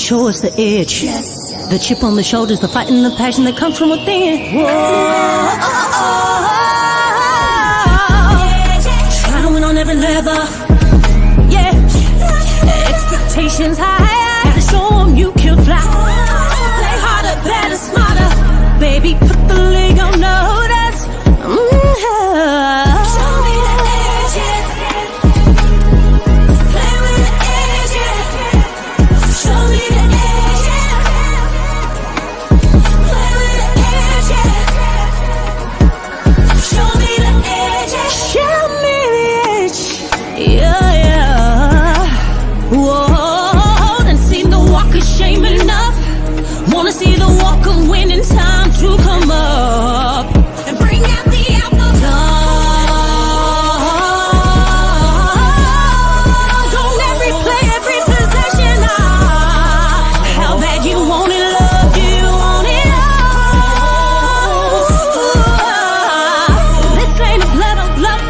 Show us the edge. Yes. The chip on the shoulders, the fight and the passion that comes from within. Whoa. Try to win on every level. Yeah. Expectations high. Gotta show them you can fly. Play harder, better, smarter. Baby, put the league on notice. Show me the edge, yeah. Play with the edge, yeah. Show me the edge, yeah. Play with the edge, yeah. Show me the edge, yeah. Show me the edge, yeah, yeah. Whoa, and see the walk of shame enough. Wanna see the walk of winning time to come up and bring out the outlaw. Don't every play, every possession. How bad you want it, love you want it all. This ain't a blood of love,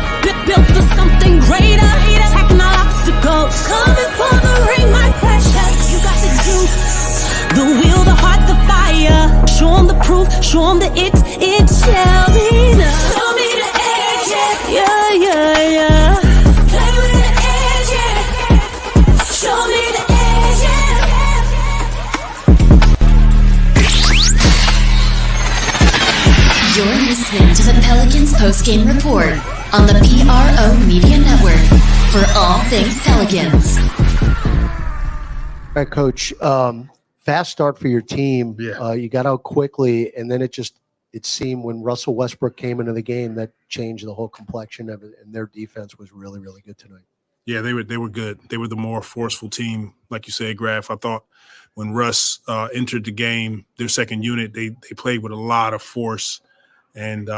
built for something greater. Attacking all obstacles, coming for the ring, my precious. You got the juice, the will, the heart, the fire. Show 'em the proof, show 'em that it shall be done. Show me the edge, yeah, yeah, yeah. Play with the edge, yeah. Show me the edge, yeah. You're listening to the Pelicans Postgame Report on the PRO Media Network for all things Pelicans. All right, Coach. Fast start for your team. Yeah. You got out quickly, and then it seemed when Russell Westbrook came into the game that changed the whole complexion of it, and their defense was really, really good tonight. Yeah, they were good. They were the more forceful team, like you said, Graf. I thought when Russ entered the game, their second unit, they played with a lot of force and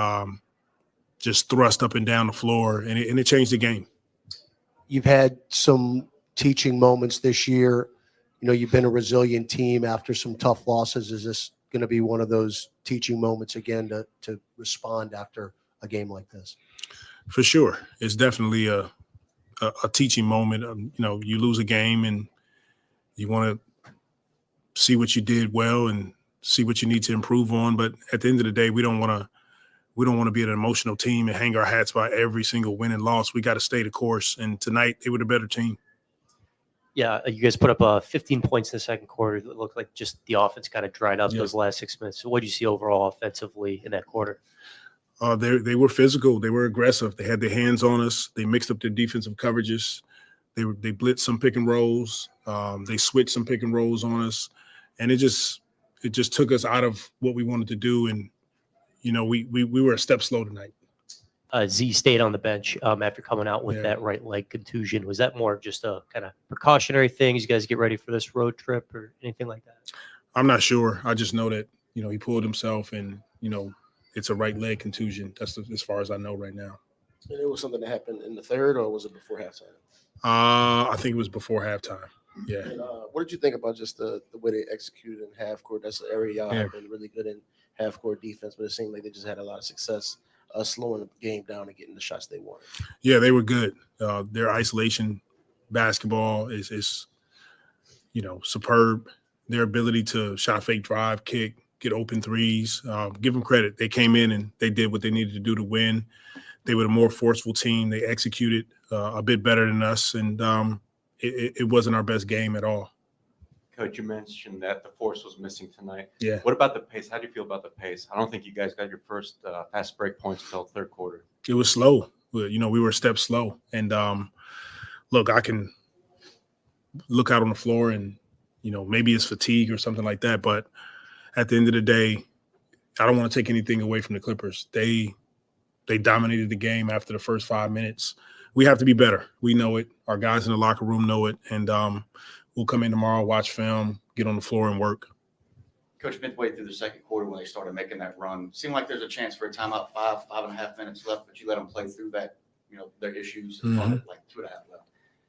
just thrust up and down the floor, and it changed the game. You've had some teaching moments this year. You know, you've been a resilient team after some tough losses. Is this going to be one of those teaching moments again to respond after a game like this? For sure. It's definitely a teaching moment. You lose a game and you want to see what you did well and see what you need to improve on. But at the end of the day, we don't want to be an emotional team and hang our hats by every single win and loss. We got to stay the course. And tonight they were the better team. Yeah, you guys put up 15 points in the second quarter. It looked like just the offense kind of dried up those last 6 minutes. So what did you see overall offensively in that quarter? They were physical. They were aggressive. They had their hands on us. They mixed up their defensive coverages. They blitzed some pick and rolls. They switched some pick and rolls on us, and it just took us out of what we wanted to do. And we were a step slow tonight. Z stayed on the bench after coming out with that right leg contusion. Was that more of just a kind of precautionary thing as you guys get ready for this road trip or anything like that? I'm not sure. I just know that, he pulled himself and, it's a right leg contusion. That's as far as I know right now. And it was something that happened in the third, or was it before halftime? I think it was before halftime. Yeah. And, what did you think about just the way they executed in half court? That's an area y'all have been really good in, half court defense, but it seemed like they just had a lot of success slowing the game down and getting the shots they wanted. Yeah, they were good. Their isolation basketball is superb. Their ability to shot fake, drive, kick, get open threes. Give them credit. They came in and they did what they needed to do to win. They were a more forceful team. They executed a bit better than us, and it wasn't our best game at all. Coach, you mentioned that the force was missing tonight. Yeah. What about the pace? How do you feel about the pace? I don't think you guys got your first fast break points until third quarter. It was slow. We were a step slow. And, look, I can look out on the floor and, maybe it's fatigue or something like that. But at the end of the day, I don't want to take anything away from the Clippers. They dominated the game after the first 5 minutes. We have to be better. We know it. Our guys in the locker room know it. And we'll come in tomorrow, watch film, get on the floor and work. Coach, midway through the second quarter when they started making that run, seemed like there's a chance for a timeout, 5.5 minutes left, but you let them play through that, their issues, like 2.5 left.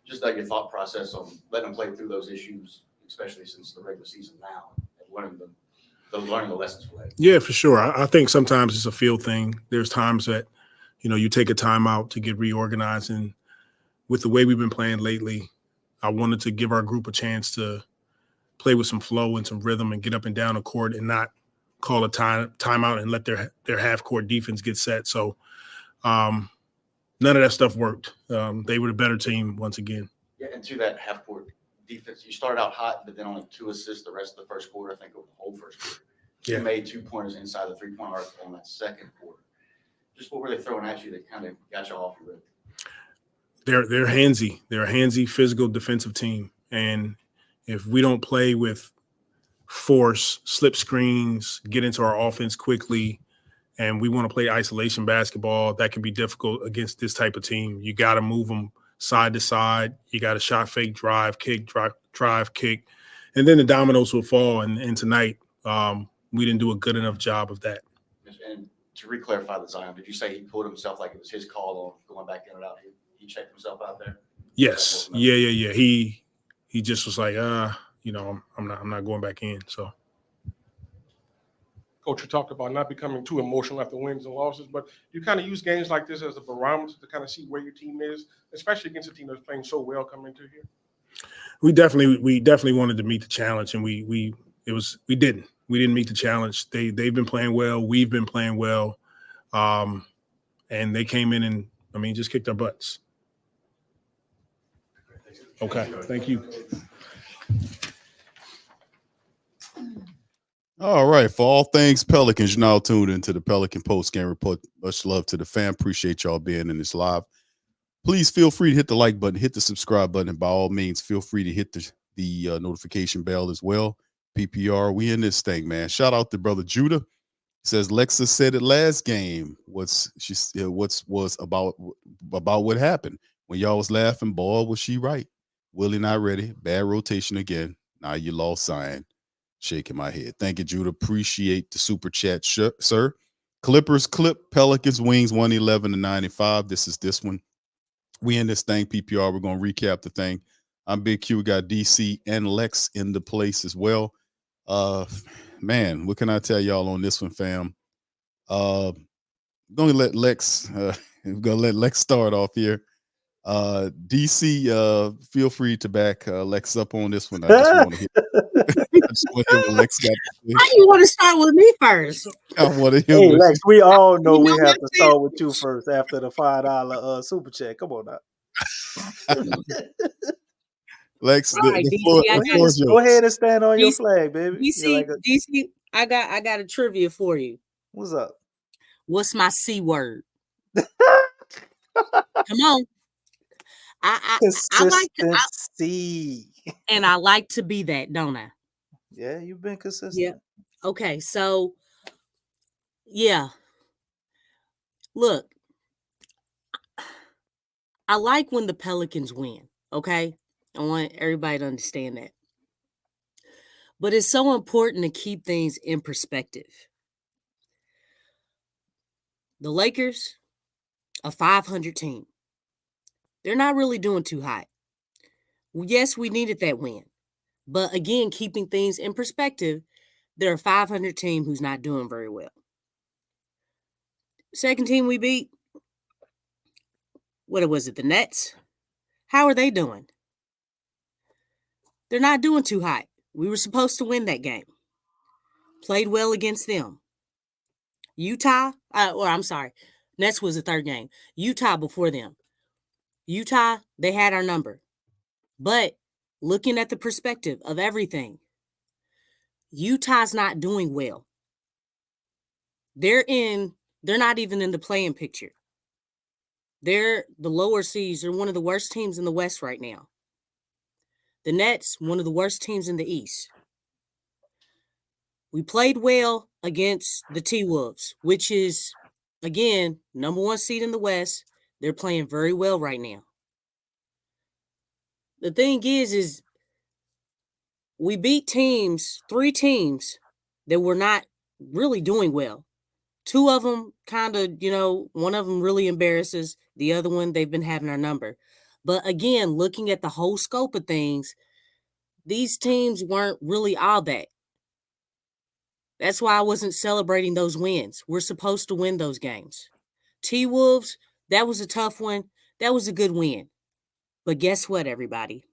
Just your thought process on letting them play through those issues, especially since the regular season now, and learning the lessons for that. Yeah, for sure. I think sometimes it's a feel thing. There's times that, you take a timeout to get reorganized. And with the way we've been playing lately, I wanted to give our group a chance to play with some flow and some rhythm and get up and down the court and not call a timeout and let their half court defense get set. So none of that stuff worked. They were the better team once again. Yeah, and to that half court defense, you started out hot, but then only 2 assists the rest of the first quarter. I think over the whole first quarter. Yeah. You made 2 pointers inside the 3-point arc on that second quarter. Just what were they throwing at you that kind of got you off your rhythm? They're handsy. They're a handsy, physical defensive team. And if we don't play with force, slip screens, get into our offense quickly, and we want to play isolation basketball, that can be difficult against this type of team. You got to move them side to side. You got to shot fake, drive, kick, drive, kick. And then the dominoes will fall. And tonight we didn't do a good enough job of that. And to re-clarify the Zion, did you say he pulled himself like it was his call on going back in and out? He checked himself out there? Yes. Yeah. He just was like, I'm not going back in. So, Coach, you talked about not becoming too emotional after wins and losses, but you kind of use games like this as a barometer to kind of see where your team is, especially against a team that's playing so well coming into here. We definitely wanted to meet the challenge, and we didn't meet the challenge. They've been playing well, we've been playing well, and they came in and just kicked our butts. Okay, thank you. All right. For all things Pelicans, you're now tuned into the Pelican Postgame Report. Much love to the fam. Appreciate y'all being in this live. Please feel free to hit the like button, hit the subscribe button, and by all means, feel free to hit the notification bell as well. PPR, we in this thing, man. Shout out to brother Judah. Says Lexxah said it last game. Was about what happened when y'all was laughing. Boy, was she right? Willie not ready. Bad rotation again. Now you lost sign. Shaking my head. Thank you, Judah. Appreciate the super chat, sir. Clippers clip Pelicans wings 111-95. This one. We in this thing, PPR. We're gonna recap the thing. I'm Big Q. We got DC and Lex in the place as well. Man, what can I tell y'all on this one, fam? We're gonna let Lex start off here. DC, feel free to back Lex up on this one. I just want to hear. I just want to hear what Lex got to say. Why you want to start with me first? I want to hear. Hey, Lex, we all know You we know have what to start with you first after the $5 super chat. Come on now. Lex, All right, go ahead and stand on your flag, baby. DC, I got a trivia for you. What's up? What's my C word? Come on. I like Consistency. and I like to be that, don't I? Yeah, you've been consistent. Yeah. Okay, so yeah. Look, I like when the Pelicans win, okay? I want everybody to understand that. But it's so important to keep things in perspective. The Lakers, a 500 team. They're not really doing too hot. Yes, we needed that win. But again, keeping things in perspective, they're a 500 team who's not doing very well. Second team we beat, what was it, the Nets? How are they doing? They're not doing too hot. We were supposed to win that game. Played well against them. Utah, Nets was the third game. Utah before them. Utah, they had our number. But looking at the perspective of everything, Utah's not doing well. They're not even in the playing picture. They're the lower seeds. They're one of the worst teams in the West right now. The Nets, one of the worst teams in the East. We played well against the T-Wolves, which is, again, number 1 seed in the West. They're playing very well right now. The thing is we beat 3 teams that were not really doing well. 2 of them kind of, one of them really embarrasses. The other one, they've been having our number. But again, looking at the whole scope of things, these teams weren't really all that. That's why I wasn't celebrating those wins. We're supposed to win those games. T-Wolves, that was a tough one. That was a good win. But guess what, everybody?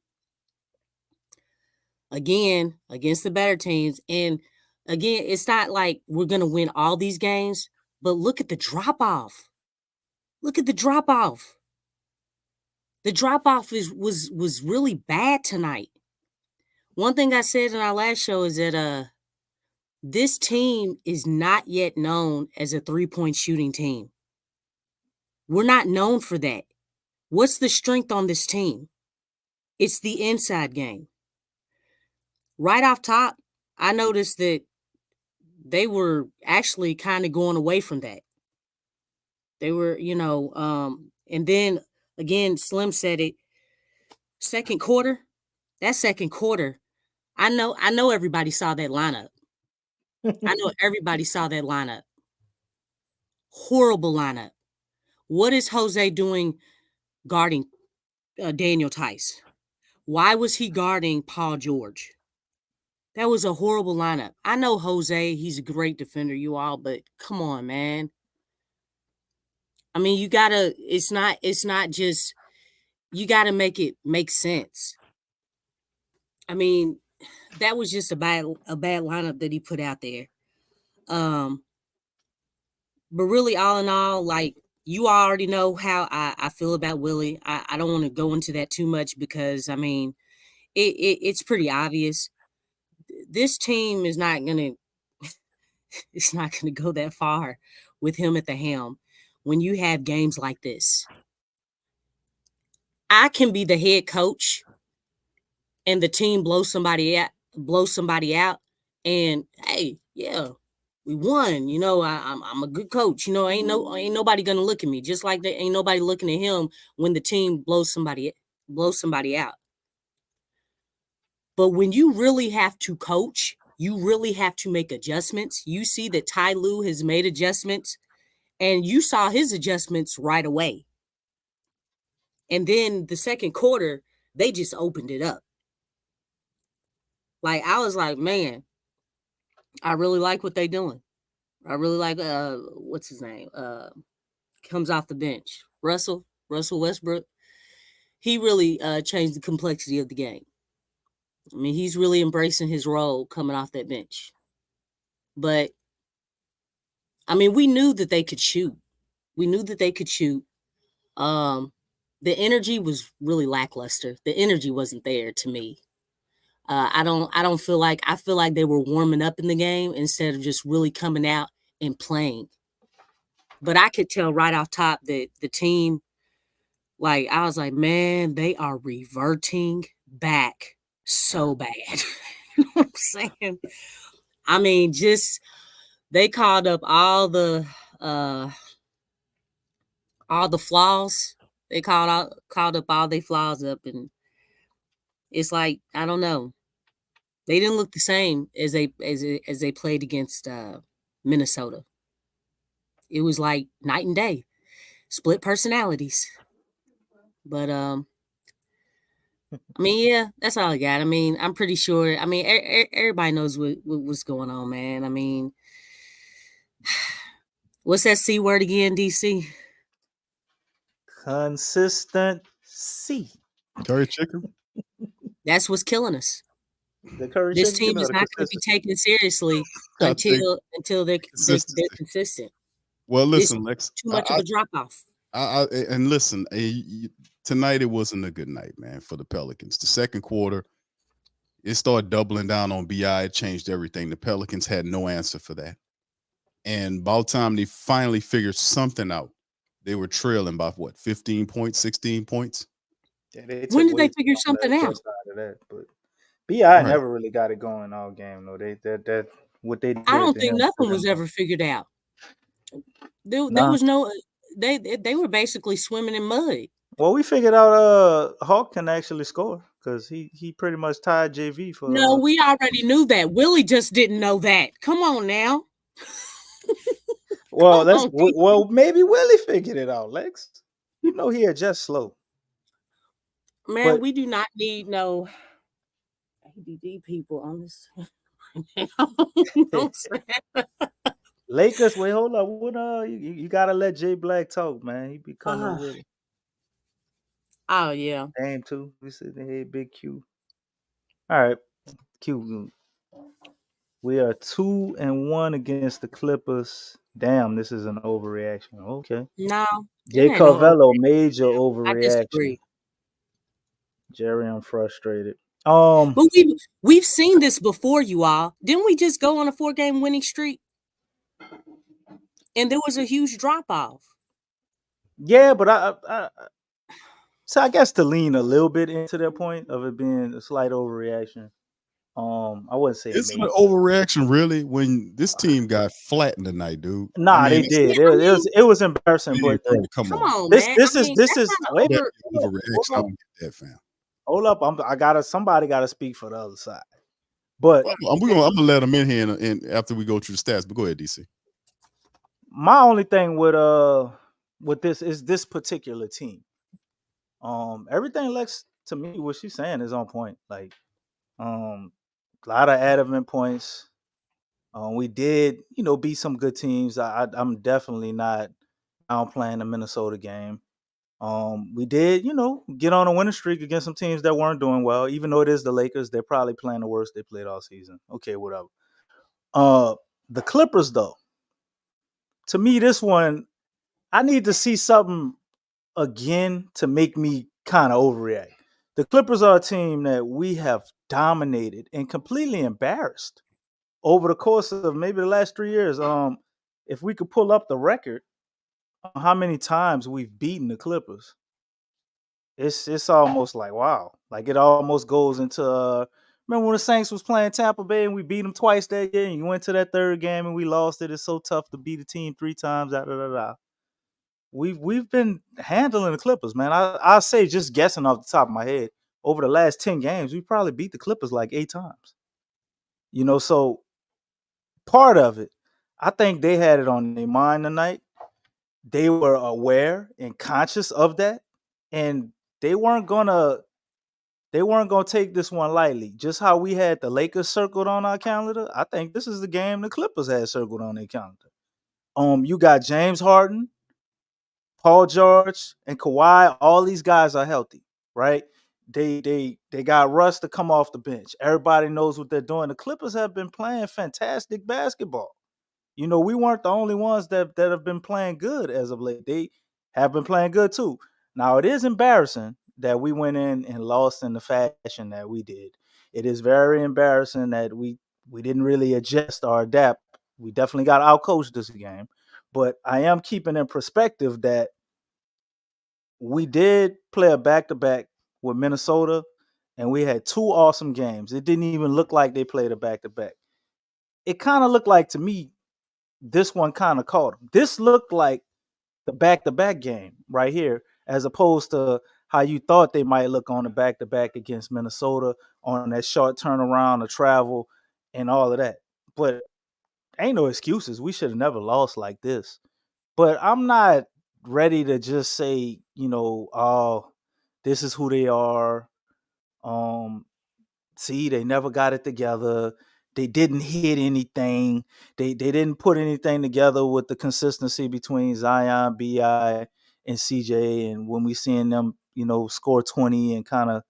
again against the better teams. And again, it's not like we're going to win all these games, but look at the drop off. Look at the drop off. The drop off was really bad tonight. One thing I said in our last show is that this team is not yet known as a 3-point shooting team. We're not known for that. What's the strength on this team? It's the inside game. Right off top, I noticed that they were actually kind of going away from that. They were, and then again, Slim said it. Second quarter, I know everybody saw that lineup. I know everybody saw that lineup. Horrible lineup. What is Jose doing guarding Daniel Tice? Why was he guarding Paul George? That was a horrible lineup. I know Jose, he's a great defender, you all, but come on, man. I mean, it's not just, you gotta make it make sense. I mean, that was just a bad lineup that he put out there. But really, all in all, like, you already know how I feel about Willie. I don't want to go into that too much because, I mean, it's pretty obvious. This team is not gonna it's not gonna go that far with him at the helm when you have games like this. I can be the head coach and the team blows somebody out, and hey, yeah, we won. I'm a good coach. Ain't nobody gonna look at me. Just like there ain't nobody looking at him when the team blows somebody out. But when you really have to coach, you really have to make adjustments. You see that Ty Lue has made adjustments, and you saw his adjustments right away. And then the second quarter, they just opened it up. Like, I was like, man, I really like what they're doing. I really like, what's his name? Comes off the bench. Russell Westbrook. He really changed the complexity of the game. I mean, he's really embracing his role coming off that bench. But, I mean, we knew that they could shoot. The energy was really lackluster. The energy wasn't there to me. I feel like they were warming up in the game instead of just really coming out and playing. But I could tell right off top that the team, like, I was like, man, they are reverting back so bad. You know what I'm saying? I mean, just they called up all the flaws. They called up all their flaws up, and it's like, I don't know. They didn't look the same as they played against Minnesota. It was like night and day, split personalities. But I mean, yeah, that's all I got. I mean, I'm pretty sure. I mean, everybody knows what's going on, man. I mean, what's that C word again, DC? Consistency. Curry chicken. That's what's killing us. The Curry This chicken team is not going to be taken seriously I think until they're consistent. Well, It's listen, Lex. too much of a drop off. And listen, tonight it wasn't a good night, man, for the Pelicans. The second quarter, it started doubling down on BI. It changed everything. The Pelicans had no answer for that. And by the time they finally figured something out, they were trailing by what, 15 points, 16 points? Yeah, When did they figure something out? But BI never really got it going all game. No, that what they did. I don't think nothing was ever figured out. There was no. They were basically swimming in mud. Well, we figured out Hawk can actually score because he pretty much tied JV for. No, we already knew that. Willie just didn't know that. Come on now. Well, maybe Willie figured it out, Lex. You know he adjusts slow. Man, but we do not need no ADD people on this. Lakers, wait, hold up. What you gotta let Jay Black talk, man. He be coming with it. Oh yeah. Dame too. We sitting here, Big Q. All right. Q. We are 2-1 against the Clippers. Damn, this is an overreaction. Okay. No, it Jay ain't no Carvello, overreaction. major I overreaction. disagree. Jerry, I'm frustrated. But we've seen this before, you all. Didn't we just go on a 4-game winning streak? And there was a huge drop off. Yeah, but I guess to lean a little bit into that point of it being a slight overreaction. I wouldn't say It's an major. overreaction, really, when this team got flattened tonight, dude. Nah, they it's did. Yeah, I It was embarrassing. really, But bro, come Come on. on, this man. this I is mean, this that's is not wait. an That overreaction. I Hold up, don't get that, fam. hold up. Somebody gotta speak for the other side. But Well, I'm gonna let them in here and after we go through the stats. But go ahead, DC. my only thing with this is this particular team. Everything Lex to me what she's saying is on point. Like a lot of adamant points. We did, beat some good teams. I'm definitely not downplaying the Minnesota game. We did, get on a winning streak against some teams that weren't doing well. Even though it is the Lakers, they're probably playing the worst they played all season. Okay, whatever. The Clippers, though, to me, this one, I need to see something again to make me kind of overreact. The Clippers are a team that we have dominated and completely embarrassed over the course of maybe the last 3 years. If we could pull up the record on how many times we've beaten the Clippers, it's almost like wow. Like it almost goes into remember when the Saints was playing Tampa Bay and we beat them twice that year, and you went to that third game and we lost it. It's so tough to beat a team 3 times. Da, da, da, da. We've been handling the Clippers, man. I say just guessing off the top of my head, over the last 10 games, we probably beat the Clippers like 8 times. So part of it, I think they had it on their mind tonight. They were aware and conscious of that, and they weren't gonna take this one lightly. Just how we had the Lakers circled on our calendar, I think this is the game the Clippers had circled on their calendar. You got James Harden, Paul George, and Kawhi. All these guys are healthy, right? They got Russ to come off the bench. Everybody knows what they're doing. The Clippers have been playing fantastic basketball. We weren't the only ones that have been playing good as of late. They have been playing good too. Now it is embarrassing that we went in and lost in the fashion that we did. It is very embarrassing that we didn't really adjust or adapt. We definitely got outcoached this game. But I am keeping in perspective that we did play a back-to-back with Minnesota, and we had 2 awesome games. It didn't even look like they played a back-to-back. It kind of looked like to me this one kind of caught them. This looked like the back-to-back game right here, as opposed to how you thought they might look on the back-to-back against Minnesota on that short turnaround of travel and all of that. But ain't no excuses. We should have never lost like this. But I'm not ready to just say, oh, this is who they are. See, they never got it together. They didn't hit anything. They didn't put anything together with the consistency between Zion, BI, and CJ. And when we seeing them, score 20 and kind of,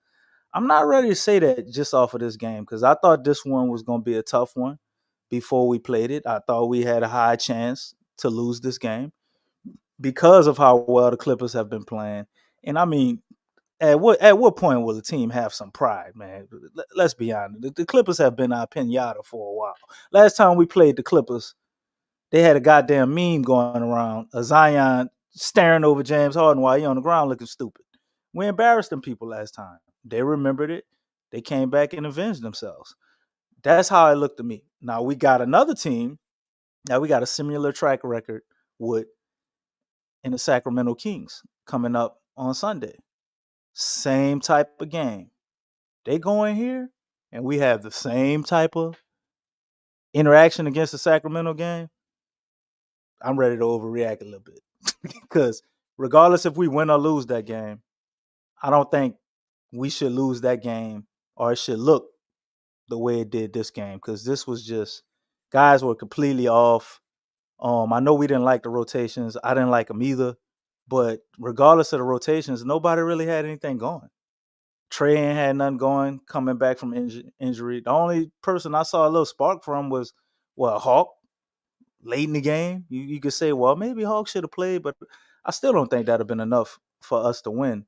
I'm not ready to say that just off of this game because I thought this one was going to be a tough one before we played it. I thought we had a high chance to lose this game because of how well the Clippers have been playing. And I mean, at what point will the team have some pride, man? Let's be honest. The Clippers have been our pinata for a while. Last time we played the Clippers, they had a goddamn meme going around, a Zion staring over James Harden while he on the ground looking stupid. We embarrassed them people last time. They remembered it. They came back and avenged themselves. That's how it looked to me. Now we got another team. Now we got a similar track record with in the Sacramento Kings coming up on Sunday. Same type of game. They go in here and we have the same type of interaction against the Sacramento game. I'm ready to overreact a little bit because regardless if we win or lose that game, I don't think we should lose that game or it should look the way it did this game because this was just guys were completely off. I know we didn't like the rotations. I didn't like them either. But regardless of the rotations, nobody really had anything going. Trey ain't had nothing going coming back from injury. The only person I saw a little spark from was Hawk late in the game. You could say, well, maybe Hawk should have played, but I still don't think that'd have been enough for us to win.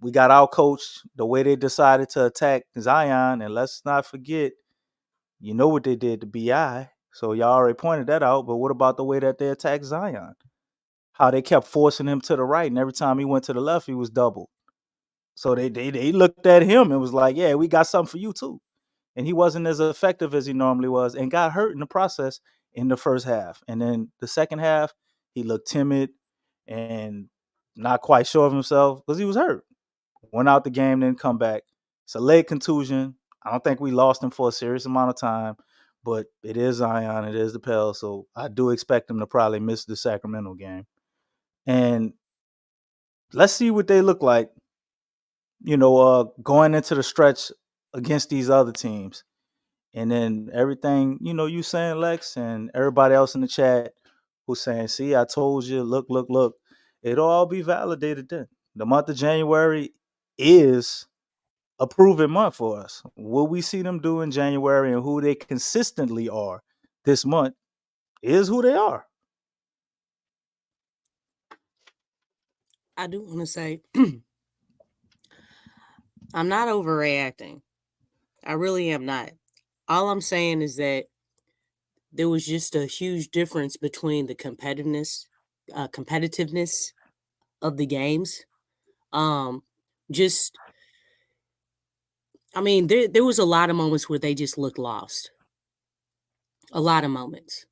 We got out coached the way they decided to attack Zion, and let's not forget, you know what they did to BI. So y'all already pointed that out. But what about the way that they attacked Zion? How they kept forcing him to the right, and every time he went to the left, he was doubled. So they looked at him and was like, yeah, we got something for you too. And he wasn't as effective as he normally was and got hurt in the process in the first half. And then the second half, he looked timid and not quite sure of himself because he was hurt. Went out the game, didn't come back. It's a leg contusion. I don't think we lost him for a serious amount of time, but it is Zion, it is the Pels, so I do expect him to probably miss the Sacramento game. And let's see what they look like, going into the stretch against these other teams. And then everything, you saying, Lex, and everybody else in the chat who's saying, see, I told you, look, it'll all be validated then. The month of January is a proven month for us. What we see them do in January and who they consistently are this month is who they are. I do want to say I'm not overreacting. I really am not. All I'm saying is that there was just a huge difference between the competitiveness of the games. There was a lot of moments where they just looked lost. A lot of moments.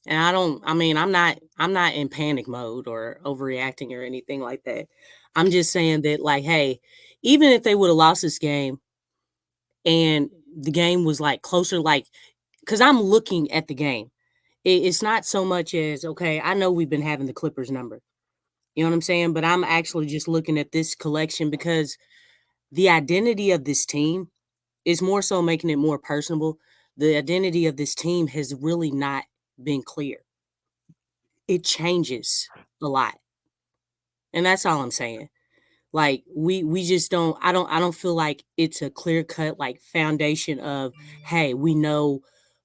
And I'm not in panic mode or overreacting or anything like that. I'm just saying that, like, hey, even if they would have lost this game and the game was like closer, like, because I'm looking at the game. It's not so much as, okay, I know we've been having the Clippers number. You know what I'm saying? But I'm actually just looking at this collection because the identity of this team is more so making it more personable. The identity of this team has really not been clear. It changes a lot. And that's all I'm saying. Like we just don't I don't feel like it's a clear cut like foundation of, hey, we know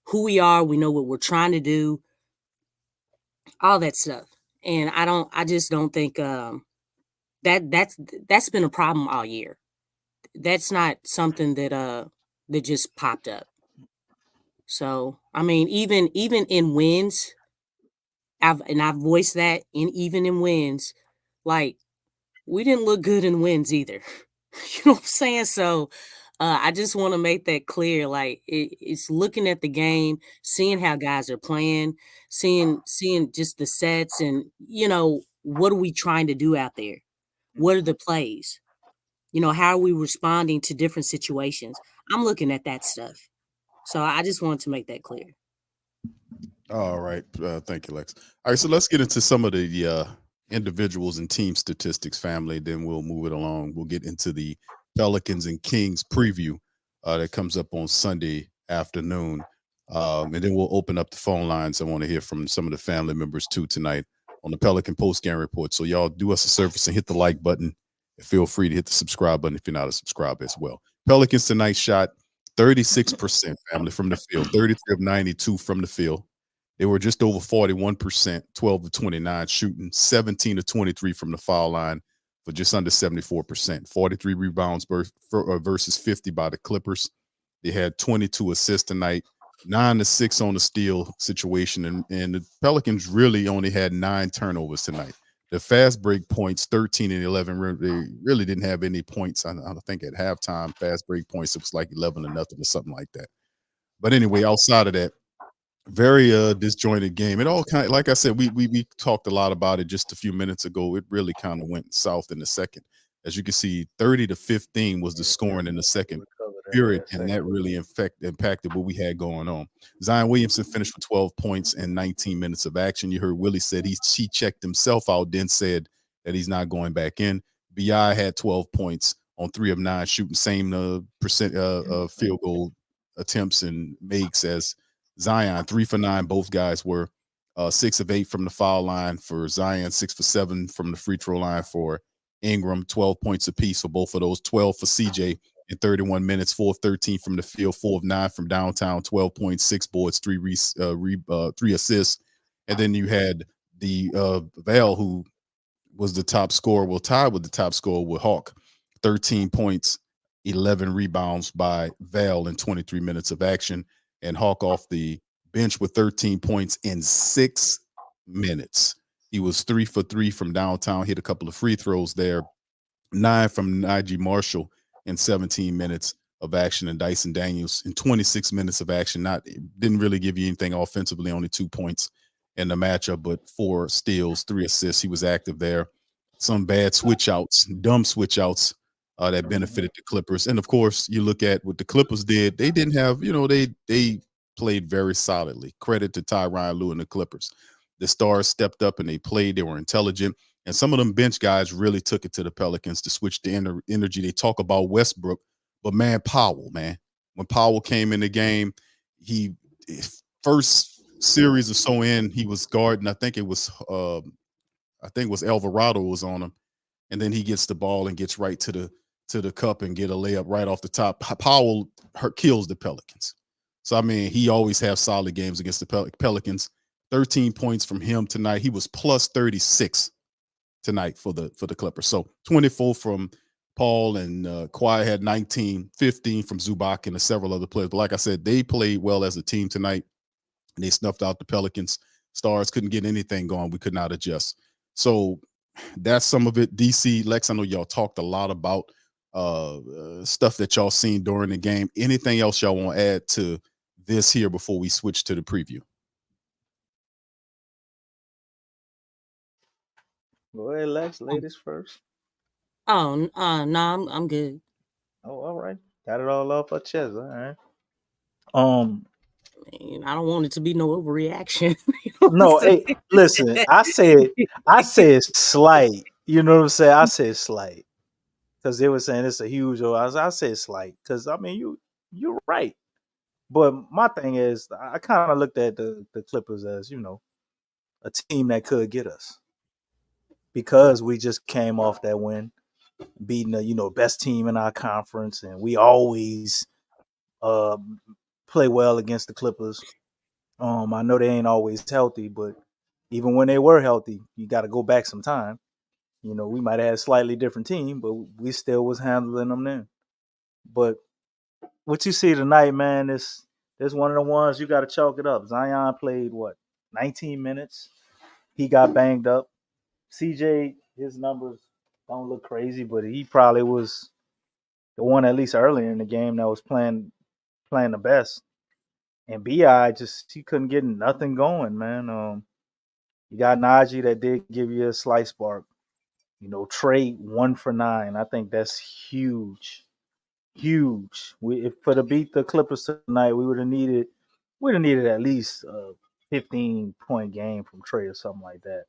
who we are, we know what we're trying to do, all that stuff. And I just don't think that's been a problem all year. That's not something that just popped up. So, I mean, even in wins, I've voiced that, even in wins, like, we didn't look good in wins either. You know what I'm saying? So, I just want to make that clear. Like, it's looking at the game, seeing how guys are playing, seeing just the sets, and what are we trying to do out there? What are the plays? How are we responding to different situations? I'm looking at that stuff. So I just wanted to make that clear. All right. Thank you, Lex. All right. So let's get into some of the individuals and team statistics, family. Then we'll move it along. We'll get into the Pelicans and Kings preview that comes up on Sunday afternoon. And then we'll open up the phone lines. I want to hear from some of the family members too tonight on the Pelican Postgame Report. So y'all do us a service and hit the like button. And feel free to hit the subscribe button if you're not a subscriber as well. Pelicans tonight shot 36% family from the field, 33 of 92 from the field. They were just over 41%, 12 of 29 shooting, 17 of 23 from the foul line for just under 74%, 43 rebounds versus 50 by the Clippers. They had 22 assists tonight, 9 to 6 on the steal situation. And the Pelicans really only had 9 turnovers tonight. The fast break points, 13 and 11, they really didn't have any points. I think at halftime, fast break points, it was like 11 to nothing or something like that. But anyway, outside of that, very disjointed game. It all kind of, like I said, we talked a lot about it just a few minutes ago. It really kind of went south in the second. As you can see, 30 to 15 was the scoring in the second period, and that really impacted what we had going on. Zion Williamson finished with 12 points and 19 minutes of action. You heard Willie said he checked himself out, then said that he's not going back in. BI had 12 points on 3 of 9 shooting, same percent field goal attempts and makes as Zion. 3 for 9. Both guys were 6 of 8 from the foul line for Zion, 6 for 7 from the free throw line for Ingram, 12 points apiece for both of those, 12 for CJ in 31 minutes, 4 of 13 from the field, 4 of 9 from downtown, 12 points, 6 boards, 3 assists. And then you had the Val, who was the top scorer, tied with the top scorer with Hawk, 13 points, 11 rebounds by Val in 23 minutes of action. And Hawk off the bench with 13 points in 6 minutes. He was 3 for 3 from downtown, hit a couple of free throws there, 9 from Najee Marshall in 17 minutes of action, and Dyson Daniels in 26 minutes of action. Didn't really give you anything offensively, only 2 points in the matchup, but 4 steals, 3 assists. He was active there. Some bad switch outs, dumb switch outs that benefited the Clippers. And of course, you look at what the Clippers did. They didn't have, they played very solidly. Credit to Tyronn Lue and the Clippers. The stars stepped up and they played. They were intelligent. And some of them bench guys really took it to the Pelicans to switch the energy. They talk about Westbrook, but man, when Powell came in the game, first series or so in, he was guarding. I think it was Alvarado was on him, and then he gets the ball and gets right to the cup and get a layup right off the top. Powell kills the Pelicans. So I mean, he always has solid games against the Pelicans. 13 points from him tonight. He was plus 36 tonight for the Clippers. So 24 from Paul, and Kawhi had 19, 15 from Zubac and several other players. But like I said, they played well as a team tonight, and they snuffed out the Pelicans. Stars couldn't get anything going. We could not adjust. So that's some of it. DC, Lex, I know y'all talked a lot about stuff that y'all seen during the game. Anything else y'all want to add to this here before we switch to the preview? Go ahead, Lex. Ladies first. Oh, no, I'm good. Oh, all right. Got it all off our chest. All right. I don't want it to be no overreaction. No, hey, listen. I said slight. You know what I'm saying? I said slight because they were saying it's a huge. I said slight because I mean you're right. But my thing is, I kind of looked at the Clippers as a team that could get us because we just came off that win, beating the best team in our conference, and we always play well against the Clippers. I know they ain't always healthy, but even when they were healthy, you got to go back some time. We might have had a slightly different team, but we still was handling them then. But what you see tonight, man, is one of the ones you got to chalk it up. Zion played 19 minutes. He got banged up. CJ, his numbers don't look crazy, but he probably was the one at least earlier in the game that was playing the best. And BI he couldn't get nothing going, man. You got Najee that did give you a slight spark. Trey 1 for 9. I think that's huge. Huge. If for to beat the Clippers tonight, we would have needed at least a 15-point game from Trey or something like that.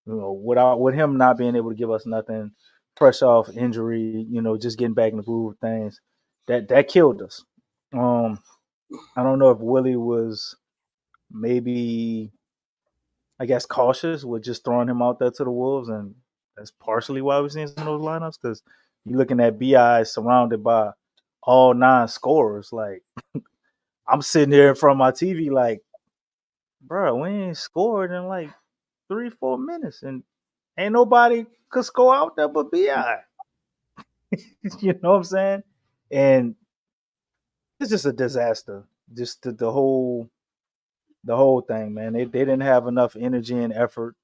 With him not being able to give us nothing, fresh off injury, just getting back in the groove of things, that killed us. I don't know if Willie was maybe, I guess, cautious with just throwing him out there to the Wolves, and that's partially why we're seeing some of those lineups, because you're looking at BI surrounded by all 9 scorers. Like, I'm sitting here in front of my TV like, bro, we ain't scored in like 3-4 minutes, and ain't nobody could score out there but BI. You know what I'm saying? And it's just a disaster. Just the whole thing, man. They didn't have enough energy and effort,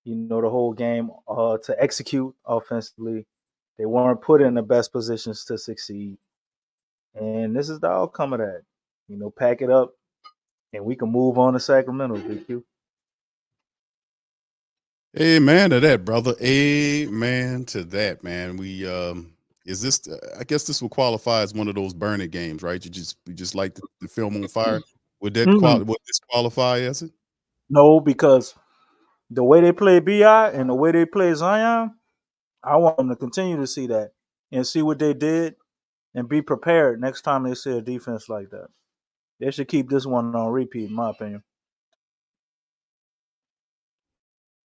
the whole game to execute offensively. They weren't put in the best positions to succeed. And this is the outcome of that. Pack it up and we can move on to Sacramento, DQ. Amen to that, brother. Amen to that, man. We is this I guess this will qualify as one of those burn it games, right? You just like the film on fire. Would that would this qualify as it? No, because the way they play BI and the way they play Zion, I want them to continue to see that and see what they did and be prepared next time they see a defense like that. They should keep this one on repeat, in my opinion.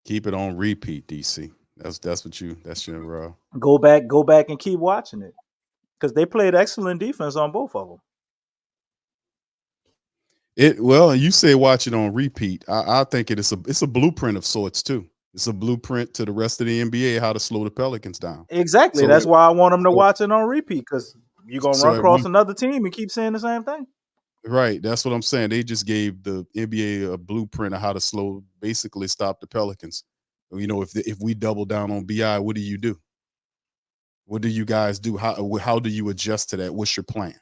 Keep it on repeat, DC. That's your Go back and keep watching it because they played excellent defense on both of them. Well, you say watch it on repeat. I think it's a blueprint of sorts too. It's a blueprint to the rest of the NBA how to slow the Pelicans down. Exactly. So That's why I want them to watch it on repeat because you're gonna run at across one another team and keep saying the same thing. right, that's what I'm saying. They just gave the NBA a blueprint of how to basically stop the Pelicans. You know, if we double down on BI, what do you do? What do you guys do? How do you adjust to that? What's your plan?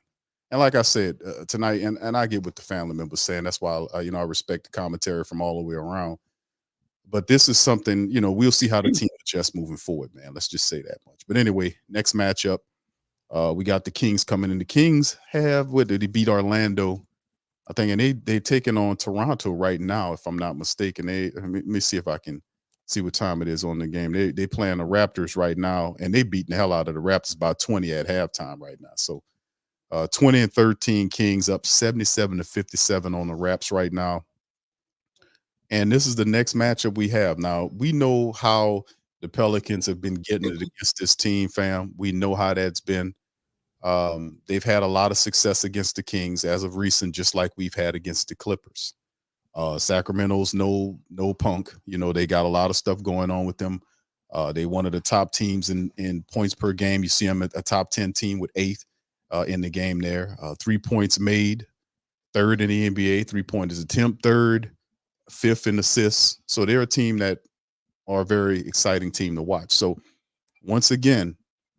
And like I said tonight, and I get what the family members saying. That's why I respect the commentary from all the way around. But this is something, we'll see how the team adjusts moving forward, man. Let's just say that much. But anyway, next matchup, we got the Kings coming in. The Kings they beat Orlando, I think, and they taking on Toronto right now, if I'm not mistaken. Let me see if I can see what time it is on the game. They playing the Raptors right now, and they beating the hell out of the Raptors by 20 at halftime right now. So 20-13 Kings up 77-57 on the Raps right now. And this is the next matchup we have. Now, we know how the Pelicans have been getting it against this team, fam. We know how that's been. They've had a lot of success against the Kings as of recent, just like we've had against the Clippers. Sacramento's no punk. They got a lot of stuff going on with them. They one of the top teams in points per game. You see them at a top 10 team with 8th in the game there. 3 points made, 3rd in the NBA. 3-pointers attempt, 3rd, 5th in assists. So they're a team that are a very exciting team to watch. So once again,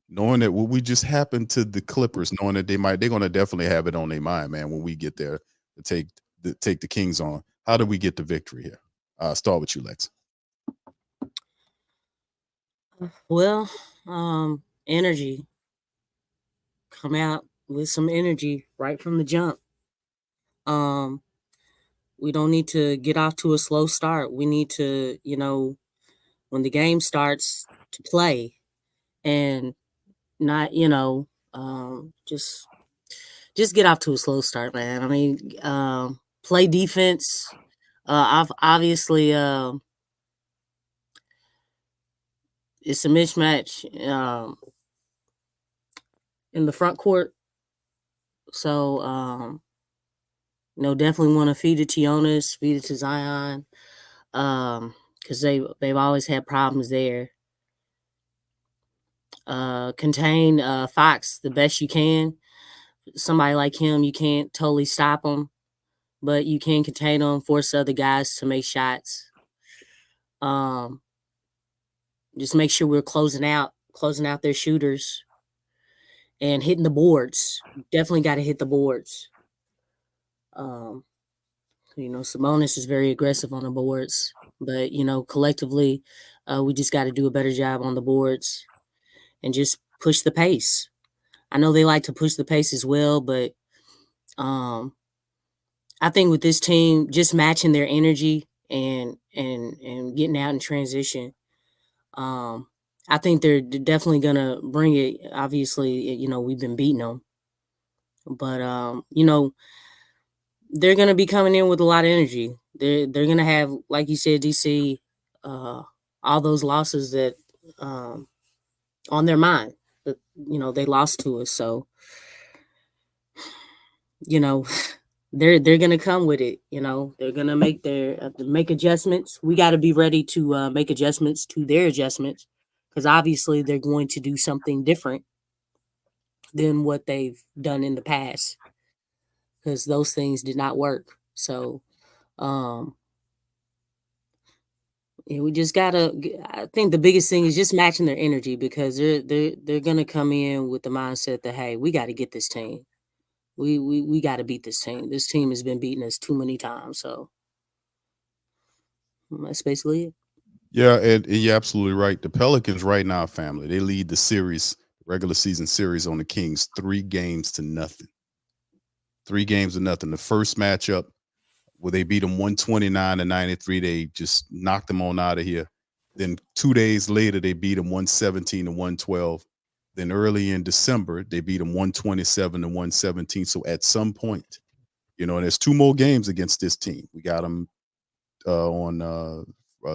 knowing that what we just happened to the Clippers, knowing that they're going to definitely have it on their mind, man, when we get there to take the Kings on. How do we get the victory here? Start with you, Lex. Well, energy. Come out with some energy right from the jump. We don't need to get off to a slow start. We need to, when the game starts, to play and not, just get off to a slow start, man. I mean, play defense. Obviously, it's a mismatch in the front court. So, definitely want to feed it to Jonas, feed it to Zion, because they've always had problems there. Contain Fox the best you can. Somebody like him, you can't totally stop him, but you can contain him, force other guys to make shots. Just make sure we're closing out their shooters and hitting the boards. Definitely got to hit the boards. Sabonis is very aggressive on the boards, but collectively, we just got to do a better job on the boards and just push the pace. I know they like to push the pace as well, but I think with this team, just matching their energy and getting out in transition, I think they're definitely gonna bring it. Obviously, we've been beating them, but they're gonna be coming in with a lot of energy. They're gonna have, like you said, DC, all those losses that on their mind that they lost to us. So they're gonna come with it. They're gonna make adjustments. We got to be ready to make adjustments to their adjustments, because obviously they're going to do something different than what they've done in the past, because those things did not work. So we just gotta. I think the biggest thing is just matching their energy, because they're gonna come in with the mindset that, hey, we got to get this team. We got to beat this team. This team has been beating us too many times. So that's basically it. Yeah, and you're absolutely right. The Pelicans right now, family, they lead the regular season series on the Kings 3-0. 3-0. The first matchup where they beat them 129-93, they just knocked them on out of here. Then 2 days later, they beat them 117-112. Then early in December, they beat them 127-117. So at some point, and there's 2 more games against this team. We got them on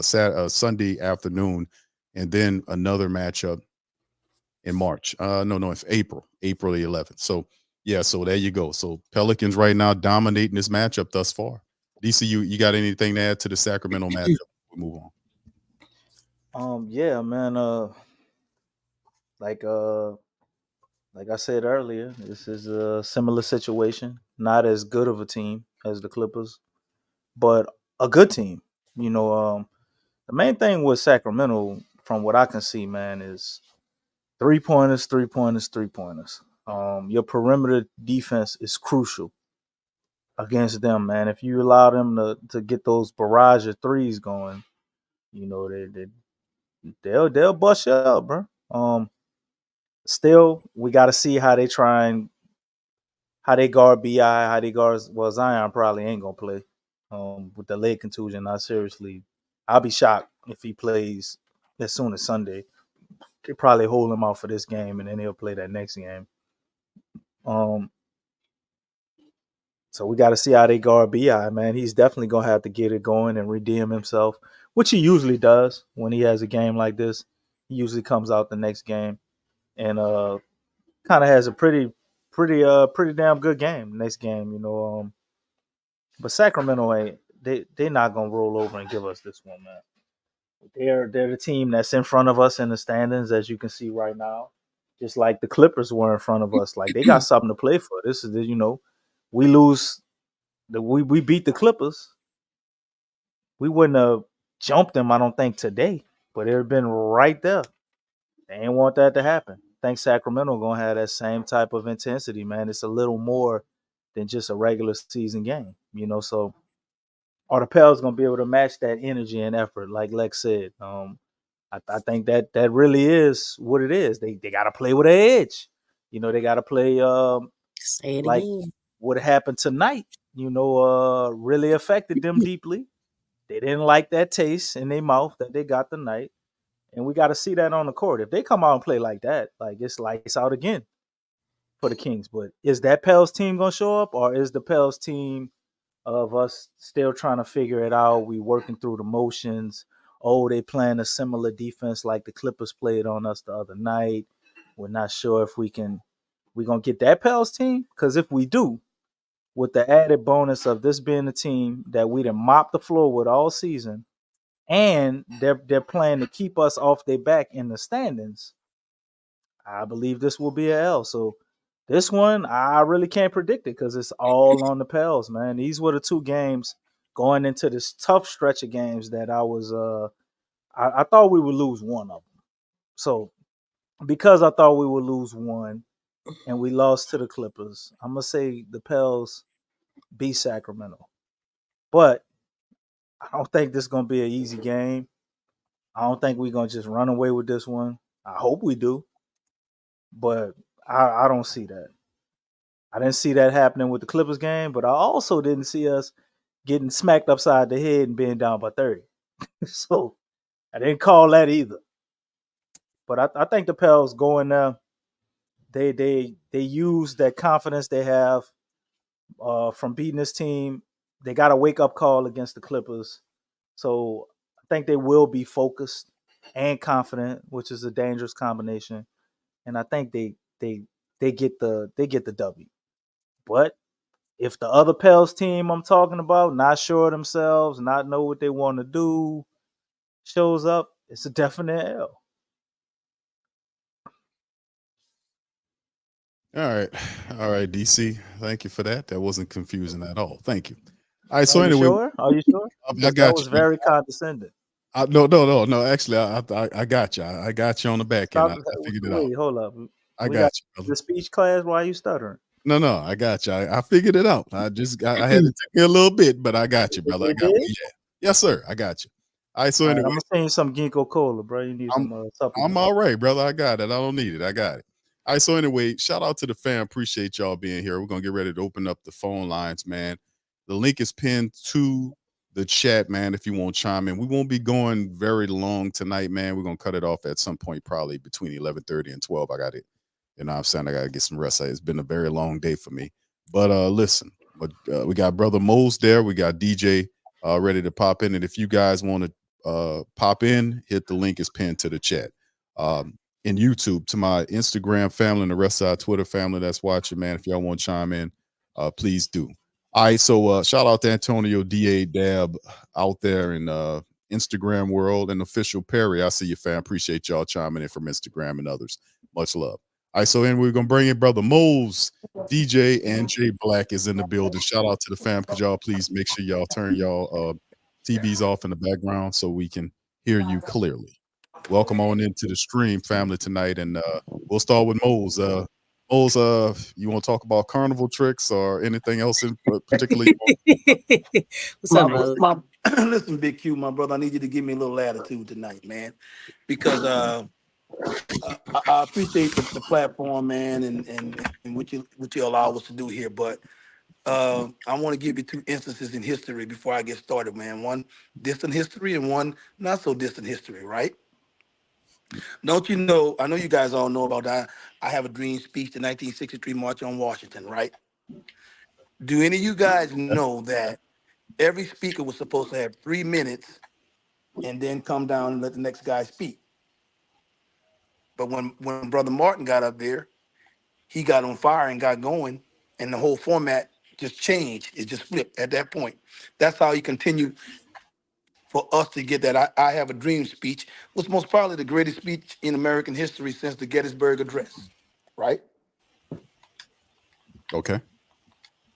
Sunday afternoon, and then another matchup in March. No, it's April the 11th. So yeah, so there you go. So Pelicans right now dominating this matchup thus far. DC, you got anything to add to the Sacramento matchup? We move on. Yeah, man. Like I said earlier, this is a similar situation. Not as good of a team as the Clippers, but a good team. The main thing with Sacramento, from what I can see, man, is 3-pointers, 3-pointers, 3-pointers. Your perimeter defense is crucial against them, man. If you allow them to get those barrage of threes going, they'll bust you up, bro. Still, we got to see how they guard Bi, how they guard. Well, Zion probably ain't gonna play with the leg contusion. I'll be shocked if he plays as soon as Sunday. They probably hold him out for this game, and then he'll play that next game. So we got to see how they guard Bi, man. He's definitely gonna have to get it going and redeem himself, which he usually does when he has a game like this. He usually comes out the next game and kind of has a pretty damn good game next game. But Sacramento ain't they're not gonna roll over and give us this one, man. They're the team that's in front of us in the standings, as you can see right now. Just like the Clippers were in front of us, like they got something to play for. This is we we beat the Clippers. We wouldn't have jumped them, I don't think, today, but it'd been right there. They ain't want that to happen. I think Sacramento gonna have that same type of intensity, man. It's a little more than just a regular season game, So are the Pels gonna be able to match that energy and effort, like Lex said? I think that really is what it is. They got to play with an edge. They got to play Say it like again. what happened tonight. Really affected them deeply. They didn't like that taste in their mouth that they got tonight, and we got to see that on the court. If they come out and play like that, like it's lights out again for the Kings. But is that Pels team gonna show up, or is the Pels team of us still trying to figure it out? We working through the motions. Oh, they playing a similar defense like the Clippers played on us the other night. We're not sure if we're gonna get that Pels team. Because if we do, with the added bonus of this being a team that we done mopped the floor with all season, and they're playing to keep us off their back in the standings, I believe this will be a L. So this one, I really can't predict it because it's all on the Pels, man. These were the two games going into this tough stretch of games that I thought we would lose one of them. So because I thought we would lose one and we lost to the Clippers, I'm going to say the Pels beat Sacramento. But I don't think this is going to be an easy game. I don't think we're going to just run away with this one. I hope we do. But I don't see that. I didn't see that happening with the Clippers game, but I also didn't see us getting smacked upside the head and being down by 30. So I didn't call that either. But I think the Pels going there, they use that confidence they have from beating this team. They got a wake-up call against the Clippers. So I think they will be focused and confident, which is a dangerous combination. And I think they get the W. But if the other Pels team I'm talking about, not sure of themselves, not know what they want to do, shows up, it's a definite L. All right, DC. Thank you for that. That wasn't confusing at all. Thank you. All right, so Are you anyway, sure? Are you sure? I Because got that was you. very condescending. No. Actually, I got you. I got you on the back end. Stop. I figured it out. Wait, hold up. I We got got you, brother. the speech class. Why are you stuttering? No, I got you. I figured it out. I had to take me a little bit, but I got you, brother. I It got did? you. Yeah. Yes, sir. I got you. All right. So All right, anyway, I'm gonna send you some ginkgo cola, bro. You need some I'm supplements. all right, brother. I got it. I don't need it. I got it. All right. So anyway, shout out to the fam. Appreciate y'all being here. We're gonna get ready to open up the phone lines, man. The link is pinned to the chat, man. If you want to chime in, we won't be going very long tonight, man. We're gonna cut it off at some point, probably between 11:30 and 12. I got it. You know what I'm saying? I got to get some rest. It's been a very long day for me. But listen, we got Brother Mose there. We got DJ ready to pop in. And if you guys want to pop in, hit the link is pinned to the chat. In YouTube, to my Instagram family and the rest of our Twitter family that's watching, man, if y'all want to chime in, please do. All right, so shout out to Antonio DA Dab out there in Instagram world, and Official Perry. I see you, fam. Appreciate y'all chiming in from Instagram and others. Much love. All right, so then we're gonna bring in Brother Moles, DJ, and Jay Black is in the building. Shout out to the fam. Could y'all please make sure y'all turn y'all TVs off in the background so we can hear you clearly. Welcome on into the stream, family, tonight, and we'll start with Moles. Moles, you want to talk about carnival tricks or anything else in particular? What's up, Mose? Listen, Big Q, my brother, I need you to give me a little attitude tonight, man, because I appreciate the platform, man, and what you allow us to do here, but I want to give you two instances in history before I get started, man. One distant history and one not so distant history, right? Don't you know? I know you guys all know about that. I have a dream speech, the 1963 March on Washington, right? Do any of you guys know that every speaker was supposed to have 3 minutes and then come down and let the next guy speak? But when Brother Martin got up there, he got on fire and got going, and the whole format just changed. It just flipped at that point. That's how he continued for us to get that I Have a Dream speech, was most probably the greatest speech in American history since the Gettysburg Address, right? Okay.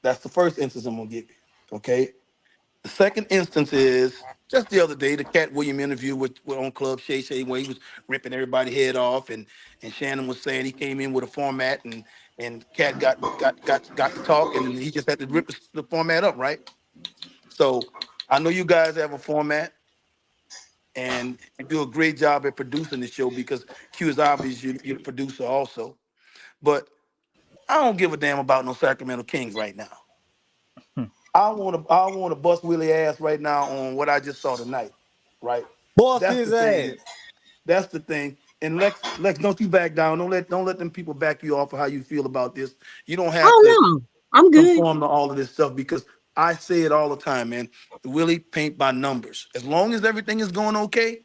That's the first instance I'm going to give you, okay? The second instance is just the other day, the Cat Williams interview with on Club Shay Shay, where he was ripping everybody's head off, and Shannon was saying he came in with a format, and Cat got to talk, and he just had to rip the format up, right? So I know you guys have a format, and you do a great job at producing the show because Q is obvious you're the producer also. But I don't give a damn about no Sacramento Kings right now. I want to bust Willie ass right now on what I just saw tonight, right? Bust That's his the thing. ass. That's the thing. And Lex, don't you back down. Don't let them people back you off of how you feel about this. You don't have Oh to no, I'm good. conform to all of this stuff because I say it all the time, man. Willie paint by numbers. As long as everything is going okay,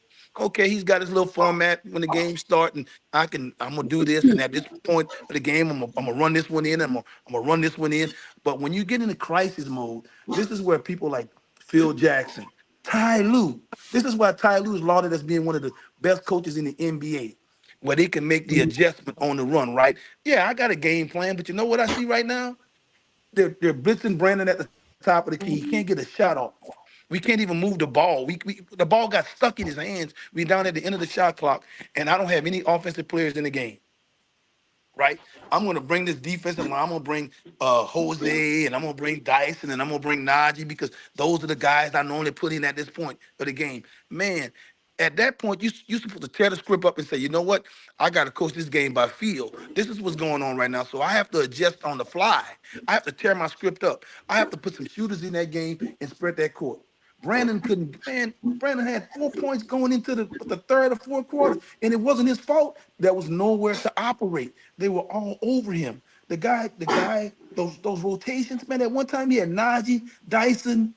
he's got his little format when the game starts, and I'm gonna do this, and at this point of the game, I'm gonna run this one in, I'm gonna run this one in. But when you get into crisis mode, this is where people like Phil Jackson, Ty Lue. This is why Ty Lue is lauded as being one of the best coaches in the NBA, where they can make the adjustment on the run, right? Yeah, I got a game plan, but you know what I see right now? They're blitzing Brandon at the top of the key. He can't get a shot off. We can't even move the ball. The ball got stuck in his hands. We down at the end of the shot clock, and I don't have any offensive players in the game. Right? I'm gonna bring this defensive line. I'm gonna bring Jose, and I'm gonna bring Dyson, and I'm gonna bring Najee because those are the guys I normally put in at this point of the game. Man, at that point, you're supposed to tear the script up and say, you know what? I got to coach this game by feel. This is what's going on right now. So I have to adjust on the fly. I have to tear my script up. I have to put some shooters in that game and spread that court. Brandon had 4 points going into the third or fourth quarter, and it wasn't his fault. There was nowhere to operate. They were all over him. The guy, those rotations, man. At one time he had Najee, Dyson,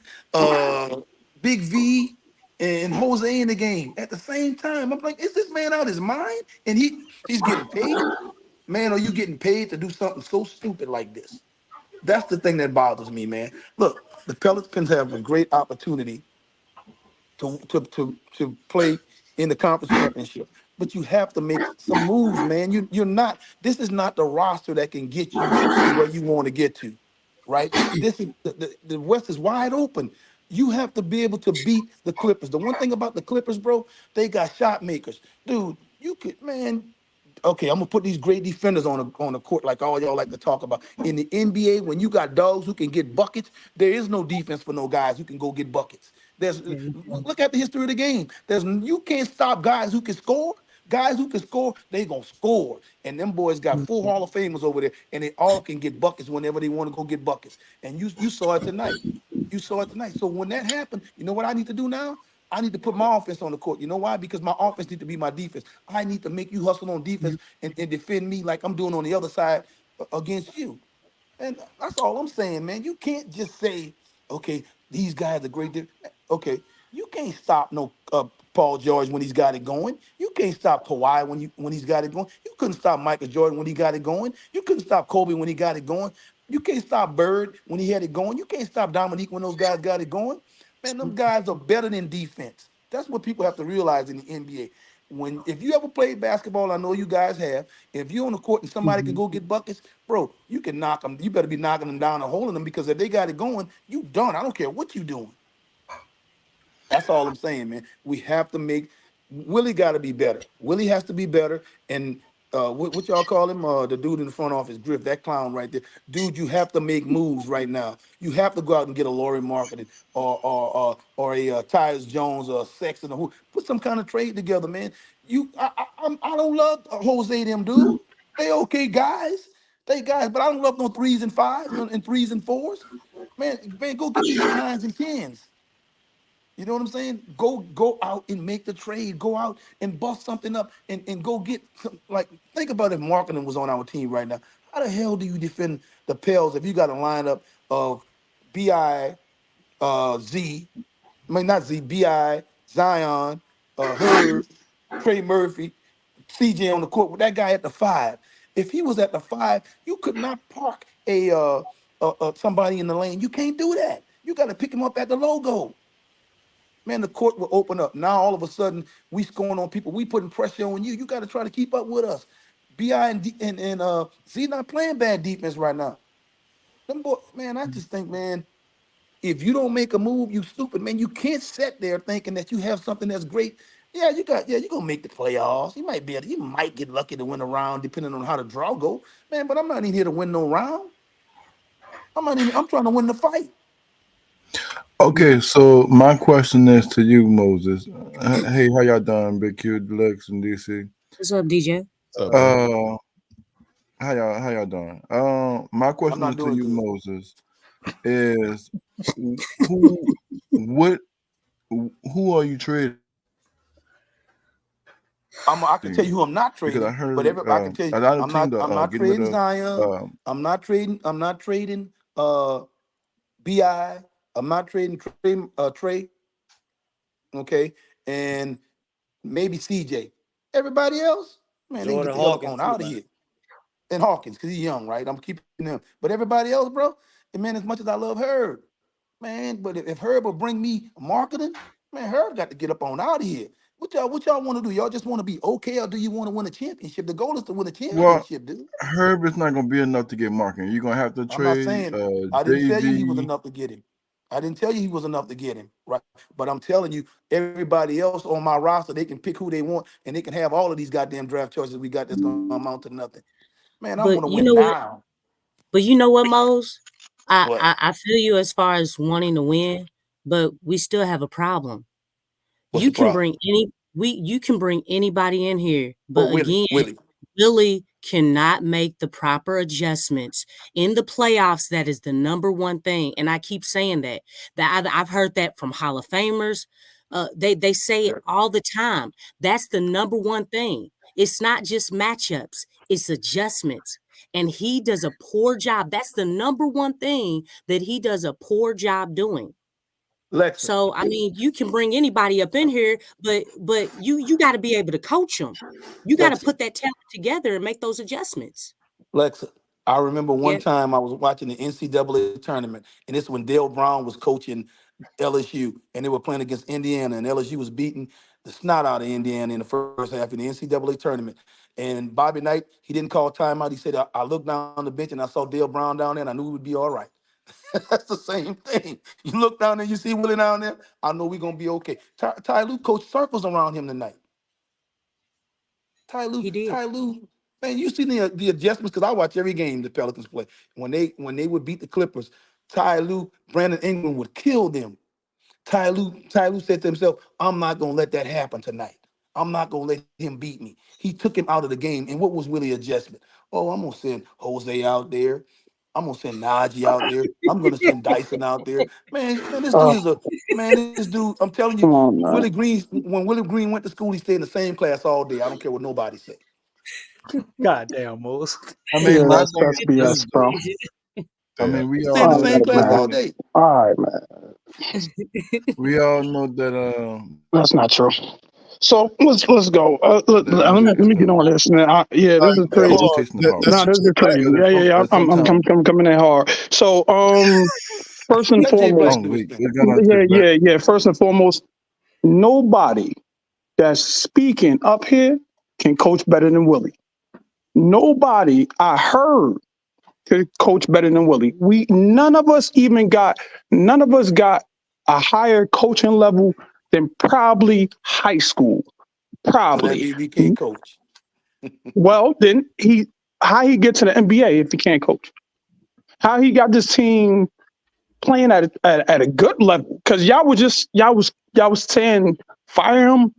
Big V, and Jose in the game at the same time. I'm like, is this man out his mind? And he's getting paid? Man, are you getting paid to do something so stupid like this? That's the thing that bothers me, man. Look, the Pelicans have a great opportunity to play in the conference championship, but you have to make some moves, man. You're not. This is not the roster that can get you to where you want to get to, right? This is the West is wide open. You have to be able to beat the Clippers. The one thing about the Clippers, bro, they got shot makers, dude. You could, man. Okay, I'm gonna put these great defenders on the court like all y'all like to talk about. In the NBA, when you got dogs who can get buckets, there is no defense for no guys who can go get buckets. Look at the history of the game. You can't stop guys who can score. Guys who can score, they gonna score. And them boys got 4 Hall of Famers over there, and they all can get buckets whenever they want to go get buckets. And you saw it tonight. You saw it tonight. So when that happened, you know what I need to do now? I need to put my offense on the court. You know why? Because my offense needs to be my defense. I need to make you hustle on defense and defend me like I'm doing on the other side against you. And that's all I'm saying, man. You can't just say, okay, these guys are great. Okay, You can't stop no Paul George when he's got it going. You can't stop Kawhi when he's got it going. You couldn't stop Michael Jordan when he got it going. You couldn't stop Kobe when he got it going. You can't stop Bird when he had it going. You can't stop Dominique when those guys got it going. Man, them guys are better than defense. That's what people have to realize in the NBA. If you ever played basketball, I know you guys have. If you're on the court and somebody can go get buckets, bro, you can knock them. You better be knocking them down and holding them, because if they got it going, you done. I don't care what you doing. That's all I'm saying, man. We have to make Willie got to be better. Willie has to be better. And what y'all call him? The dude in the front office, Griff, that clown right there. Dude, you have to make moves right now. You have to go out and get a Laurie Marketing or a Tyus Jones or a Sexton or who. Put some kind of trade together, man. I don't love Jose them, dude. They okay guys. They guys, but I don't love no 3s and 5s and 3s and 4s. Man, go get me some 9s and 10s. You know what I'm saying? Go out and make the trade. Go out and bust something up and go get some, like, think about if Marketing was on our team right now. How the hell do you defend the Pels if you got a lineup of B.I., B.I., Zion, Herb, Trey Murphy, CJ on the court with that guy at the 5? If he was at the 5, you could not park somebody in the lane. You can't do that. You got to pick him up at the logo. Man, the court will open up. Now, all of a sudden, we scoring on people. We putting pressure on you. You got to try to keep up with us. B.I. and Z not playing bad defense right now. Them boy, man, I just think, man, if you don't make a move, you stupid, man. You can't sit there thinking that you have something that's great. You're gonna make the playoffs. You might get lucky to win a round, depending on how the draw go. Man, but I'm not in here to win no round. I'm trying to win the fight. Okay, so my question is to you, Moses. Hey, how y'all doing, Big Q, Deluxe, and DC? What's up, DJ? How y'all doing? My question is to you, good. Moses, is who are you trading? I can tell you who I'm not trading. Because I heard, but I can tell you, I'm not trading Zion. I'm not trading B.I. I'm not trading Trey. Okay, and maybe CJ. Everybody else, man, Jordan, they get the hell on out of here. And Hawkins, because he's young, right? I'm keeping him. But everybody else, bro, and man, as much as I love Herb, man, but if Herb will bring me Marketing, man, Herb got to get up on out of here. What y'all want to do? Y'all just want to be okay, or do you want to win a championship? The goal is to win a championship, dude. Herb is not going to be enough to get Marketing. You're going to have to trade. I'm not saying I didn't tell you he was enough to get him. I didn't tell you he was enough to get him, right? But I'm telling you, everybody else on my roster, they can pick who they want, and they can have all of these goddamn draft choices we got that's going to amount to nothing. Man, I want to win now. But you know what, Mose? I feel you as far as wanting to win, but we still have a problem. You can bring anybody in here, but Willie cannot make the proper adjustments in the playoffs. That is the number one thing, and I keep saying that I've heard that from Hall of Famers. They say it all the time. That's the number one thing. It's not just matchups; it's adjustments, and he does a poor job. That's the number one thing that he does a poor job doing. Lexxah. So I mean, you can bring anybody up in here, but you got to be able to coach them. You got to put that talent together and make those adjustments. Lexxah, I remember one time I was watching the NCAA tournament, and it's when Dale Brown was coaching LSU, and they were playing against Indiana, and LSU was beating the snot out of Indiana in the first half in the NCAA tournament. And Bobby Knight, he didn't call timeout. He said, I looked down the bench and I saw Dale Brown down there, and I knew it would be all right. That's the same thing. You look down there, you see Willie down there, I know we're going to be okay. Ty Lue coached circles around him tonight. Ty Lue, man, you see the adjustments, because I watch every game the Pelicans play. When they would beat the Clippers, Ty Lue, Brandon Ingram would kill them. Ty Lue said to himself, I'm not going to let that happen tonight. I'm not going to let him beat me. He took him out of the game. And what was Willie's adjustment? Oh, I'm going to send Jose out there. I'm going to send Najee out there. I'm going to send Dyson out there. Man, this dude, I'm telling you, Willie Green, when Willie Green went to school, he stayed in the same class all day. I don't care what nobody say. God damn, Mose. I mean, that's BS, bro. I mean, we Stay all in the know same that. class all day. All right, man. We all know that. That's not true. So let's go. That Let me get on this. Man. Yeah, this is crazy. education That, department. that's No, this is crazy. Yeah. At some I'm time. coming in hard. So first and Let Jay foremost, Black do his We thing. got to yeah. First and foremost, nobody that's speaking up here can coach better than Willie. Nobody I heard could coach better than Willie. None of us got a higher coaching level than probably high school. So that Probably. means we can't coach. Well, then how he get to the NBA if he can't coach? How he got this team playing at a good level? Because y'all was saying fire him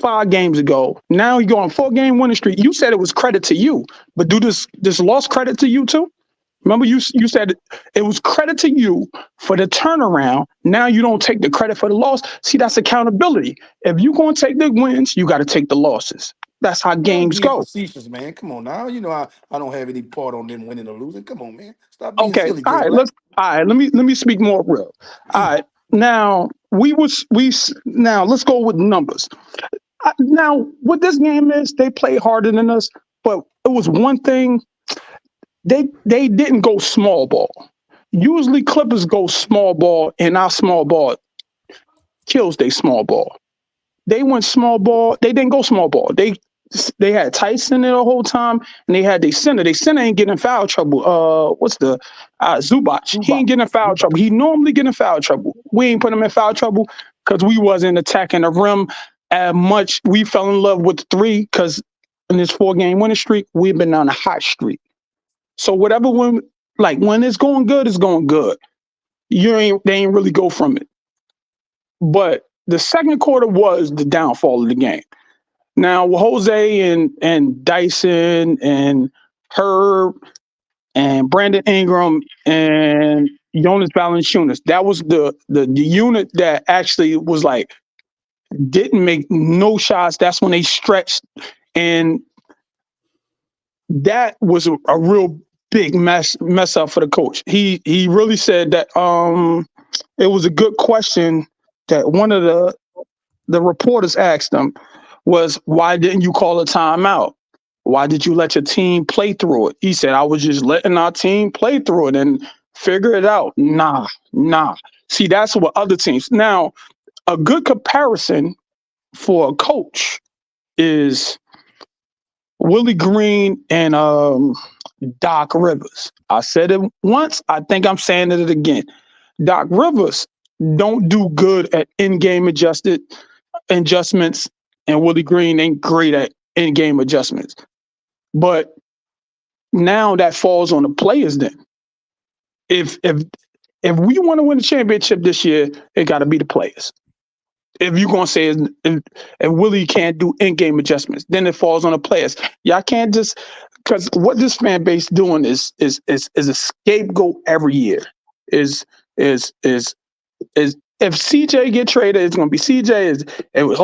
5 games ago. Now he go on 4-game winning streak. You said it was credit to you, but do this loss credit to you too? Remember you said it was credit to you for the turnaround. Now you don't take the credit for the loss. See, that's accountability. If you're going to take the wins, you got to take the losses. That's how games Being go. facetious, man. Come on now. You know I don't have any part on them winning or losing. Come on, man. Stop being Okay. silly, All Jay right. Black. Let me speak more real. All right. Now now let's go with numbers. Now what this game is, they play harder than us, but it was one thing. They didn't go small ball. Usually Clippers go small ball, and our small ball kills they small ball. They went small ball. They didn't go small ball. They had Tyson there the whole time, and they had their center. Their center ain't getting in foul trouble. What's the Zubac? He ain't getting in foul trouble. He normally get in foul trouble. We ain't put him in foul trouble because we wasn't attacking the rim as much. We fell in love with the 3 because in this 4-game winning streak, we've been on a hot streak. So when it's going good, it's going good. They ain't really go from it. But the second quarter was the downfall of the game. Now Jose and Dyson and Herb and Brandon Ingram and Jonas Valanciunas, that was the unit that actually was like didn't make no shots. That's when they stretched, and that was a real big mess up for the coach. He really said that it was a good question that one of the reporters asked him was, why didn't you call a timeout? Why did you let your team play through it? He said, I was just letting our team play through it and figure it out. Nah. See, that's what other teams. Now, a good comparison for a coach is Willie Green and Doc Rivers. I said it once. I think I'm saying it again. Doc Rivers don't do good at in-game adjustments, and Willie Green ain't great at in-game adjustments. But now that falls on the players. Then, if we want to win the championship this year, it got to be the players. If you're gonna say if Willie can't do in-game adjustments, then it falls on the players. Y'all can't just, because what this fan base doing is a scapegoat every year. Is if CJ get traded, it's gonna be CJ. It was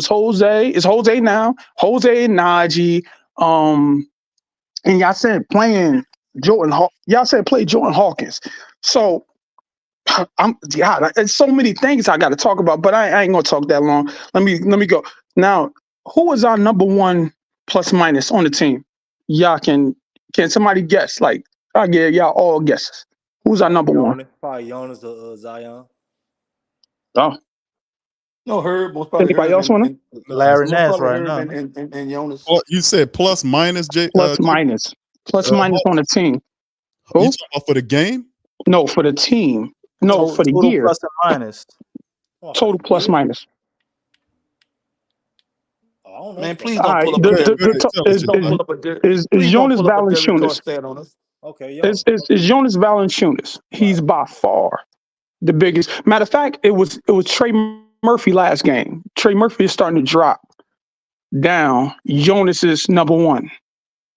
Jose. It's Jose now. Jose and Najee. And y'all said playing Jordan. Y'all said play Jordan Hawkins. So there's so many things I got to talk about, but I ain't gonna talk that long. Let me go now. Who is our number 1 plus minus on the team? Y'all can somebody guess? Like, I give y'all all guesses. Who's our number 1? Probably Jonas or Zion. Oh, No, Herb. Most probably anybody Herb else want him? Larry most Nance probably right Herb now. and Jonas. Well, you said plus minus, Jay. Plus minus on the team. You Who? talking about for the game? No, for the team. No, for the Total year. plus and minus. Total plus minus. Man, please All don't right. pull up a Derek. Please don't pull up a Derek. Is Please don't Jonas pull up a Derek Carr Valanciunas? stat on us. Okay, Is Jonas Valanciunas? He's by far the biggest. Matter of fact, it was Trey Murphy last game. Trey Murphy is starting to drop down. Jonas is number 1.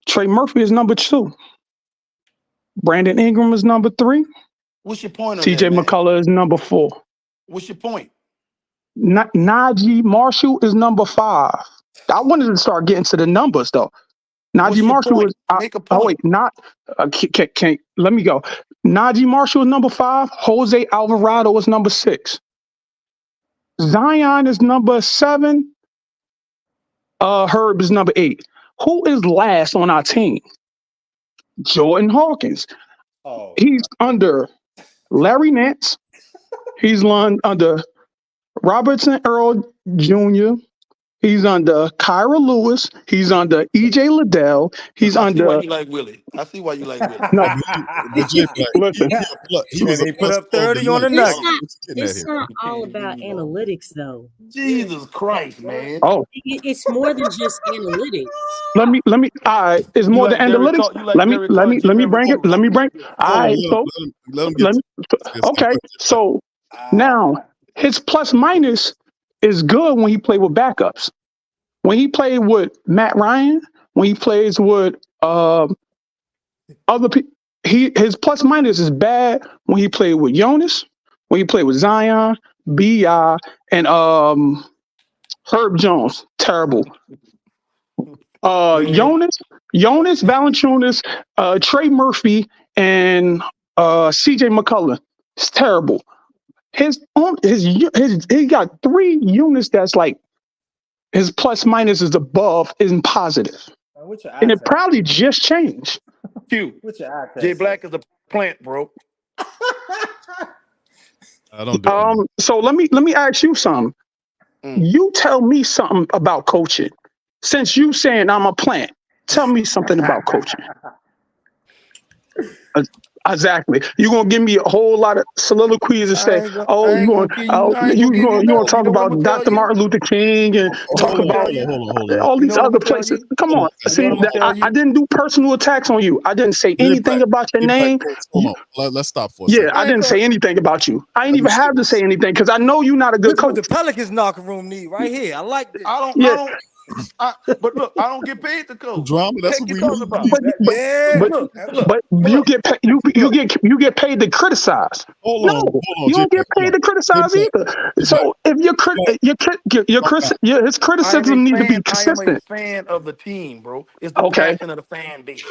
Trey Murphy is number 2. Brandon Ingram is number 3. What's your point on that, TJ man? McCullough is number 4. What's your point? Najee Marshall is number 5. I wanted to start getting to the numbers though. Najee your Marshall point? was. Make a Oh point. wait, not. Can let me go. Najee Marshall is number 5. Jose Alvarado is number 6. Zion is number 7. Herb is number 8. Who is last on our team? Jordan Hawkins. Oh, He's under Larry Nance. He's under Robertson Earl Jr. He's under Kyra Lewis. He's under EJ Liddell. He's I see why under you like Willie. I see why you like Willie. no. But Jay Black, Listen, he was and a he put plus up 30 on the Nuggets. It's Nuggets. not. What you getting at It's here? not You all can't about leave him alone. analytics, though. Jesus Christ, man. oh, It's more than just analytics. let me. All right, it's You more than like Derek analytics. Carr? You like Derek Carr and Jim Bring it. Everett too, Let right? me bring. All Hold on, right, so let him get let me. to this. Okay, so now his plus minus is good when he played with backups. When he played with Matt Ryan, when he plays with other people, his plus minus is bad when he played with Jonas, when he played with Zion, Bi, and Herb Jones. Terrible. Jonas, Valanciunas, Trey Murphy, and CJ McCullough. It's terrible. He got 3 units that's like his plus minus is above and positive. What's your And it accent? probably just changed. Q. What's your accent? Jay Black is a plant, bro. I don't do So let me ask you something. You tell me something about coaching. Since you saying I'm a plant, tell me something about coaching. Exactly. You're gonna give me a whole lot of soliloquies and say, "Oh, I ain't gonna give you. I ain't gonna give you you no. want to talk You know what I'm about gonna tell Dr. you? Martin Luther King and talk about all You these know what I'm other gonna tell places." you? Come on. You know See, what I'm gonna tell I you? didn't do personal attacks on you. I didn't say Jay anything Black, about your Jay Black, name. hold on. Let's stop for a Yeah, second. I didn't say anything about you. I ain't Let me even say have to this. say anything because I know you're not a good This is what the coach. Pelicans locker room need right here. I like this. I Yeah, don't. But look, I don't get paid to coach. Drama. What the That's heck what you we talking need. about? Yeah. but you get paid, you get paid to criticize. Hold on, You Jay don't get Black. paid to criticize Jay either. So if his I am a criticism need to be fan. I am a consistent. fan of the team, bro. It's the Okay, passion of the fan base.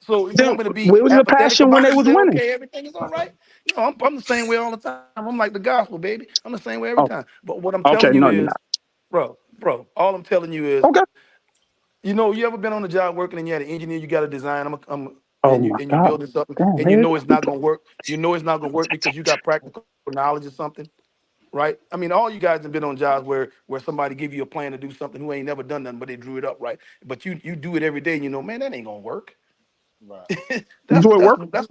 So if you then want me to be where was your apathetic passion when about they it and was say, winning? okay, everything is all right. No, I'm the same way all the time. I'm like the gospel, baby. I'm the same way every Oh, time. But what I'm okay, telling you no, you're is, not. bro, all I'm telling you is, Okay. you ever been on the job working and you had an engineer, you got to design, Oh and my you God. building something, Damn, and you man. know it's not gonna work. You know it's not gonna work because you got practical knowledge of something, right? I mean, all you guys have been on jobs where somebody give you a plan to do something who ain't never done nothing, but they drew it up, right? But you do it every day, and you know, man, that ain't gonna work. Right. You do it work? That's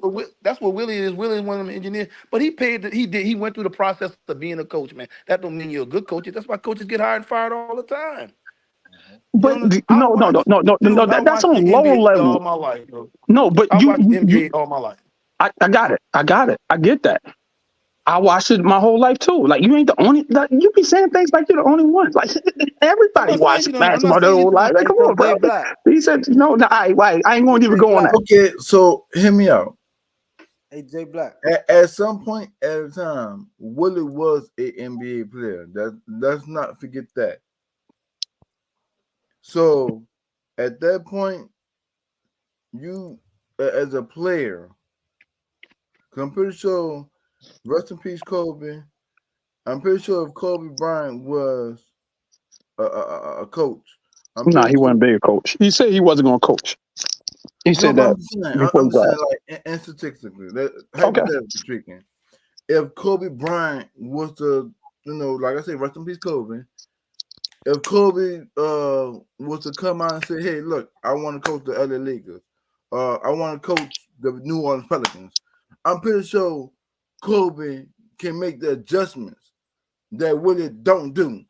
what Willie is. Willie is one of them engineers, but he went through the process of being a coach, man. That don't mean you're a good coach. That's why coaches get hired and fired all the time. But I no. dude, I That's watched the on lower NBA all level. my life, bro. No, but I watched the NBA all my life. I got it. I get that. I watched it my whole life too. Like you ain't the only. Like, you be saying things like you're the only one. Like I'm everybody not saying watches you don't. I'm not basketball their saying you whole life. don't. Like Hey, come so on, bro. Jay Black. He said no. I ain't going to even Jay go on Black. that. Okay, so hear me out. Hey, Jay Black. At some point at a time, Willie was an NBA player. Let's not forget that. So at that point, you as a player, 'cause I'm pretty sure, rest in peace, Kobe. I'm pretty sure if Kobe Bryant was a coach, I'm Nah, pretty he sure. wasn't being a coach. He said he wasn't going to coach. He No, said but that I'm just saying. before I'm he just saying, died. like, and statistically, Okay. hypothetically speaking, if Kobe Bryant was to, like I said, rest in peace, Kobe. If Kobe was to come out and say, "Hey, look, I want to coach the LA Lakers. I want to coach the New Orleans Pelicans," I'm pretty sure Kobe can make the adjustments that Willie don't do.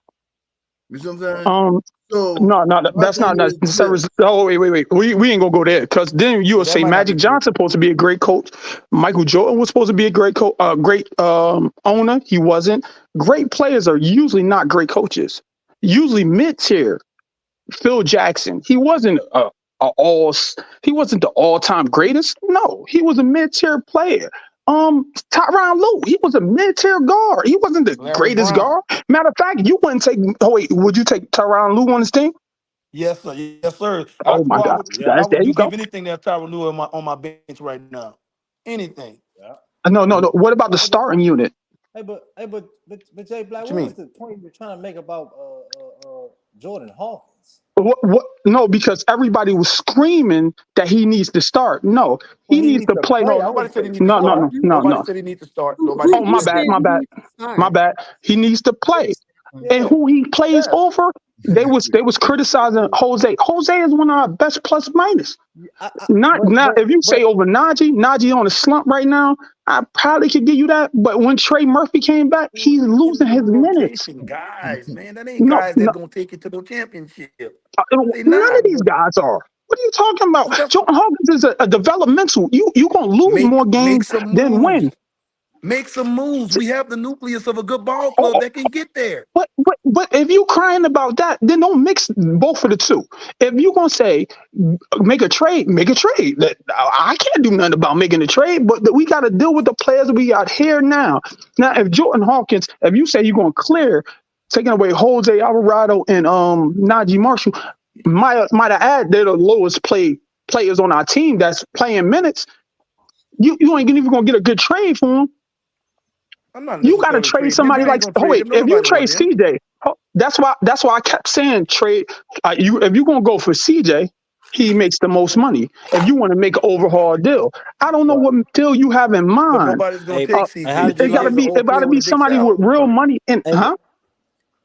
You see what I'm saying? So No, my that's thing not is necessary. this. Oh, wait. We ain't gonna go there because then you will That say might not be Magic true. Johnson supposed to be a great coach. Michael Jordan was supposed to be a great great owner. He wasn't. Great players are usually not great coaches. Usually mid tier. Phil Jackson. He wasn't he wasn't the all time greatest. No, he was a mid tier player. Tyronn Lue, he was a mid tier guard. He wasn't the Larry greatest Brown. guard. Matter of fact, you wouldn't take. Oh wait, would you take Tyronn Lue on his team? Yes, sir. Yes, sir. Oh my I God, would, I there you would go. give anything that Tyronn Lue on my bench right now. Anything. No. What about the starting unit? But Jay Black, What you what was mean? the point you're trying to make about Jordan Hawkins? What? No, because everybody was screaming that he needs to start. No, Well, he he needs needs to to play. play. I Nobody wouldn't said say he needs to No, no, start. no, start. no, Nobody no. said he needs to start. Who, Nobody who, Oh, said who my he said bad, needs he my to bad, needs to my start? bad. He needs to play. And Yeah. who he plays start. over, they was criticizing Jose. Jose is one of our best plus minus. Not now. If you say over Najee on a slump right now, I probably could give you that. But when Trey Murphy came back, he's Them losing his minutes. rotation guys, man. That ain't No, guys no, that's gonna take you to the championship. They none of not. these guys are. What are you talking about? Well, that's Jordan Hawkins is a developmental. You gonna lose more make games some than moves. win. Make some moves. We have the nucleus of a good ball Oh, club that can get there. but if you crying about that, then don't mix both of the two. If you gonna say make a trade, make a trade. I can't do nothing about making a trade, but we got to deal with the players we got here now. Now, if Jordan Hawkins, if you say you're gonna clear, taking away Jose Alvarado and Najee Marshall, might I add they're the lowest players on our team that's playing minutes. You ain't even gonna get a good trade for them. I'm not You got to necessarily trade trading them. somebody You ain't like. gonna Oh trade wait, them. No, if you nobody trade want them. CJ, that's why I kept saying trade. If you're gonna go for CJ, he makes the most money. If you want to make an overhaul deal, I don't know what deal you have in But mind. nobody's gonna Hey, take how CJ. did you like? It gotta be Big somebody with salary. real money in, Hey, huh?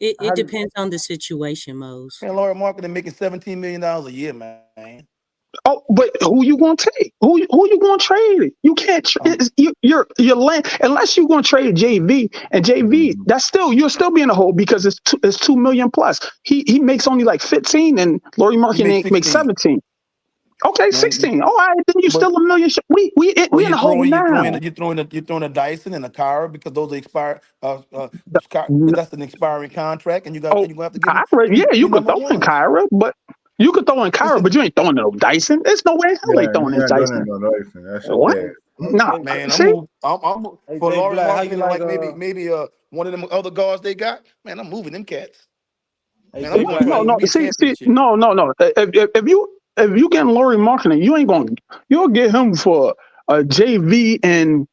It how did, depends on the situation, Mose. Man, Laurie Marketing making $17 million a year, man. Oh, but who you gonna take? Who you gonna trade? You can't. You're land unless you gonna trade JV and JV. That's still you'll still be in a hole because it's 2 million plus. He makes only like 15, and Laurie He makes Marketing makes 16. 17. Okay, Man, 16. All right, then you but still a million. We in a hole now. you're throwing a Dyson and a Kyra because those are expired. The- That's an expiring contract, and Oh, you're gonna have to give them Kyra, yeah, you three could number throw in ones. Kyra, but you could throw in It's Kyra, a, but you ain't throwing no Dyson. There's no way in hell they Yeah, throwing you in ain't doing Dyson. that no nothing. That's a What? bad. Nah. man, See, I'm hey for Jay Laurie Black, how you Marketing and like? like maybe one of them other guards they got. Man, I'm moving them cats. Hey Man, I'm Jay going Black, trying how to you? no. give me a See, championship. no. If you getting Laurie Marketing, you ain't going. You'll get him for a JV and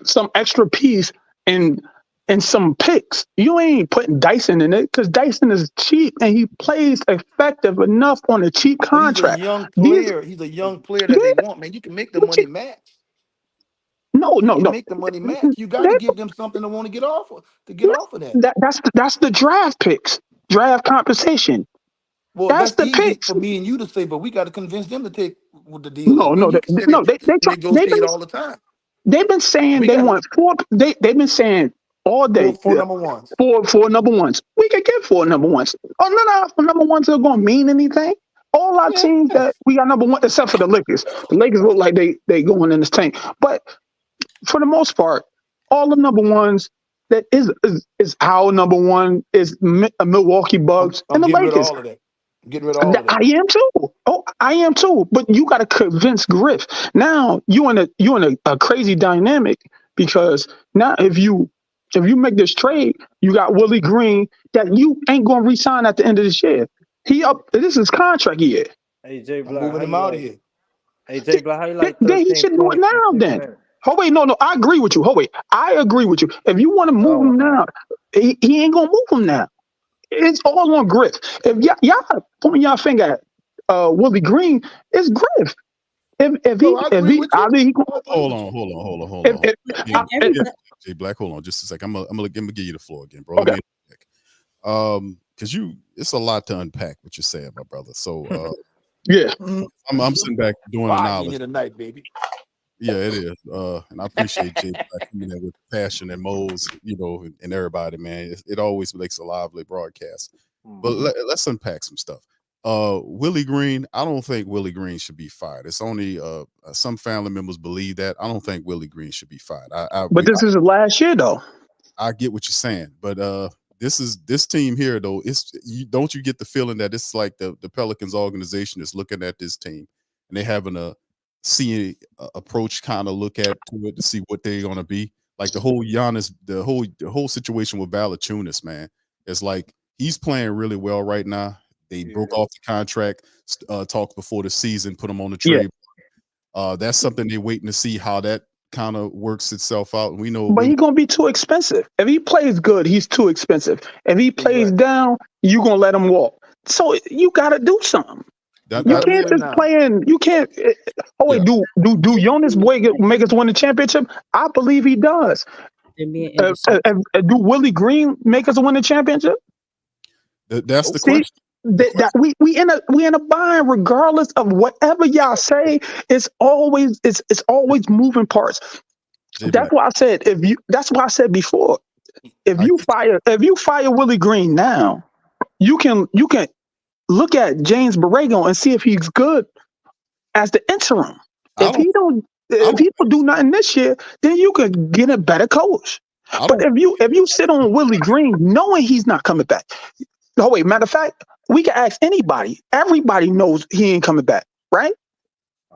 some extra piece and some picks. You ain't putting Dyson in it because Dyson is cheap and he plays effective enough on a cheap But he's a contract. young These, player. He's a young player that they these want, man. You can make the money match. You can no. make the money match. You got to give them something to want to get off of, that. That's the draft picks, draft compensation. Well, That's that's the easy picks. for me and you to say, but we got to convince them to take what the deal is. No, Me and no, you can sit no. and negotiate all the time. They've been saying We they got want four. They've been saying all day four number ones. four number ones. We could get four number ones. Oh none of our number ones are going to mean anything. All our teams Yes. that we got number one, except for the Lakers. The Lakers look like they going in this tank. But for the most part, all the number ones that is our number one is Milwaukee Bucks I'm and the getting rid of Lakers. all of that. I'm getting rid of all of I that. am too. Oh, I am too. But you got to convince Griff. Now you in a crazy dynamic because now if you make this trade, you got Willie Green that you ain't gonna resign at the end of this year. This is contract year. Hey Jay I'm Black, moving how him you out of like? here. Hey Jay Black, how you like Then he 13 should do it points in now. 6 Then. minutes? Oh wait, no, I agree with you. Oh wait, I agree with you. If you want to move him now, he ain't gonna move him now. It's all on Griff. If y'all pointing y'all finger at Willie Green, it's Griff. If No, I agree he with you. either he go, I agree Hold with on, you. hold on. And Yeah, everybody, Jay Black, hold on just a second. I'm gonna give you the floor again, bro. Let okay, me because it's a lot to unpack what you're saying, my brother. So yeah. I'm sitting back doing Fire in analysis. here tonight, baby. Yeah, it is. And I appreciate Jay Black coming in with passion and Mo's, and everybody, man. It always makes a lively broadcast. But let's unpack some stuff. Willie Green, I don't think Willie Green should be fired. It's only some family members believe that. I don't think Willie Green should be fired. But this is the last year though. I get what you're saying, but this team here though. Don't you get the feeling that it's like the Pelicans organization is looking at this team and they having a see approach kind of look at to it to see what they're gonna be like. The whole Giannis, the whole situation with Valanciunas, man, it's like he's playing really well right now. They broke off the contract talk before the season, put him on the trade. That's something they're waiting to see how that kind of works itself out. We know, But he's gonna be too expensive. If he plays good, he's too expensive. If he plays down, you gonna let him walk. So you gotta do something. You can't just play in. You can't. Oh wait, do Jonas make us win the championship? I believe he does. Do Willie Green make us win the championship? That's the question. That we in a bind regardless of whatever y'all say. It's always moving parts. That's why I said that's why I said before. If you fire Willie Green now, you can look at James Borrego and see if he's good as the interim. If he don't do nothing this year, then you could get a better coach. But if you sit on Willie Green knowing he's not coming back, matter of fact, we can ask anybody. Everybody knows he ain't coming back, right?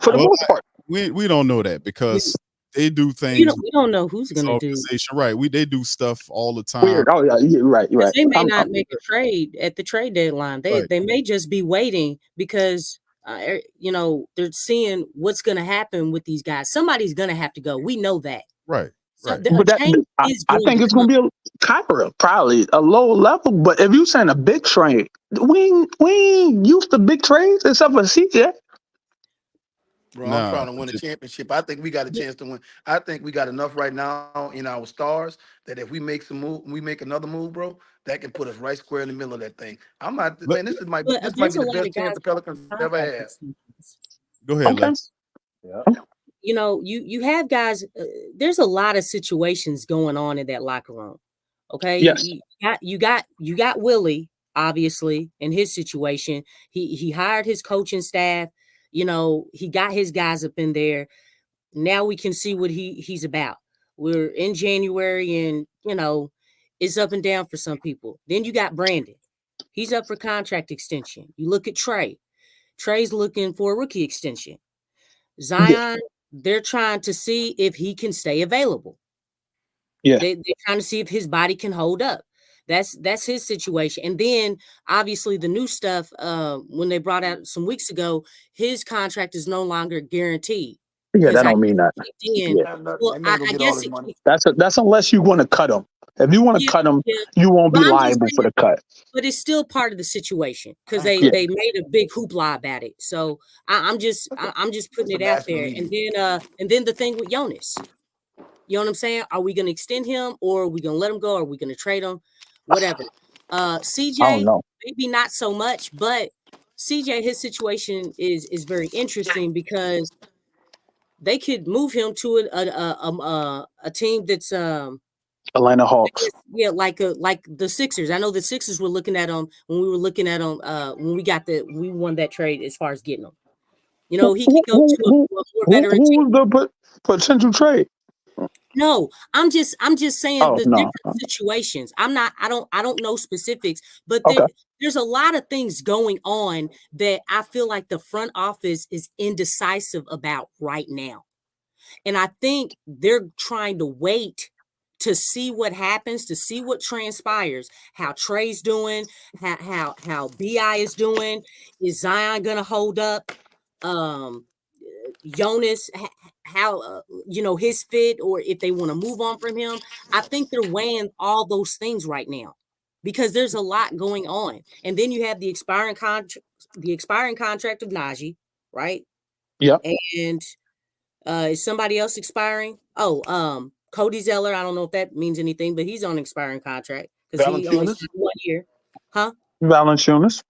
For the most part. We don't know that because they do things. We don't know who's going to do. Right. They do stuff all the time. Weird. Oh yeah, you're right. You're right. They may not make a trade at the trade deadline. They may just be waiting because they're seeing what's going to happen with these guys. Somebody's going to have to go. We know that. Right. So But I think it's going to be probably a low level. But if you're saying a big trade, we ain't used to big trades except for CJ. Bro, I'm trying to win a championship. I think we got a chance to win. I think we got enough right now in our stars that if we make another move, bro, that can put us right square in the middle of that thing. I'm not, man. This might be the best chance the Pelicans ever had. Go ahead, Lex. Yeah. You have guys. There's a lot of situations going on in that locker room. Okay. Yes. You got Willie, obviously, in his situation. He hired his coaching staff. He got his guys up in there. Now we can see what he's about. We're in January and, it's up and down for some people. Then you got Brandon. He's up for contract extension. You look at Trey. Trey's looking for a rookie extension. Zion, they're trying to see if he can stay available. Yeah. They're trying to see if his body can hold up. That's his situation. And then obviously the new stuff, when they brought out some weeks ago, his contract is no longer guaranteed. Yeah, that don't mean that. Well, I guess that's unless you want to cut him. If you want to cut him, you won't be liable for the cut. But it's still part of the situation because they made a big hoopla about it. So I'm just putting it out there. And then the thing with Jonas, you know what I'm saying? Are we going to extend him or are we going to let him go? Or are we going to trade him? Whatever. CJ, maybe not so much, but CJ, his situation is very interesting because they could move him to a team that's Atlanta Hawks. Yeah, like the Sixers. I know the Sixers were looking at them when we were looking at them when we won that trade as far as getting them. He could go to a more veteran team. Who's the potential trade? No, I'm just saying different situations. I don't know specifics, but there's a lot of things going on that I feel like the front office is indecisive about right now. And I think they're trying to wait to see what happens, to see what transpires, how Trey's doing, how BI is doing. Is Zion going to hold up? Jonas, how his fit, or if they want to move on from him. I think they're weighing all those things right now because there's a lot going on. And then you have the expiring contract of Najee, right? Yeah. And is somebody else expiring? Cody Zeller. I don't know if that means anything, but he's on expiring contract because he only signed 1 year. Huh? Valanciunas.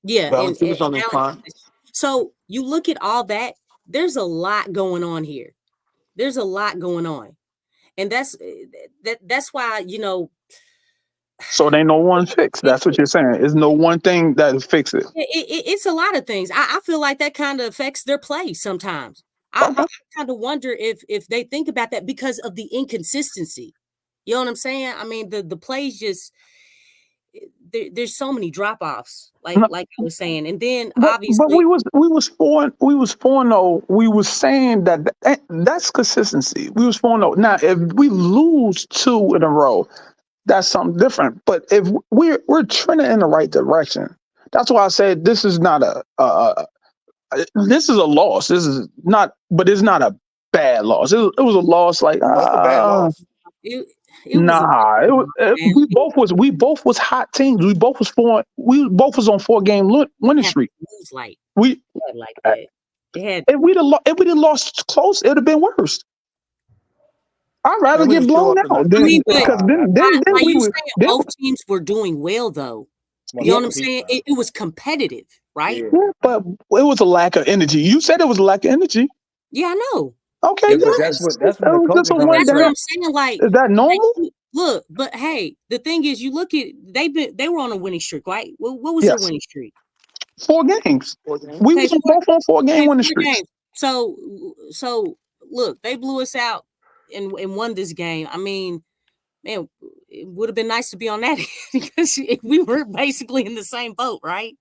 Yeah. Valanciunas on his prime. So you look at all that. There's a lot going on here. There's a lot going on. And that's why, So there ain't no one fix. That's what you're saying. There's no one thing that will fix it. It's a lot of things. I feel like that kind of affects their play sometimes. I kind of wonder if they think about that because of the inconsistency. You know what I'm saying? I mean, the plays just there's so many drop-offs, like I was saying. And then obviously but we was 4-0. We was saying that's consistency. We was 4-0. Now if we lose 2 in a row, that's something different. But if we're trending in the right direction, That's why I said this is not this is a loss. This is not, but it's not a bad loss. It was a loss. Like That's a bad loss. It was a nah, we both was hot teams. We both was on 4-game winning streak. lose like We like that. It had if we'd have lost close, it'd have been worse. I'd rather And we get didn't show blown up in out that. because then like we you were saying then, both teams were doing well though. You know what I'm saying? It was competitive, right? yeah, but it was a lack of energy. You said it was a lack of energy. Yeah, I know. Okay, It yeah. was. That's what It was just a But one that's what day. I'm saying. Like, Is that normal? look, but hey, the thing is, you look at they were on a winning streak, right? What was Yes. their winning streak? 4 games. We was both on 4-game winning streaks. So look, they blew us out and won this game. I mean, man, it would have been nice to be on that because we were basically in the same boat, right?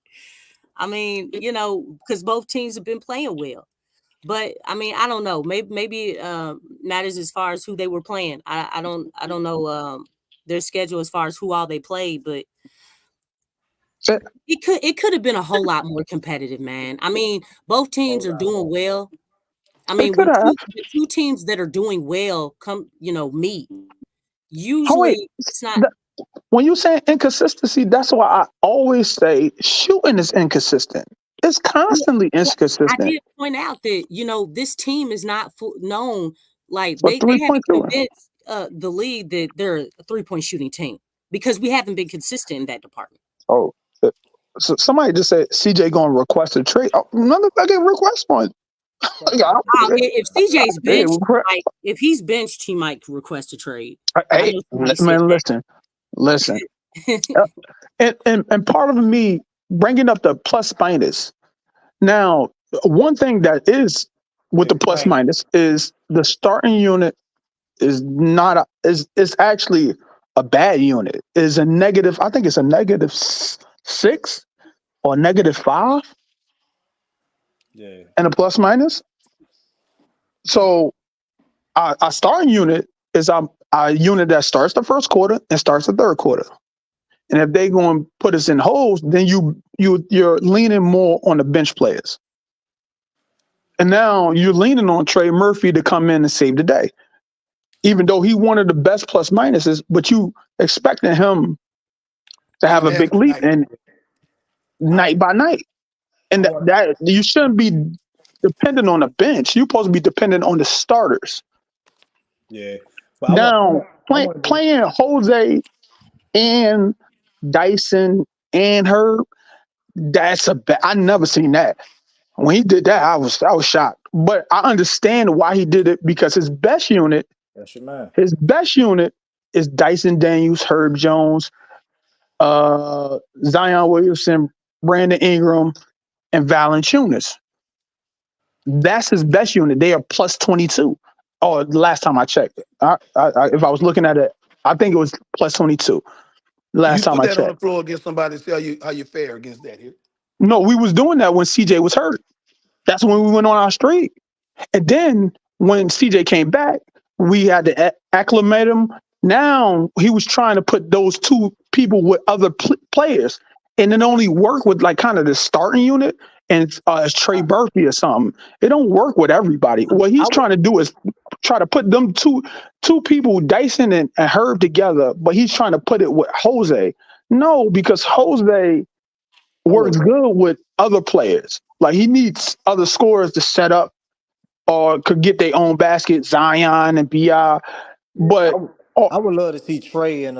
I mean, you know, because both teams have been playing well. But I mean, I don't know. Maybe matters as far as who they were playing. I don't know their schedule as far as who all they played, but it could have been a whole lot more competitive, man. I mean, both teams are doing well. I mean, when two teams that are doing well meet, usually it's not. When you say inconsistency, that's why I always say shooting is inconsistent. It's constantly inconsistent. I did point out that this team is not known like For they haven't convinced the league that they're a 3-point shooting team because we haven't been consistent in that department. Oh, so somebody just said CJ going to request a trade. Oh, none of that get request one. If CJ's benched, like if he's benched, he might request a trade. Hey, man, listen. and part of me bringing up the plus minus. Now, one thing that is with the plus minus is the starting unit is not is actually a bad unit. Is a negative. I think it's a -6 or -5. Yeah. And a plus minus. So our starting unit is a unit that starts the first quarter and starts the third quarter. And if they going to put us in holes, then you're leaning more on the bench players. And now you're leaning on Trey Murphy to come in and save the day. Even though he one of the best plus minuses, but you expecting him to have a big leap and night by night. And that you shouldn't be dependent on the bench. You're supposed to be dependent on the starters. Yeah. Now, playing Jose and Dyson and Herb, that's I never seen that. When he did that, I was shocked. But I understand why he did it because his best unit, that's your man. His best unit is Dyson Daniels, Herb Jones, Zion Williamson, Brandon Ingram, and Valanciunas. That's his best unit. They are plus 22. Oh, the last time I checked, if I was looking at it, I think it was plus 22. Last time I checked. You put that on the floor against somebody to see how you fare against that here. No, we was doing that when CJ was hurt. That's when we went on our streak. And then when CJ came back, we had to acclimate him. Now he was trying to put those two people with other players, and it only worked with like kind of the starting unit and Trey Murphy or something. It don't work with everybody. What he's trying to do is try to put them two people, Dyson and Herb, together, but he's trying to put it with Jose. No, because Jose works good with other players. Like he needs other scorers to set up or could get their own basket, Zion and BI. But I would love to see Trey and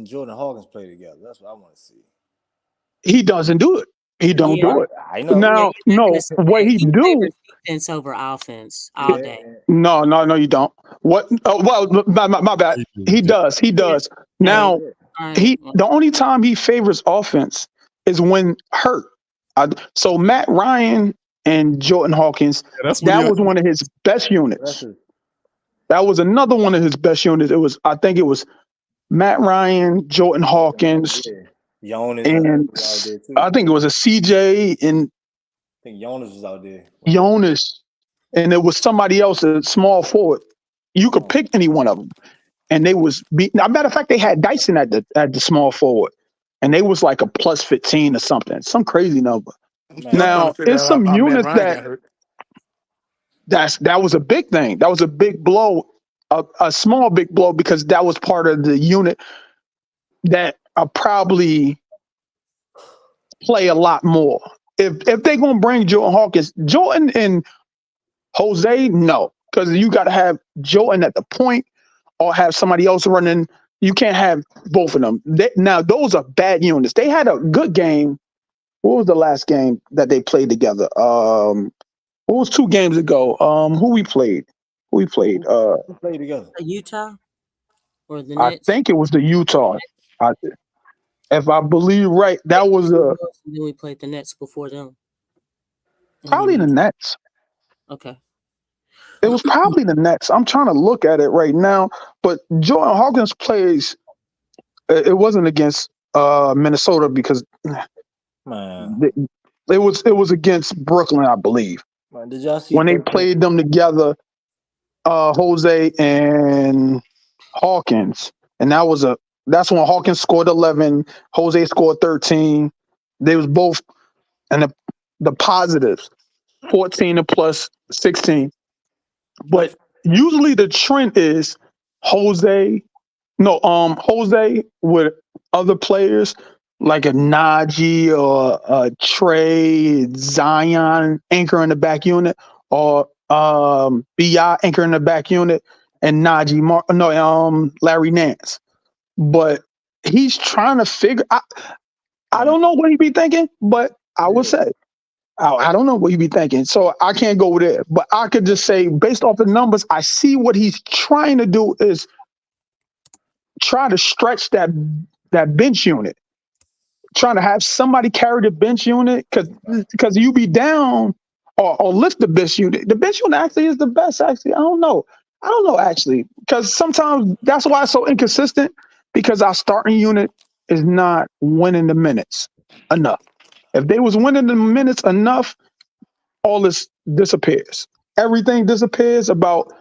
Jordan Hawkins play together. That's what I want to see. He doesn't do it. He don't do it. I know. Now, no, what he do? Defense over offense all day. No, you don't. What? Well, my bad. He does. Now, the only time he favors offense is when hurt. So Matt Ryan and Jordan Hawkins, that was one of his best units. That was another one of his best units. I think it was Matt Ryan, Jordan Hawkins, Jonas and was out there too. I think it was a CJ and I think Jonas was out there. Jonas, and it was somebody else, a small forward. You could pick any one of them, and they was beating. As a matter of fact, they had Dyson at the small forward, and they was like a plus 15 or something, some crazy number. I'm still trying Now to figure it's out some how Matt units Ryan got hurt. that was a big thing. That was a big blow, a small big blow, because that was part of the unit that probably play a lot more. If they're gonna bring Jordan Hawkins, Jordan and Jose, no, because you got to have Jordan at the point or have somebody else running. You can't have both of them. Now those are bad units. They had a good game. What was the last game that they played together? What was 2 games ago? Who we played? Who played together? Utah or the I Nets? think it was the Utah. If I believe right, that was Then we played the Nets before them. probably the Nets. Okay. It was probably the Nets. I'm trying to look at it right now, but Jordan Hawkins plays. It wasn't against Minnesota because Man, it was against Brooklyn, I believe. man, did y'all see When they 13? played them together, Jose and Hawkins, and that's when Hawkins scored 11, Jose scored 13. They was both, and the positives, 14 and plus 16. But usually the trend is Jose with other players like a Najee or a Trey, Zion anchor in the back unit, or Bi anchor in the back unit, and Larry Nance. But he's trying to figure. I don't know what he be thinking, but I would say I don't know what he be thinking, so I can't go there. But I could just say, based off the numbers, I see what he's trying to do is try to stretch that bench unit, trying to have somebody carry the bench unit because you be down or lift the bench unit. The bench unit actually is the best. Actually, I don't know actually, because sometimes that's why it's so inconsistent, because our starting unit is not winning the minutes enough. If they was winning the minutes enough, all this disappears. Everything disappears about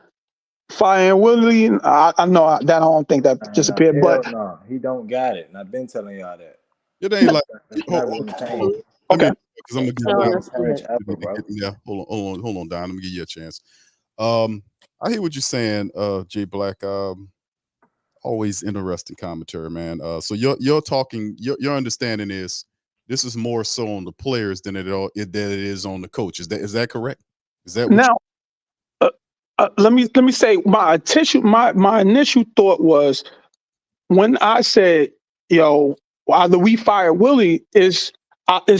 firing Willie. I know that I don't think that disappeared, but No, he don't got it. And I've been telling y'all that. It ain't like It's not gonna change. Okay. Because I'm gonna get hold on, Don. Let me give you a chance. I hear what you're saying, Jay Black. Always interesting commentary, man. So you're talking, your understanding is this is more so on the players than it is on the coach. Is that correct? Is that what now? Let me say my initial thought was when I said, either we fire Willie, is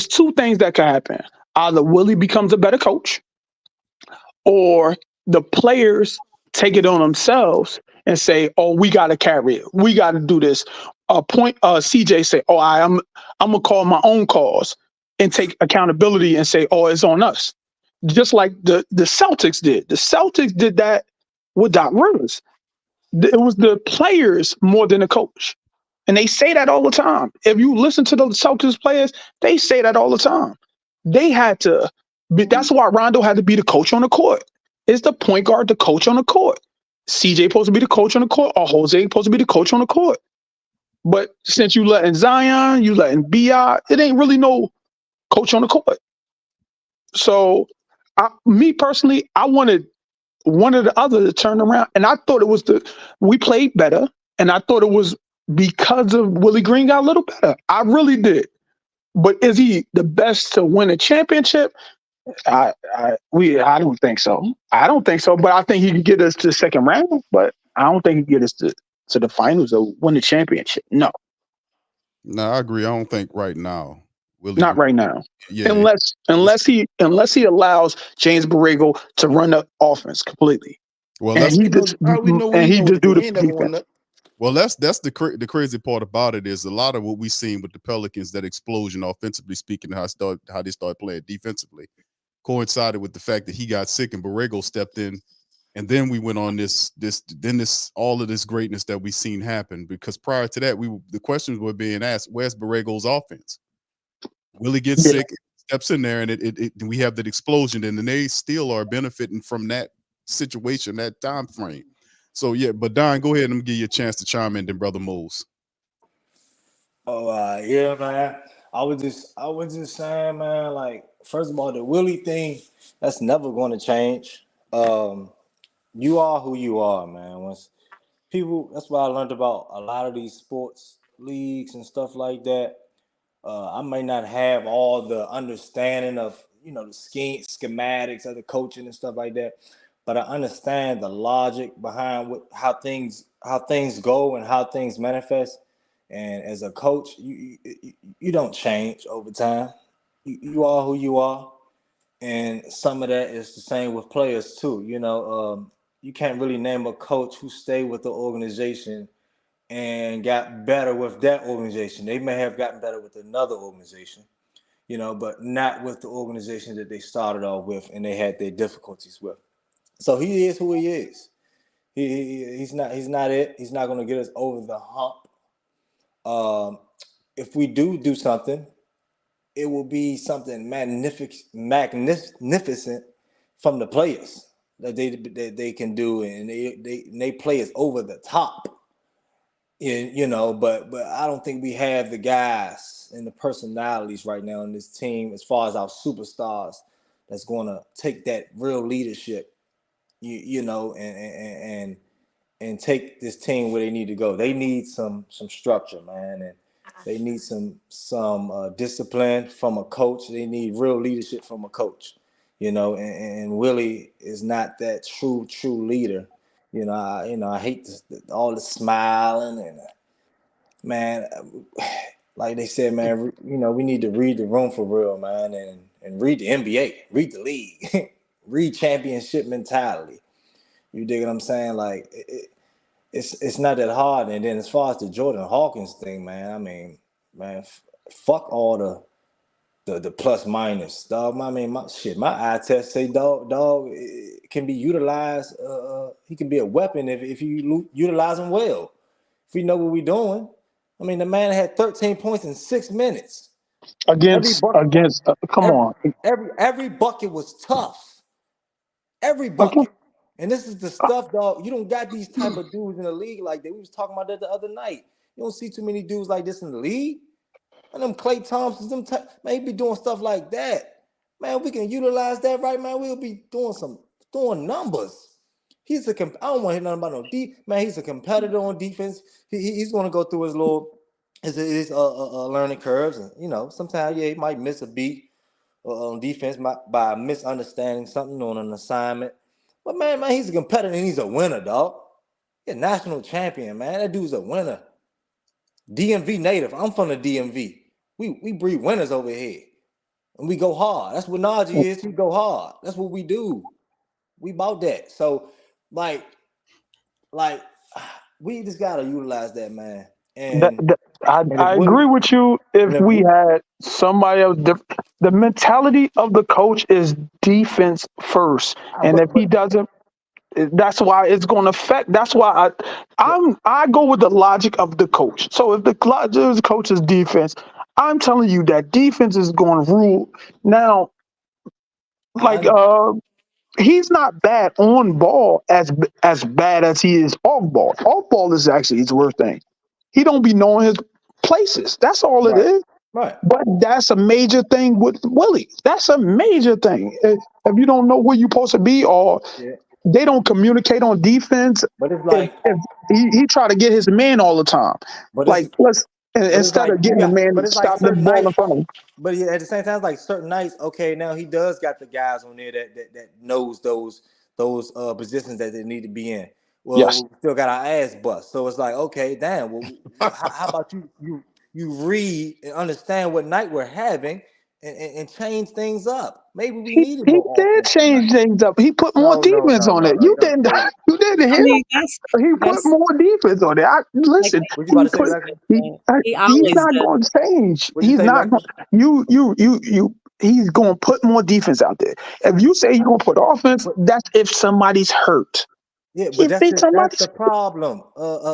2 things that could happen. Either Willie becomes a better coach, or the players take it on themselves and say, "Oh, we got to carry it. We got to do this." CJ say, "Oh, I'm gonna call my own calls and take accountability and say, oh, it's on us." Just like the Celtics did. The Celtics did that with Doc Rivers. It was the players more than the coach. And they say that all the time. If you listen to those Celtics players, they say that all the time. They had to that's why Rondo had to be the coach on the court. It's the point guard, the coach on the court. CJ supposed to be the coach on the court, or Jose supposed to be the coach on the court. But since you letting Zion, you letting Bi, it ain't really no coach on the court. So me personally, I wanted one or the other to turn around. And I thought it was we played better. And I thought it was because of Willie Green got a little better. I really did. But is he the best to win a championship? I don't think so. I don't think so. But I think he could get us to the second round. But I don't think he can get us to the finals or win the championship. No. No, I agree. I don't think right now. Not right now. Yeah. Unless he allows James Borrego to run the offense completely. Well, and he just do the defense. Well, that's the crazy part about it is a lot of what we've seen with the Pelicans, that explosion offensively speaking, how they started playing defensively, coincided with the fact that he got sick and Borrego stepped in, and then we went on this all of this greatness that we've seen happen. Because prior to that, the questions were being asked, where's Borrego's offense? Willie gets sick, steps in there, and we have that explosion, and then they still are benefiting from that situation, that time frame. So yeah, but Don, go ahead and give you a chance to chime in, then Brother Moles. Oh, yeah, man. I was just saying, man. Like, first of all, the Willie thing, that's never going to change. You are who you are, man. Once people, that's what I learned about a lot of these sports leagues and stuff like that. I may not have all the understanding of the schematics of the coaching and stuff like that, but I understand the logic behind how things go and how things manifest. And as a coach, you don't change over time. You are who you are, and some of that is the same with players too. You can't really name a coach who stayed with the organization and got better with that organization. They may have gotten better with another organization, but not with the organization that they started off with and they had their difficulties with. So he is who he is. He's not it. He's not going to get us over the hump. If we do something, it will be something magnificent from the players that they can do, and they play us over the top. But I don't think we have the guys and the personalities right now in this team as far as our superstars that's going to take that real leadership, and take this team where they need to go. They need some structure, man, and they need some discipline from a coach. They need real leadership from a coach, and Willie is not that true leader. I hate all the smiling and man, like they said, man, we need to read the room for real, man, and read the NBA, read the league, read championship mentality. You dig what I'm saying? Like it's not that hard. And then as far as the Jordan Hawkins thing, man, I mean, man, fuck all the plus minus, dog. I mean, my eye test say dog it can be utilized. He can be a weapon if you utilize him well. If we know what we're doing. I mean, the man had 13 points in 6 minutes. Against come on. Every bucket was tough. Every Okay. bucket. And this is the stuff, dog. You don't got these type of dudes in the league like that. We was talking about that the other night. You don't see too many dudes like this in the league. And them Clay Thompsons, man, he be doing stuff like that. Man, we can utilize that, right, man. We'll be throwing numbers. I don't want to hear nothing about no D. Man, he's a competitor on defense. He's going to go through his learning curves, and sometimes he might miss a beat on defense by misunderstanding something on an assignment. But man, he's a competitor and he's a winner, dog. He's a national champion, man. That dude's a winner. DMV native. I'm from the DMV. We breed winners over here, and we go hard. That's what Najee is. We go hard. That's what we do. We about that. So, like, we just gotta utilize that, man. And I agree with you. If we had somebody else, the mentality of the coach is defense first, and if he doesn't, that's why it's going to affect. That's why I go with the logic of the coach. So if the coach is defense, I'm telling you that defense is going to rule. Now, like he's not bad on ball as bad as he is off ball. Off ball is actually his worst thing. He don't be knowing his places. That's all it is. Right. But that's a major thing with Willie. That's a major thing. If you don't know where you're supposed to be, or they don't communicate on defense. But it's like if he try to get his man all the time. But like instead of getting the man to stop the ball in front of him. But at the same time, it's like certain nights, okay, now he does got the guys on there that knows those positions that they need to be in. Well, Yes. we still got our ass bust. So it's like, okay, damn. Well, how about you read and understand what night we're having and change things up? Maybe we needed He more. did change things up. He put more defense on it. You didn't hear him? He put more defense on it. Listen, What you about to say, he's not going to change. He's not going. He's going to put more defense out there. If you say you're going to put offense, that's if somebody's hurt. Yeah, but that's the problem.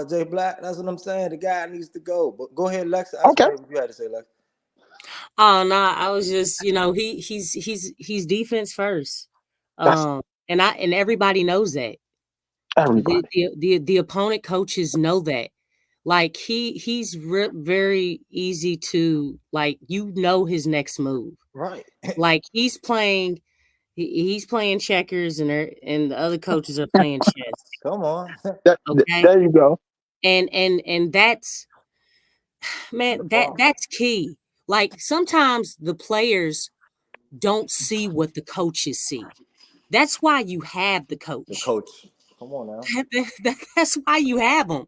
Jay Black, that's what I'm saying. The guy needs to go. But go ahead, Lexxah. Okay. What you had to say, Lexxah. Oh no, I was just, he's defense first. And everybody knows that. Everybody. The opponent coaches know that. Like he's very easy to his next move. Right. Like he's playing checkers and the other coaches are playing chess. Come on. Okay. There you go. And that's that's key. Like sometimes the players don't see what the coaches see. That's why you have the coach. The coach. Come on now. That's why you have them.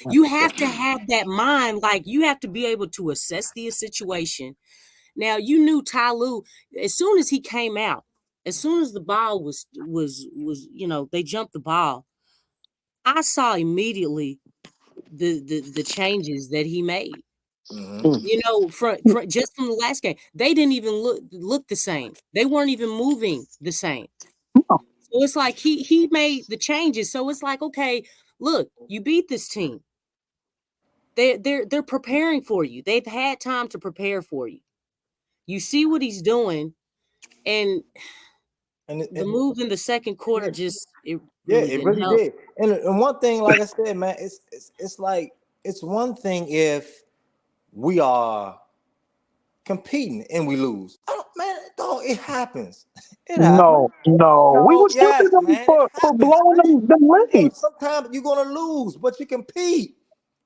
You have to have that mind. Like you have to be able to assess the situation. Now you knew Ty Lue as soon as he came out, as soon as the ball was they jumped the ball. I saw immediately the changes that he made. Mm-hmm. From just from the last game, they didn't even look the same. They weren't even moving the same. So it's like he made the changes. So it's like, okay, look, you beat this team. They're preparing for you. They've had time to prepare for you. You see what he's doing, and the move in the second quarter it really help. did. And one thing, like I said, man, it's like it's one thing if we are competing and we lose. Dog, it happens. It happens. No. We was yes, looking man, for blowing them leads. Sometimes you're gonna lose, but you compete.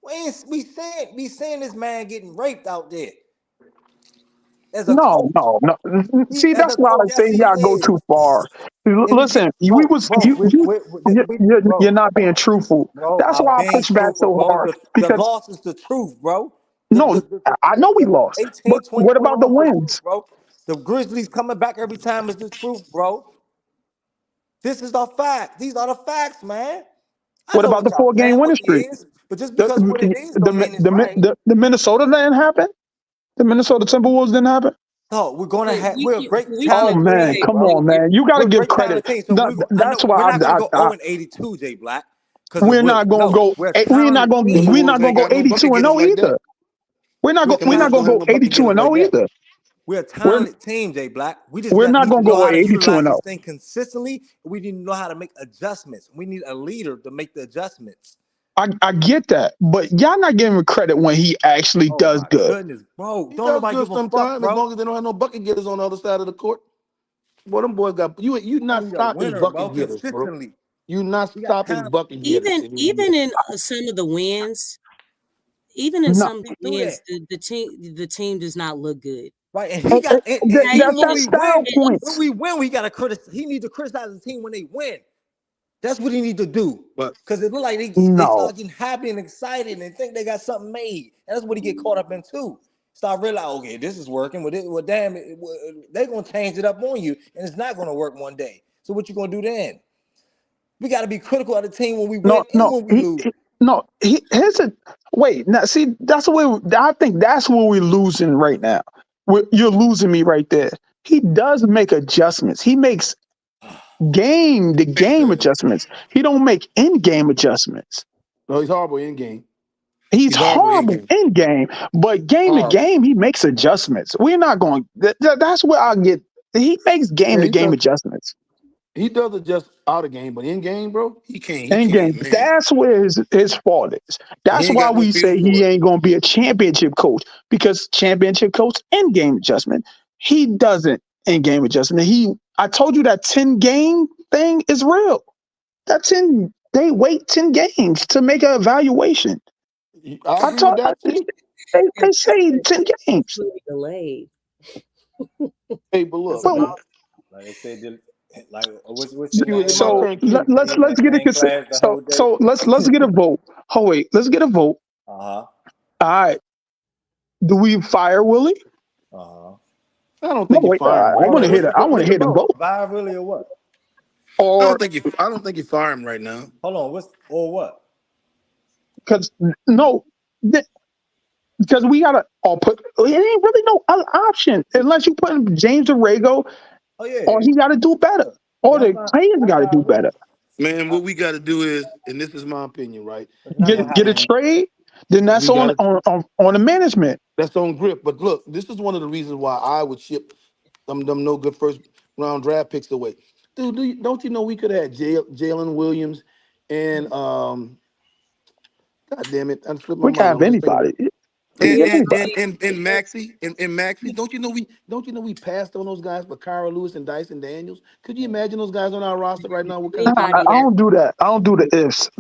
We seeing this man getting raped out there. As a No. See, that's why I say y'all go too far. Listen, you're not being truthful. Bro, That's why I push back truthful, so bro. hard. The Because loss is the truth, bro. I know we lost. 18, But 20 what about the wins? bro? The Grizzlies coming back every time is the truth, bro. This is the fact. These are the facts, man. I What know about what the y'all 4-game saying, what winning it streak? is, but just because what it is don't mean it's right. The Minnesota didn't happen? The Minnesota Timberwolves didn't happen? No, we're a great we Oh talented man, team, come bro. on, man. You gotta We're a give great credit. talented team. So That's we're why not gonna go 0-82, Jay Black. we're not gonna go. We're a talented team. We're not Timberwolves gonna ain't go got no bucket 82-0 getters like that. either. We're not We're gonna Timberwolves don't have go no bucket 82-0 getters like that. either. We're a We're talented team, Jay Black. We just we're not need to gonna know go how to utilize 82-0. this thing consistently. We need to know how to make adjustments. We need a leader to make the adjustments. I get that, but y'all not giving him credit when he actually Oh does my good. goodness, bro! He Don't does nobody good give a fuck, sometimes as bro. long as they don't have no bucket getters on the other side of the court. Boy, them boys got you I not need a stopping winner, bro. bucket getters, bro. Consistently, You not we got stopping talent. bucket getters. Even in some of the wins, even in No, some of the See through wins, that, the team does not look good. right? And he got even that's when that we win, style points. we got to criticize. He needs to criticize the team when they win. That's what he need to do. But Because it look like they No, start getting happy and excited and think they got something made. And that's what he get caught up in too. Start realizing, okay, this is working. Well, damn, they're gonna change it up on you, and it's not gonna work one day. So what you gonna do then? We got to be critical of the team when we win and when we lose. Here's a wait. Now, see, that's the way. I think that's where we're losing right now. You're losing me right there. He does make adjustments. He makes game adjustments. He don't make in-game adjustments. no, he's horrible in game. He's He's horrible in horrible game. in game, but game to Horrible. game, he makes adjustments. We're not going. That's where I get. He makes game to game adjustments. He does adjust out of game, but in game, bro, he can't. He In can't, game, man. that's where his fault is. He That's ain't why got no we feel say for he it. ain't going to be a championship coach, because championship coach in game adjustment. He doesn't in game adjustment. I told you that 10-game thing is real. They wait 10 games to make an evaluation. I agree with that too. They say 10 games. Delayed. Hey, but look, But, man. Like I said, like what's your name? so let's get a so let's get a vote. Oh wait, let's get a vote. Uh-huh. All right. Do we fire Willie? Uh-huh. I don't think No, you wait, fire him I right want to now. hear that. I want to hear the vote. Fire really or what? Or I don't think you fire him right now. Hold on, what? because because we gotta all put. It ain't really no other option unless you put in James Arago, Oh yeah. or he got to do better, or the players got to do better. Man, what we got to do is, and this is my opinion, right? Get a trade. Then that's on the management. That's on grip. But look, this is one of the reasons why I would ship them no good first round draft picks away. Dude, don't you know we could have had Jalen Williams and God damn it! I flipped my We can mind. have I was just thinking anybody. about. We can And get and anybody. and and, and Maxie and Maxie, don't you know we passed on those guys for Kyra Lewis and Dyson Daniels? Could you imagine those guys on our roster right now? What kind of Anybody team? I that don't do that. I don't do the ifs.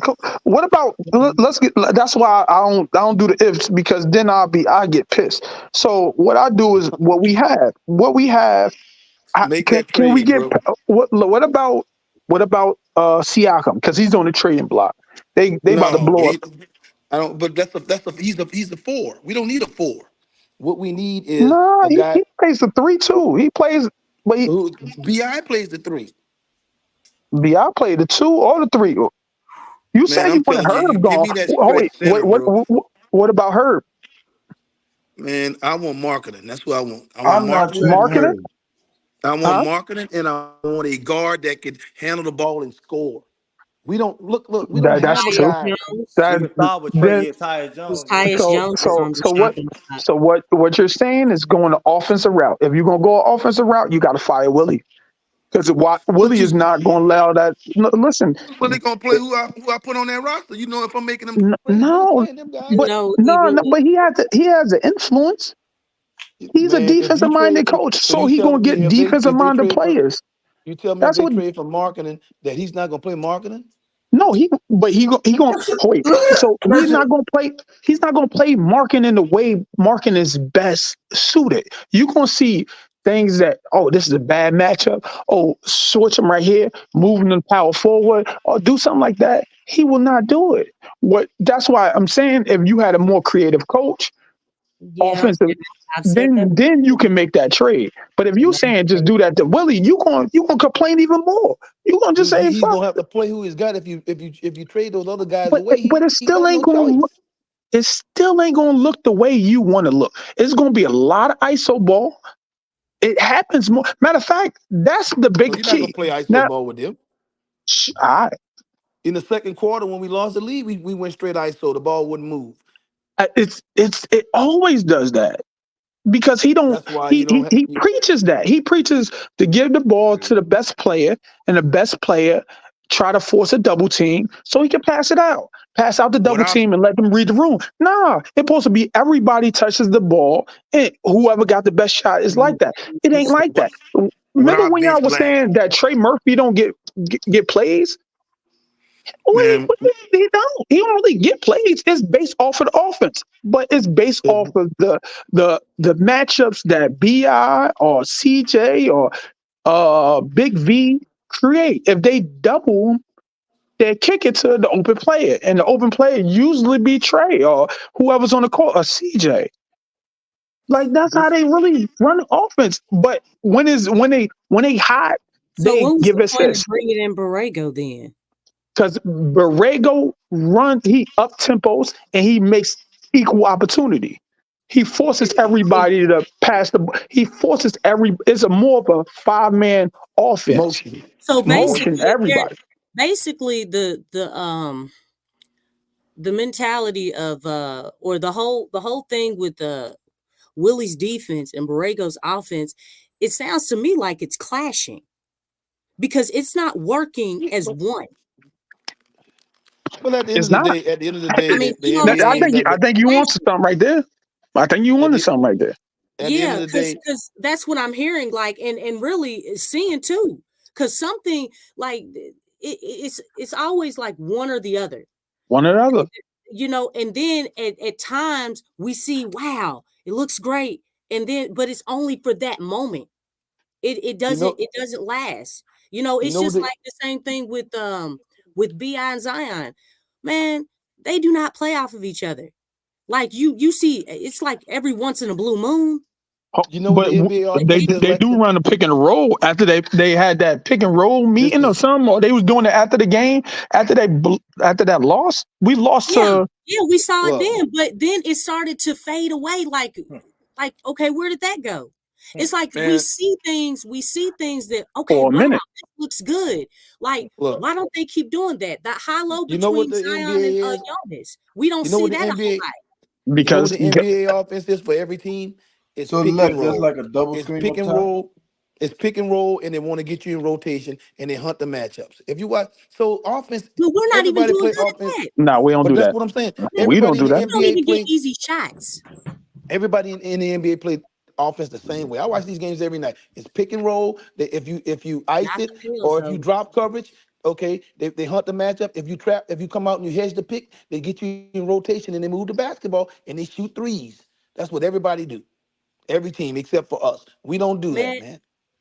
What about let's get? That's why I don't do the ifs because then I get pissed. So what I do is what we have. What we have. Make that Can we trade, get bro. what about Siakam because he's on the trading block. They about to No, blow up. I don't. But he's a four. We don't need a four. What we need is No, a he guy plays the 3 too. He plays, but who Bi plays the three. Bi played the 2 or the 3. You Man, said I'm you wanted telling you, you Herb give gone. me that Oh stretch wait, center, bro. what about Herb? Man, I want marketing. That's what I want. I want I'm not marketing. trading Marketing? her. I want Huh? marketing, and I want a guard that can handle the ball and score. We don't look. We don't That's have a true. guy. You That can start with then Tyus was Jones. Then. Tyus Jones is on the shopping block. so what you're saying is going the offensive route. If you're gonna go an offensive route, you got to fire Willie because But Willie you, is not going to allow that. No, listen, well, they gonna play who I put on that roster. You know, if I'm making them play, they no, playing them guys. but No, he no, really. but he has an influence. He's a Man, if defensive you minded trade, coach, so so you he gonna telling me get defensive if they minded trade for players. you tell me if That's they what. trade for marketing that he's not gonna play marketing? No, he gonna wait. So he's not gonna play. He's not gonna play Markin in the way Markin is best suited. You gonna see things that this is a bad matchup. Oh, switch him right here, moving the power forward, or do something like that. He will not do it. That's why I'm saying if you had a more creative coach, Yeah, offensive, I've said that. then you can make that trade. But if you saying just do that to Willie, you gonna complain even more. You gonna just say He's fuck. gonna have to play who he's got. If you trade those other guys But away, but he got no choice. it still ain't gonna look the way you want to look. It's gonna be a lot of ISO ball. It happens more. Matter of fact, that's the No, big you're not gonna key. play ISO Now, ball with them. I, In the second quarter, when we lost the lead, we went straight ISO. The ball wouldn't move. it always does that because he don't That's why you don't. he preaches that. He preaches to give the ball to the best player, and the best player try to force a double team so he can pass it out. Pass out the double team and let them read the room. Nah, it's supposed to be everybody touches the ball and whoever got the best shot is like that. It ain't like that. What Remember our when y'all bench was lack, saying that Trey Murphy don't get plays? man. He don't. He don't really get plays. It's based off of the offense, but it's based off of the matchups that Bi or CJ or Big V create. If they double him, they kick it to the open player, and the open player usually be Trey or whoever's on the court or CJ. Like that's how they really run the offense. But when they hot, So they what was give the point of assists. bringing in Borrego then? Because Borrego he up tempos and he makes equal opportunity. He forces everybody to pass he forces it's a more of a 5-man offense. Motion. So Motion everybody. basically the mentality of or the whole thing with Willie's defense and Borrego's offense, it sounds to me like it's clashing because it's not working as one. Well, at the end It's of the not. day, I mean, the you know what I'm NBA saying? ain't nothing I but think you want something right there. I think you wanted something right there. at the end Yeah, of the day. because that's what I'm hearing, like, and really seeing too. Because something like it's always like one or the other. One or the other. You know, and then at times we see, wow, it looks great, and then but it's only for that moment. It doesn't last. You know, You it's know just the like the same thing with Bi and Zion. Man, they do not play off of each other. Like you see, it's like every once in a blue moon. you know what But the NBA they offense is, they do Lexxah? run a pick and roll after they had that pick and roll meeting or something, or they was doing it after the game after that loss. We lost to We saw it then, but then it started to fade away. Like okay, where did that go? It's like we Man, see things that okay, for a wow, minute. this looks good. Like, look, why don't they keep doing that? That high low you know what between the Zion and NBA is? Giannis. We don't You know see what the that a whole NBA? lot. You know what Because the NBA offense is for every team? It's So pick and left, there's roll. like a double It's screen pick up and top. roll. It's pick and roll, and they want to get you in rotation, and they hunt the matchups. If you watch, so offense, But we're not even everybody doing play good at offense. that. No, we don't But do that's that. what I'm saying. We don't Everybody in do the that. We don't even NBA get play. easy shots. Everybody in the NBA play offense the same way. I watch these games every night. It's pick and roll. If you ice Not it the pills, or if you though. drop coverage, okay, they hunt the matchup. If you come out and you hedge the pick, they get you in rotation and they move the basketball and they shoot threes. That's what everybody do. Every team except for us. We don't do that, Man, man.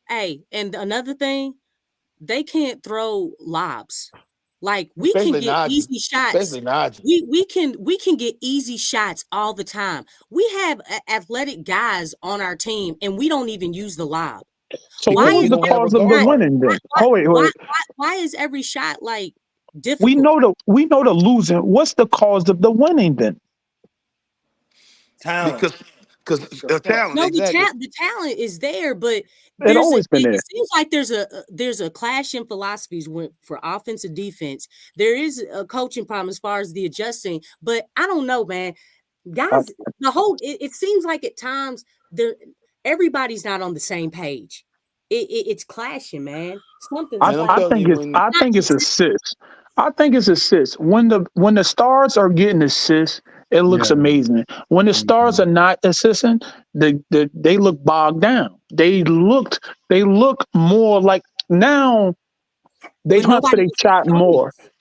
hey, and another thing, they can't throw lobs. Like we can Especially get Najee. easy shots. Especially Najee. We can get easy shots all the time. We have athletic guys on our team, and we don't even use the lob. So Why what Because was we is the don't have a cause of the why guard. winning why then? Oh wait, why wait. why is every shot like We difficult? know the losing. What's the cause of the winning then? Talent. Because talent, No, exactly. the talent is there, but It there's a always been it there. seems like there's a clash in philosophies for offense and defense. There is a coaching problem as far as the adjusting, but I don't know, man. Uh, Guys, it seems like at times everybody's not on the same page. It's clashing, man. Something's Man, I'm clashing. telling you, when Not it's consistent. assists. I think it's assists. When the stars are getting assists, it looks Yeah. amazing. When the stars are not assisting, they look bogged down. They look more like now they But hunt for nobody their was hitting shot more. threes.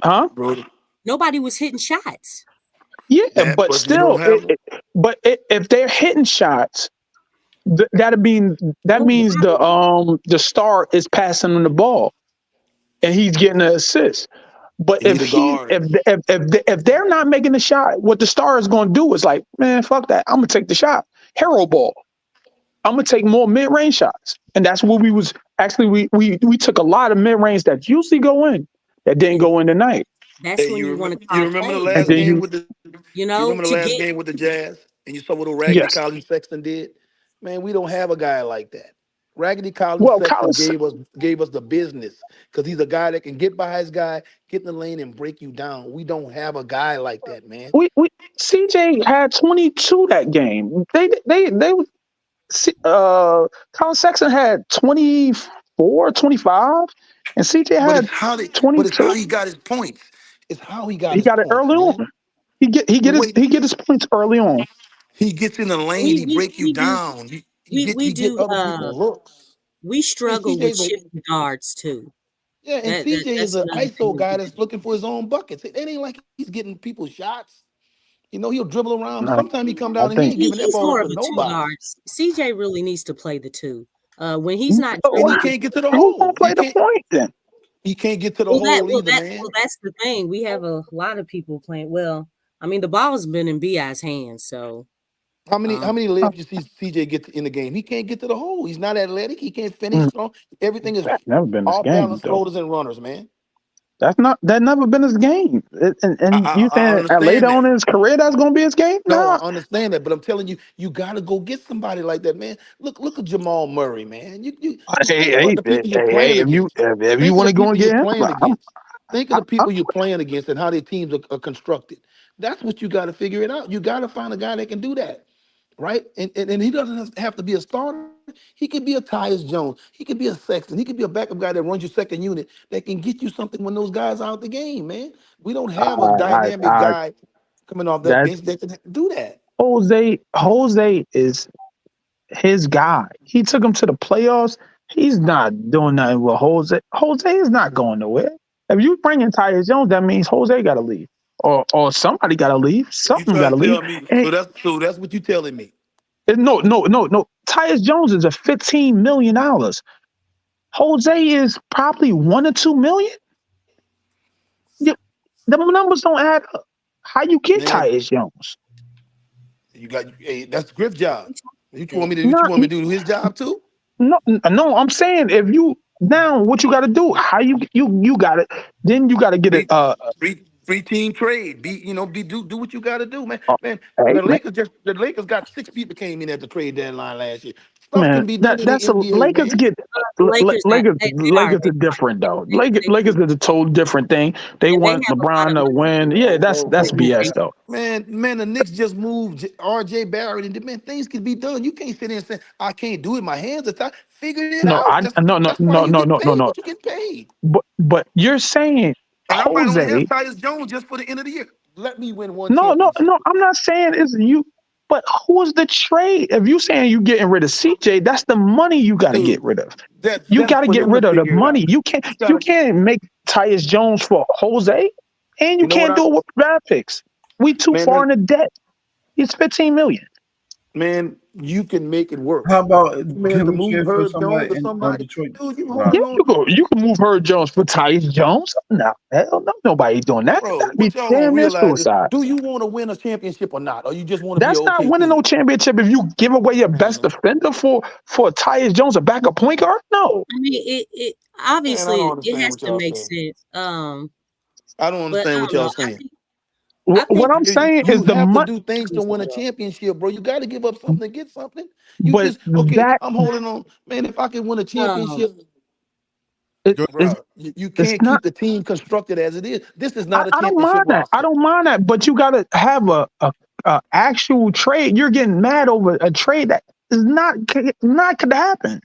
Huh? bro, Nobody was hitting shots. Yeah, that, but but you don't still, have if they're hitting shots, that Well, means the star is passing on the ball and he's getting an assist. But you need a guard. if they're not making the shot, what the star is going to do is like, man, fuck that. I'm gonna take the shot, hero ball. I'm gonna take more mid range shots, and that's what we was actually we took a lot of mid range that usually go in that didn't and go in tonight, that's Hey, when you want to you call remember the plays, and last then game you with the you you know, remember the to last get game with the Jazz and you saw what old Raggedy yes, Collins Sexton did? Man, we don't have a guy like that. Raggedy Collins well, Sexton college. gave us the business because he's a guy that can get by his guy, get in the lane and break you down. We don't have a guy like that, man. We CJ had 22 that game. Colin Sexton had 24, 25, and CJ But had it's how they but it's 22. how he got his points. It's how he got He his got it points, early man. on. The way He get his points early on. he gets in the lane, he break you we do down. we He get do other people looks. we Man, struggle with CJ's a shifting guards too. Yeah, and CJ is That's an another thing ISO we guy do. that's looking for his own buckets. It ain't like he's getting people shots. You know, he'll dribble around. No, Sometimes he come I down and he think ain't giving that He's ball up more to of a two nobody. guard. CJ really needs to play the two. When he's not Because he dribbling, can't get to the who's gonna hole. play the point then? He can't get to the hole either, well man. that's the thing. We have a lot of people playing. Well, I mean the ball's been in Bi's hands, so How um many layups you see CJ get in the game? He can't get to the hole. He's not athletic. He can't finish Mm, strong. Everything is That's never been his off game balance though. floaters and runners, man. That never been his game. And you I saying later understand on that. in his career that's gonna be his game? No, Nah. I understand that, but I'm telling you, you gotta go get somebody like that, man. Look at Jamal Murray, man. You think about the people you're playing against. If you Think of want the to go people and you're get him, playing against. Think of the I'm people you're playing against and how their teams are constructed. That's what you got to figure it out. You got to find a guy that can do that, right? And he doesn't have to be a starter. He could be a Tyus Jones. He could be a Sexton. He could be a backup guy that runs your second unit that can get you something when those guys are out the game, man. We don't have a dynamic I guy coming off that that's bench that can do that. Jose is his guy. He took him to the playoffs. He's not doing nothing with Jose. Jose is not going nowhere. If you bring in Tyus Jones, that means Jose got to leave, or somebody got to leave. You Something got trying to to leave. tell me? And So that's what you telling me. no. Tyus Jones is a $15 million. Jose is probably 1 or 2 million. The numbers don't add up. How you get Man, Tyus Jones? hey, that's Griff's job. You want me to Not do his job too? no. I'm saying if you now what you got to do? How you got it? Then you got to get it. Free team trade. Do what you got to do, man. Uh, Man, hey, the man. Lakers got 6 people came in at the trade deadline last year. Stuff Man, can be done in the that's a NBA, Lakers man. get Lakers, Lakers are different though. Lakers is a total different thing. They and they want have a lot LeBron of to win. Yeah, that's BS though. Man, the Knicks just moved R.J. Barrett, and man, things can be done. You can't sit there and say, "I can't do it. My hands are tied." Figure it No, out. That's why you get paid what you get paid. But you're saying And I might only have Jose. Tyus Jones just for the end of the year. Let me win one No, championship. I'm not saying it's you. But who's the trade? If you saying you getting rid of CJ, that's the money you got to get rid of. You got to for get them to rid of the figure it money. out. You can't make Tyus Jones for Jose, and you know what can't do it with draft picks. We too Man, far in the debt. It's $15 million. Man, you can make it work. How about Man, can to we move trade for Herb Jones somebody or in somebody, Detroit? dude, you Nah. holding on. You can move Herb Jones for Tyus Jones. No, hell no, nobody doing that. Bro, That'd be what y'all damn don't near realize is, suicide. do you want to win a championship or not? Or you just want to be That's an not okay winning no team? championship if you give away your best defender for Tyus Jones, a backup point guard. No. I mean, it Man, I don't obviously it understand has what to y'all make saying. sense. I don't But I understand what don't know. y'all saying. I think What I'm saying is You the have to money, do things to win a championship, bro. You got to give up something to get something. You but just okay. that I'm holding on, man. If I can win a championship, bro, you it's can't not. keep the team constructed as it is. This is I, not a I don't mind championship that. I roster. don't mind that. But you got to have a actual trade. You're getting mad over a trade that is not going to happen.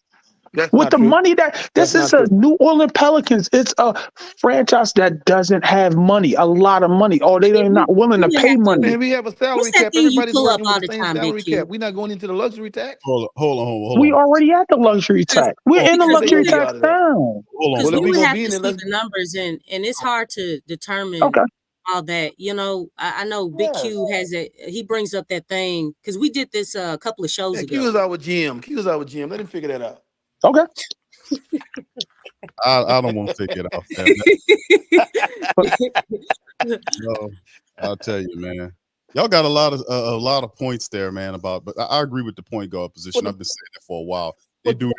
That's With not the true. money that That's this not is a true. New Orleans Pelicans, it's a franchise that doesn't have money, a lot of money. Oh, they're not willing to pay money. Man, we have a salary what's that cap. thing you Everybody's pull up working with all the the same time, Big salary Q? cap. We're not going into the luxury tax. Hold on. We already at the luxury tax. We're in the Because they luxury gonna be tax out of that. now. Because Well, we if we would gonna have be to in it, see let's the numbers, and it's hard to determine Okay. all that. You know, I know Big Q has a he brings up that thing because we did this a couple of shows Q ago. is our GM. Q is our GM. Let him figure that out. Okay. I don't want to take it off that. No, I'll tell you, man. Y'all got a lot of points there, man. But I agree with the point guard position. I've been saying that for a while. They do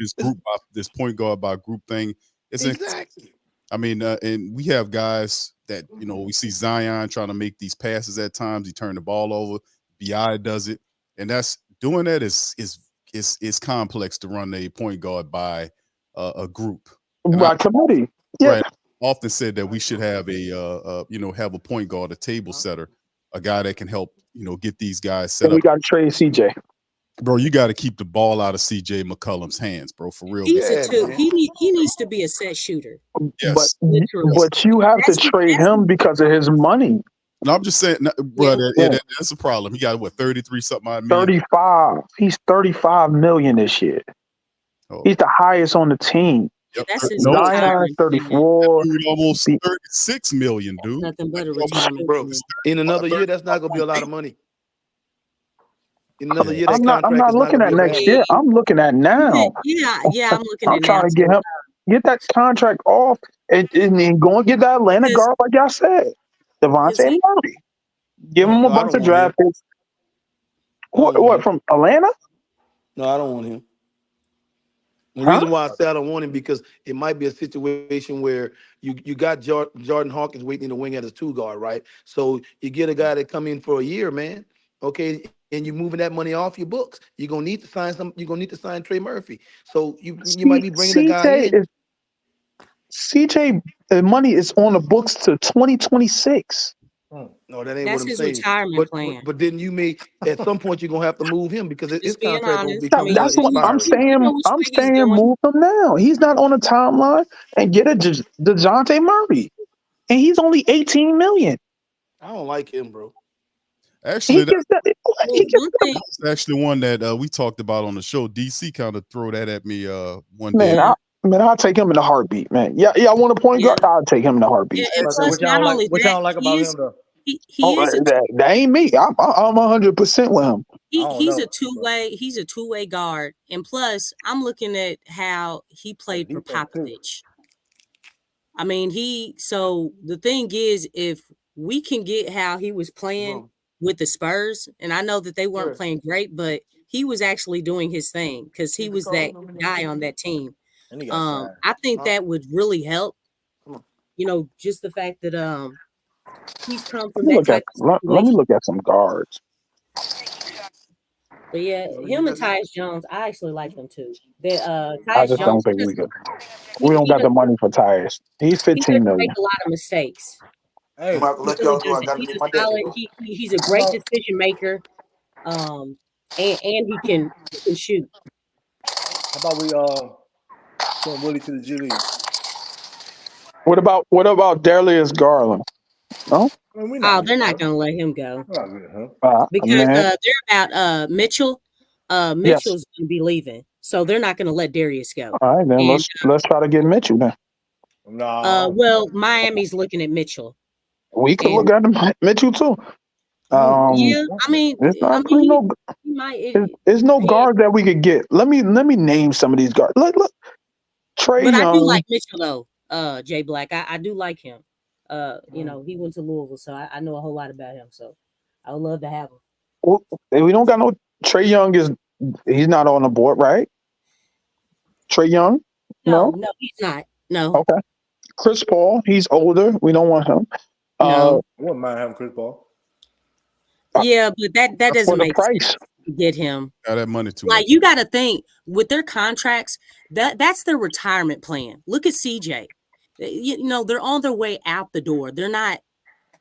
this point guard by group thing. It's exactly. I mean, and we have guys that we see Zion trying to make these passes at times. He turned the ball over. Bi does it, and that's doing that is complex to run a point guard by a group. By committee. Yeah. Right. Often said that we should have have a point guard, a table setter, a guy that can help get these guys set And we up. got to trade CJ. Bro, you got to keep the ball out of CJ McCollum's hands, bro. For real. He's a two. He needs to be a set shooter. Yes. But you have to trade him because of his money. No, I'm just saying, bro. That's a problem. He got what 33 something odd million. 35. He's 35 million this year. He's the highest on the team. Yep. That's his Zion, retirement 34. Dude, almost 36 million, dude. Nothing but a retirement. Bro, in another year, that's not gonna be a lot of money. In another year, that I'm contract not is not looking gonna at be a next bad year. money. I'm looking at now. Yeah, I'm looking I'm at trying now. to get that contract off and go and get that Atlanta guard, like y'all said, Devontae Murray. Give him a No, I bunch don't of want draft him. picks. What from Atlanta? No, I don't want him. The reason why I say I don't want him because it might be a situation where you got Jordan Hawkins waiting in the wing at his 2 guard, right? So you get a guy that come in for a year, man. Okay, and you're moving that money off your books. You're gonna need to sign You're gonna need to sign Trey Murphy. So you might be bringing a guy in. CJ money is on the books to 2026. No, that ain't That's what I'm his saying. retirement plan. But then you may at some point you're gonna have to move him because his Just being contract will honest. become That's what I'm expiring. saying. I'm saying move him now. He's not on the timeline and get a DeJounte Murray. And he's only 18 million. I don't like him, bro. Actually, That's actually one that we talked about on the show. DC kind of throw that at me one Man, day. I'll take him in a heartbeat, man. Yeah, I want a point guard. I'll take him in a heartbeat. And plus, not only that, he is a that ain't me. I'm 100% with him. he's a two-way guard. And plus, I'm looking at how he played for Popovich. I mean, so the thing is, if we can get how he was playing with the Spurs, and I know that they weren't playing great, but he was actually doing his thing because he was that guy on that team. I think that would really help. Just the fact that he's come from that type of Let me situation. look at some guards. But yeah, him and Tyus Jones, I actually like them too. I Tyus just don't Jones, think we could. he, We don't he got the doesn't money for tires. He's he 15 doesn't make million. a lot of mistakes. I'm Hey, about to He let really y'all go. I doesn't. gotta He's meet a my daddy. solid. He's a great decision maker. And he can shoot. how about we send Willie to the G League? What about Darius Garland? No, I mean, we're not Oh, getting they're not him. gonna let him go We're not getting him. because man. they're about Mitchell. Yes. Mitchell's gonna be leaving, so they're not gonna let Darius go. All right, then And let's try to get Mitchell. Then No. well, Miami's looking at Mitchell. we could And look at Mitchell too. yeah, I mean, It's not really no. he might. There's no guard that we could get. Let me name some of these guards. Look, Trey But I do Young. like Mitchell though. Jay Black, I do like him. You know, he went to Louisville, so I know a whole lot about him. So I would love to have him. We don't got no Trey Young. He's not on the board, right? Trey Young? No, he's not. No. Okay. Chris Paul, he's older. We don't want him. No. I wouldn't mind having Chris Paul. Yeah, but that doesn't for the make price. sense to get him. Got that money too. Like you got to think with their contracts, that's their retirement plan. Look at CJ. You know, they're on their way out the door. They're not,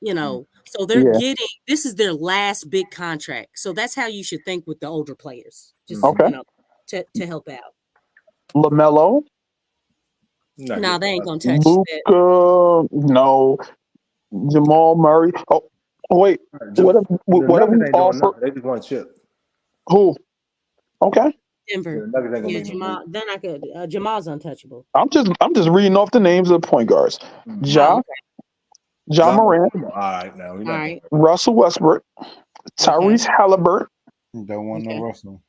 so they're getting this is their last big contract. So that's how you should think with the older players. Just to help out. LaMelo. No, they ain't gonna touch Luka, that. no. Jamal Murray. Oh, wait. What if we offer? They just want to chip. Who? Okay. Denver. Yeah, Jamal. They're not good. Jamal's untouchable. I'm just reading off the names of the point guards. Ja Morant. All right, now. All right. Russell Westbrook. Tyrese Halliburton. Don't want no Russell.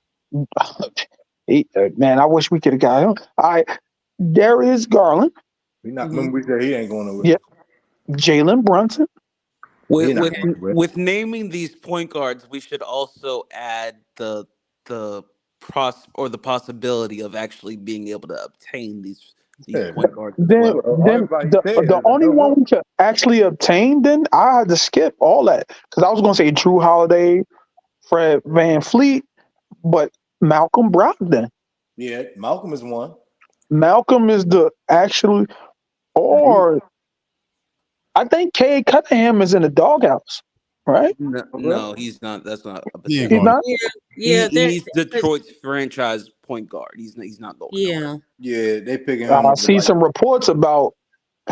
Man, I wish we could have got him. All right. Darius Garland. Remember we said he ain't going nowhere. Yeah. Jalen Brunson. With naming these point guards, we should also add the possibility of actually being able to obtain these point guards. Then the only one we could actually obtain, then I had to skip all that because I was going to say Drew Holiday, Fred VanVleet, but Malcolm Brogdon. Yeah, Malcolm is one. Malcolm is or I think Cade Cunningham is in the doghouse, right? No, he's not. That's not. He's not. He's Detroit's franchise point guard. He's not going. Yeah. Yeah, they picking him. I see some reports about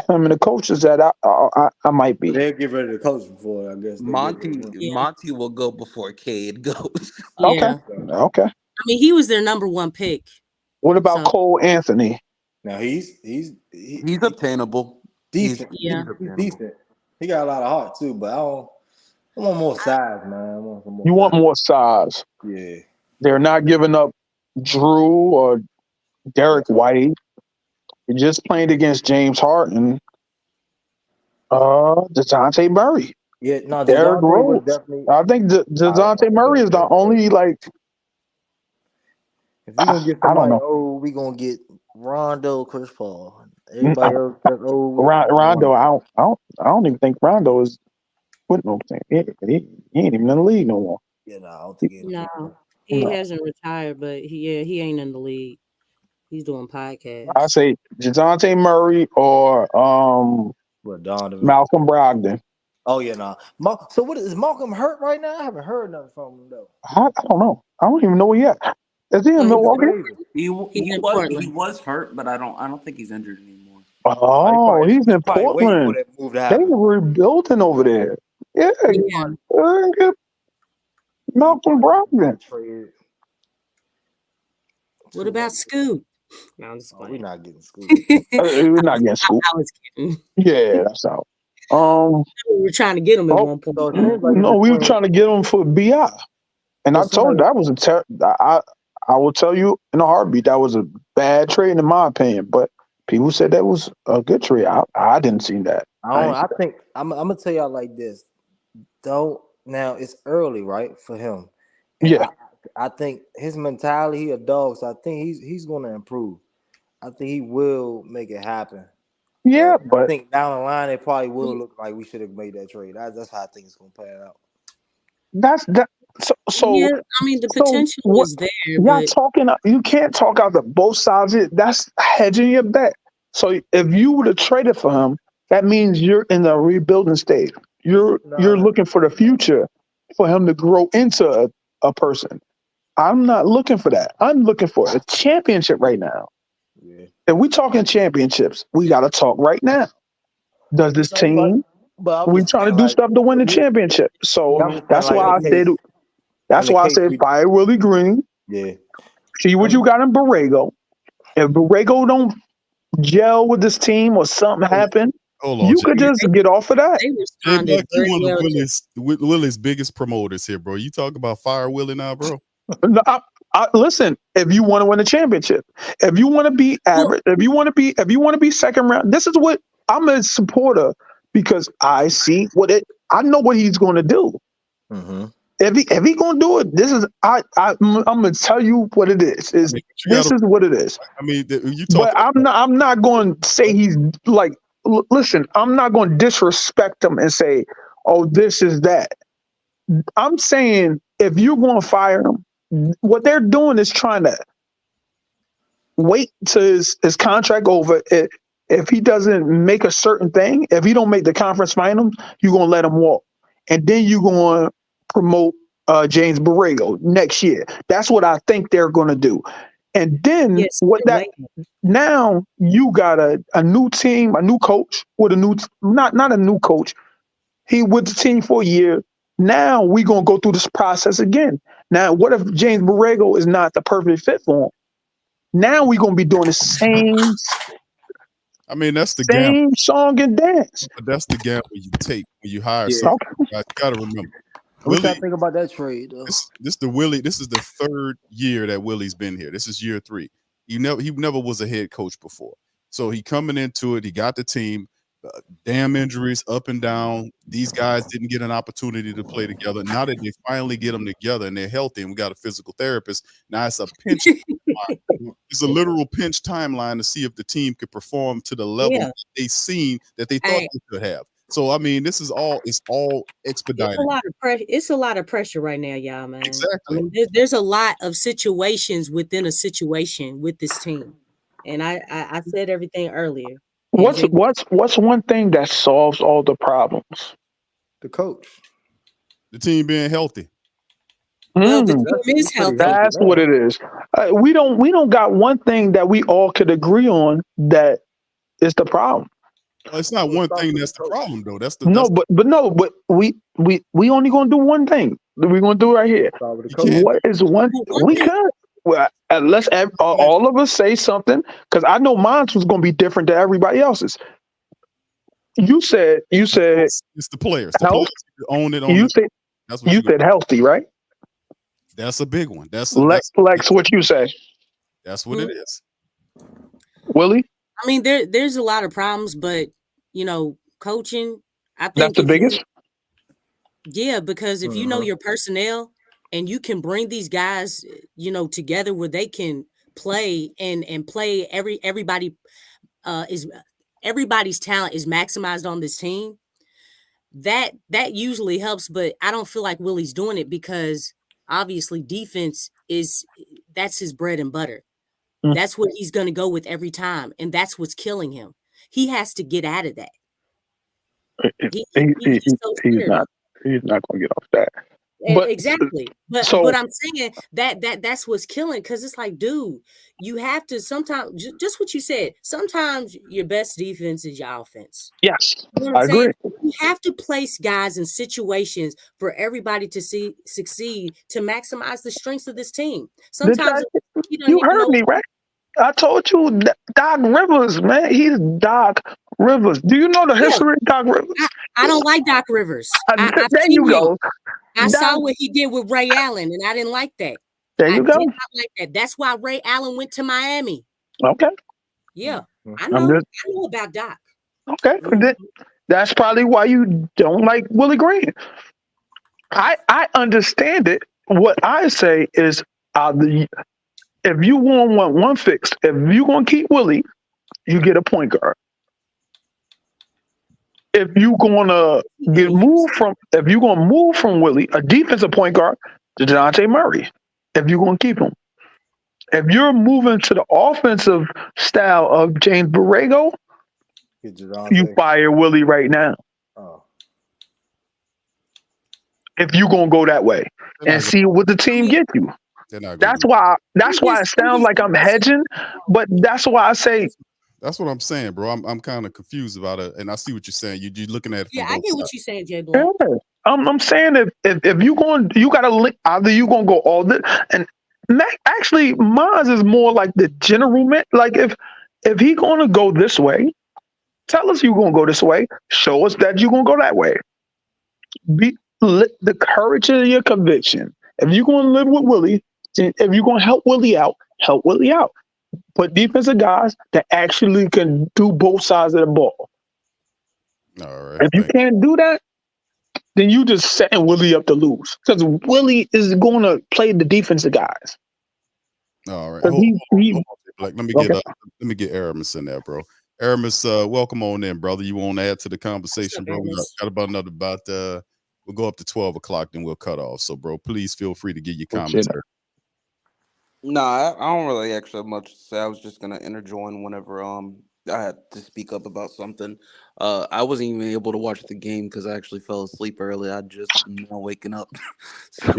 him and the coaches that I might be. They'll get rid of the coach before, I guess. Monty will go before Cade goes. Okay. I mean, he was their number one pick. What about Cole Anthony? Now he's obtainable. Decent. Yeah. He's decent. He got a lot of heart too, but I want more size, man. I want some more. You want more size? Yeah. They're not giving up Drew or Derek White. You're just playing against James Harden. DeJounte Murray. Yeah, no, Derrick Rose. definitely. I think DeJounte Murray is the only If we gonna get I don't somebody know. old, we gonna get Rondo, Chris Paul. Everybody else that's old. Rondo. I don't even think Rondo is with no thing. He ain't even in the league no more. Yeah, no, I don't think he hasn't retired, but he ain't in the league. He's doing podcasts. I say DeJounte Murray or Donovan. Malcolm Brogdon. Oh yeah, no. So what is Malcolm hurt right now? I haven't heard nothing from him though. I don't know. I don't even know yet. Is he in Milwaukee? He was hurt, but I don't think he's injured anymore. Oh, he's in Portland. They were rebuilding over there. Yeah. Get Malcolm Brogdon. What about Scoot? No, I'm just playing. We're not getting Scoot. We're not getting Scoot. I was kidding. Yeah, that's out. We were trying to get him at one point. No, we were trying to get him for BI. And I told you that was I will tell you in a heartbeat that was a bad trade in my opinion. But people said that was a good trade. I didn't see that. I think I'm gonna tell y'all like this. Now it's early, right, for him. And yeah. I think his mentality, he a dog, so I think he's gonna improve. I think he will make it happen. Yeah, but I think down the line it probably will look like we should have made that trade. That's how I think it's gonna pan out. Yeah, I mean the so potential what? is there, Y'all but talking? You can't talk out of both sides. That's hedging your bet. So if you would have traded for him, that means you're in the rebuilding stage. You're looking for the future for him to grow into a person. I'm not looking for that. I'm looking for a championship right now. Yeah. If we talking championships, we got to talk right now. Does this team? But I'm We just trying to saying, do like, stuff to win the you, championship. So I'm just saying, that's like, why I said. in That's the why I case said we, fire Willie Green. yeah, See what you got in Borrego. If Borrego don't gel with this team or something happen, Hold on, you Jay. could just get off of that. they Jay responded Buck, you very one of well to Willie's biggest promoters here, bro. You talk about fire Willie now, bro. No, listen, if you want to win a championship, if you want to be average, if you want to be second round, this is what I'm a supporter because I see I know what he's going to do. mm-hmm. If he gonna do it, this is I'm gonna tell you what it is. This is what it is. I mean, you But talking. I'm not going to say he's like. Listen, I'm not going to disrespect him and say, "Oh, this is that." I'm saying if you're going to fire him, what they're doing is trying to wait till his contract over. If he doesn't make a certain thing, if he don't make the conference finals, you're gonna let him walk, and then you're gonna promote James Borrego next year. That's what I think they're gonna do. And then now you got a new team, a new coach with a new not a new coach. He with the team for a year. Now we gonna go through this process again. Now, what if James Borrego is not the perfect fit for him? Now we're gonna be doing the same. I mean, that's the gamble. Same song and dance. But that's the gamble you take when you hire Yeah. someone. You got to remember. What y'all think about that trade, though? This is the third year that Willie's been here. This is year 3. He never was a head coach before. So he coming into it. He got the team. Damn injuries up and down. These guys didn't get an opportunity to play together. Now that they finally get them together and they're healthy, and we got a physical therapist. Now it's a pinch. It's a literal pinch timeline to see if the team could perform to the level that they seen that they thought they could have. So I mean, it's all expedited. It's a lot of pressure. It's a lot of pressure right now, y'all, man. Exactly. I mean, there's a lot of situations within a situation with this team, and I said everything earlier. What's one thing that solves all the problems? The coach. The team being healthy. Well, the team is healthy. That's what it is. We don't got one thing that we all could agree on that is the problem. Well, it's not one thing that's the problem, though. But we only gonna do one thing. We're gonna do it right here. What is one? We could. Well, let's all of us say something because I know mine was gonna be different than everybody else's. You said it's the players. The health. players own it. You said healthy, right? That's a big one. That's Lex. What you say? That's what it is. Willie. I mean, there's a lot of problems, but coaching. I think that's the biggest. Yeah, because if you know your personnel and you can bring these guys, together where they can play and play everybody everybody's talent is maximized on this team. That usually helps, but I don't feel like Willie's doing it because obviously defense that's his bread and butter. That's what he's going to go with every time, and that's what's killing him. He has to get out of that. He's not going to get off that. Exactly. But I'm saying that's what's killing because it's like, dude, you have to sometimes just what you said. Sometimes your best defense is your offense. Yes, you know I agree. You have to place guys in situations for everybody to succeed to maximize the strengths of this team. Sometimes you heard me, right? I told you Doc Rivers, man. He's Doc Rivers. Do you know the history of Doc Rivers? I don't like Doc Rivers. There you go. I saw what he did with Ray Allen, and I didn't like that. There you go. I did not like that. That's why Ray Allen went to Miami. Okay. Yeah, I know about Doc. Okay, that's probably why you don't like Willie Green. I understand it. What I say is, if you want one fixed, if you're gonna keep Willie, you get a point guard. If you're gonna move from Willie, a defensive point guard, DeJounte Murray, if you're going to keep him. If you're moving to the offensive style of James Borrego, you fire Willie right now. Oh. If you're going to go that way and see what the team gets you. That's why it sounds like I'm hedging, but that's why I say. That's what I'm saying, bro. I'm kind of confused about it, and I see what you're saying. You're looking at it. Yeah, from I both get what sides. you're saying, Jay Black. Yeah. I'm saying if you going, you got to link. Either you going to go all this, and actually, mine is more like the general man. Like if he going to go this way, tell us you're going to go this way. Show us that you're going to go that way. Be the courage of your conviction. If you're going to live with Willie, if you're going to help Willie out, help Willie out. Put defensive guys that actually can do both sides of the ball. All right. If you can't do that, then you just setting Willie up to lose because Willie is going to play the defensive guys. All right. Let me get Aramis in there, bro. Aramis, welcome on in, brother. You want to add to the conversation, bro? We got about another we'll go up to 12 o'clock, then we'll cut off. So, bro, please feel free to give your commentary. Nah, I don't really actually have much to say. I was just gonna interjoin whenever I had to speak up about something. I wasn't even able to watch the game because I actually fell asleep early. I just now waking up. So,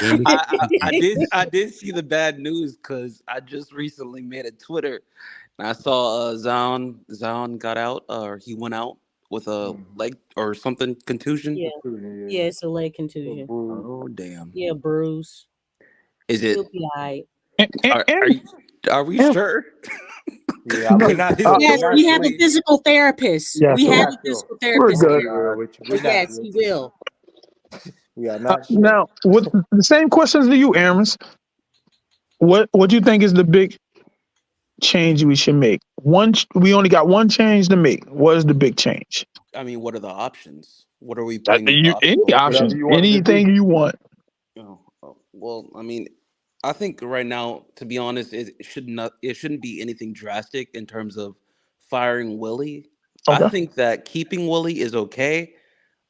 I did see the bad news because I just recently made a Twitter and I saw Zion got out or he went out with a leg or something contusion. Yeah, it's a leg contusion. Oh damn. Yeah, bruise. Is it? He'll be all right. Are we sure? Yes, we have a physical therapist. Yes, we sir. have a physical therapist We're good. here. Yes, he will. We are not sure. Now, with the same questions to you, Aramis, what do you think is the big change we should make? We only got one change to make. What is the big change? I mean, what are the options? What are we playing? Any options? Anything you want. Well, I mean, I think right now, to be honest, it shouldn't be anything drastic in terms of firing Willie. Okay. I think that keeping Willie is okay.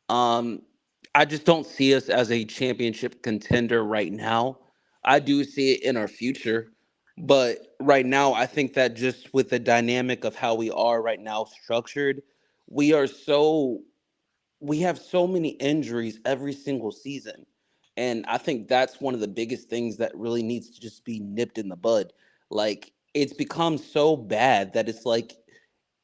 I just don't see us as a championship contender right now. I do see it in our future, but right now, I think that just with the dynamic of how we are right now structured, we have so many injuries every single season. And I think that's one of the biggest things that really needs to just be nipped in the bud. Like, it's become so bad that it's like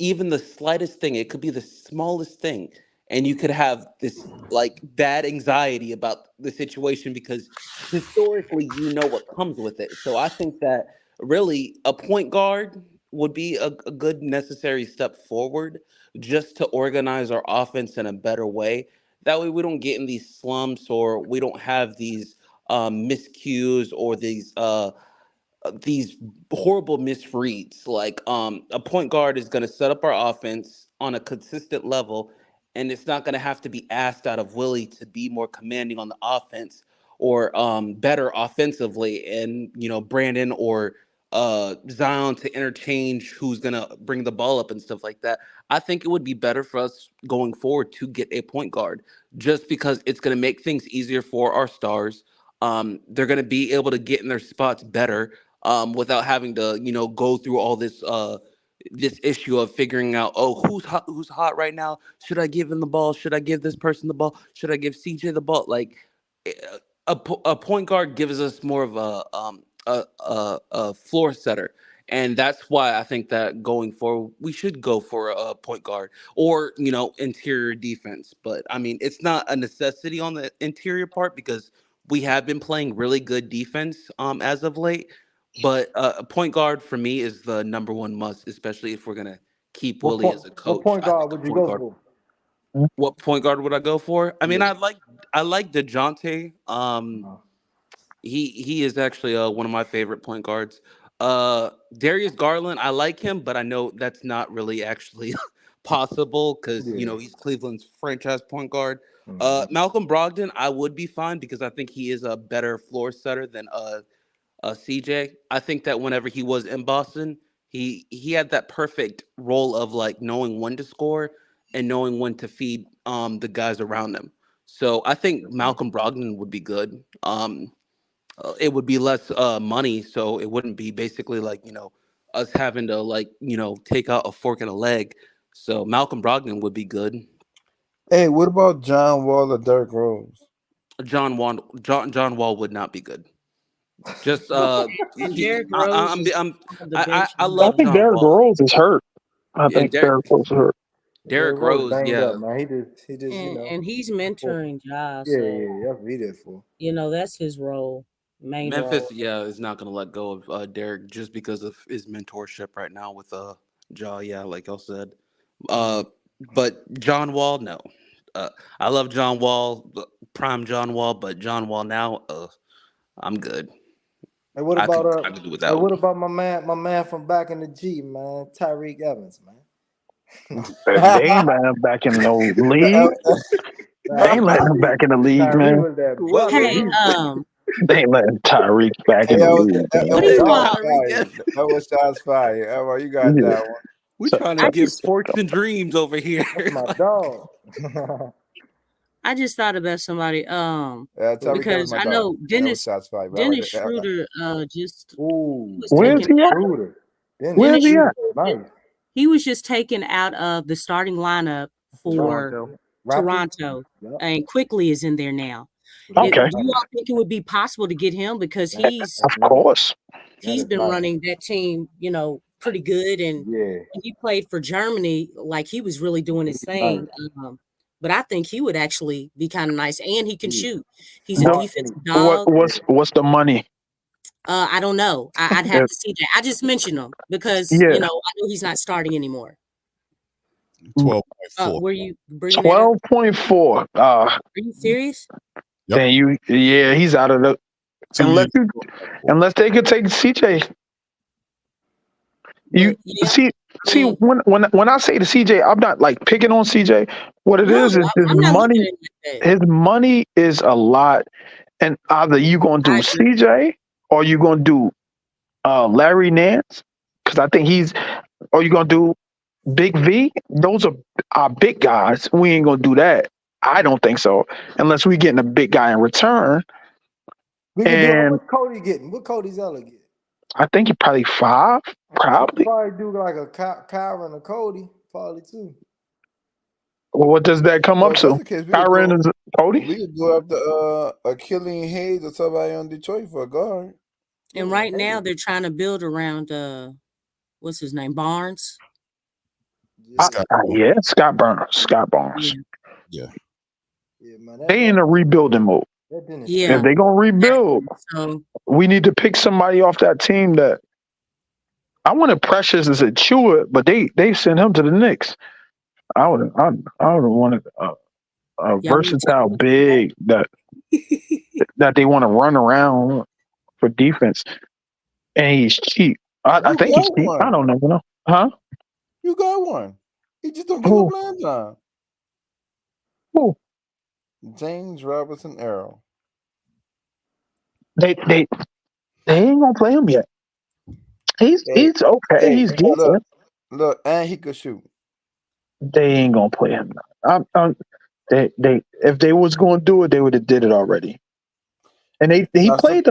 even the slightest thing, it could be the smallest thing, and you could have this like bad anxiety about the situation because historically you know what comes with it. So I think that really a point guard would be a good necessary step forward just to organize our offense in a better way. That way we don't get in these slumps or we don't have these miscues or these horrible misreads. Like a point guard is going to set up our offense on a consistent level, and it's not going to have to be asked out of Willie to be more commanding on the offense or better offensively, and Brandon or Zion to interchange who's going to bring the ball up and stuff like that. I think it would be better for us going forward to get a point guard just because it's going to make things easier for our stars. They're going to be able to get in their spots better without having to, go through all this this issue of figuring out, who's hot right now? Should I give him the ball? Should I give this person the ball? Should I give CJ the ball? Like a point guard gives us more of a floor setter. And that's why I think that going forward, we should go for a point guard or, interior defense. But I mean, it's not a necessity on the interior part because we have been playing really good defense as of late. But a point guard for me is the number one must, especially if we're going to keep Willie as a coach. What point guard would you go for? What point guard would I go for? I mean, I like DeJounte. He is actually one of my favorite point guards. Darius Garland, I like him, but I know that's not really actually possible because he's Cleveland's franchise point guard. Malcolm Brogdon, I would be fine because I think he is a better floor setter than CJ. I think that whenever he was in Boston, he had that perfect role of like knowing when to score and knowing when to feed the guys around him. So I think Malcolm Brogdon would be good. It would be less money, so it wouldn't be basically like us having to take out a fork and a leg. So Malcolm Brogdon would be good. Hey, what about John Wall or Derrick Rose? John Wall would not be good. Just Derrick Rose is on the bench. I I love think John Derrick Wall. Rose is hurt. I Yeah, think Derrick Rose is hurt. Derrick Rose, banged yeah. up, man. He just And he's mentoring Ja, Yeah, so yeah, that's what he did for. that's his role, main Memphis, role. yeah, is not gonna let go of Derrick just because of his mentorship right now with Ja. Yeah, like y'all said. But John Wall, no. I love John Wall, prime John Wall, but John Wall now, I'm good. Hey, what I about could do without. what about my man from back in the G, man, Tyreek Evans, man? They ain't letting him back in no league. They ain't letting him back in the league, Tyreek man. was that What bucket. Hey, They ain't letting Tyreek back in Hey, the that was, league. that, what that do was you shots all? fired. That was shots fired. Emma, you got Yeah. that one. We So, trying to I give just forks and dreams over here. That's my dog. I just thought about somebody Tyreek Evans, because my I dog. know That was shots fired. But all right, Dennis Schroeder just Ooh, was where's taken he at? Schroeder. Where's Dennis he at? Schroeder, Nice. he was just taken out of the starting lineup for Raptors? Toronto, Yep. and Quickly is in there now. Okay. Do you all think it would be possible to get him because he's Of course. he's been running that team, pretty good, and Yeah. when he played for Germany, like he was really doing his thing. But I think he would actually be kind of nice, and he can shoot. He's a defensive dog. What's the money? I don't know. I'd have to see that. I just mentioned him because Yeah. I know he's not starting anymore. 12.4. Were you bringing that up? 12.4. Are you serious? Yep. Then he's out of the 2 years. unless they could take CJ. You Yeah, see I mean, when I say to CJ, I'm not like picking on CJ. What it no, is his I'm not looking money. at it like that. His money is a lot, and either you gonna do I agree. CJ or you gonna do Larry Nance, because I think or you gonna do Big V. Those are big guys. We ain't gonna do that. I don't think so, unless we getting a big guy in return. We can do it. And What Cody getting? What Cody Zeller get? I think he probably 5, probably. Probably do like a Kyra and a Cody, probably too. Well, what does that come Well, up if that's to? the case, we could Kyron go. is Cody. We could go after a Killian Hayes or somebody on Detroit for a guard. And right now they're trying to build around what's his name, Barnes. Yeah, Scott Barnes. Yeah. Yeah, man. They in a rebuilding mode. Yeah. If they gonna rebuild, So we need to pick somebody off that team that I wanted Precious as a Chewett, but they sent him to the Knicks. I would want a versatile big that they want to run around for defense, and he's cheap. I think he's cheap. I don't know. Huh? You got one. He just don't get no playing time. Who? James Robinson Earl. They ain't gonna play him yet. He's okay. He's decent. Look, and he could shoot. They ain't gonna play him. They if they was gonna do it, they would have did it already. And he played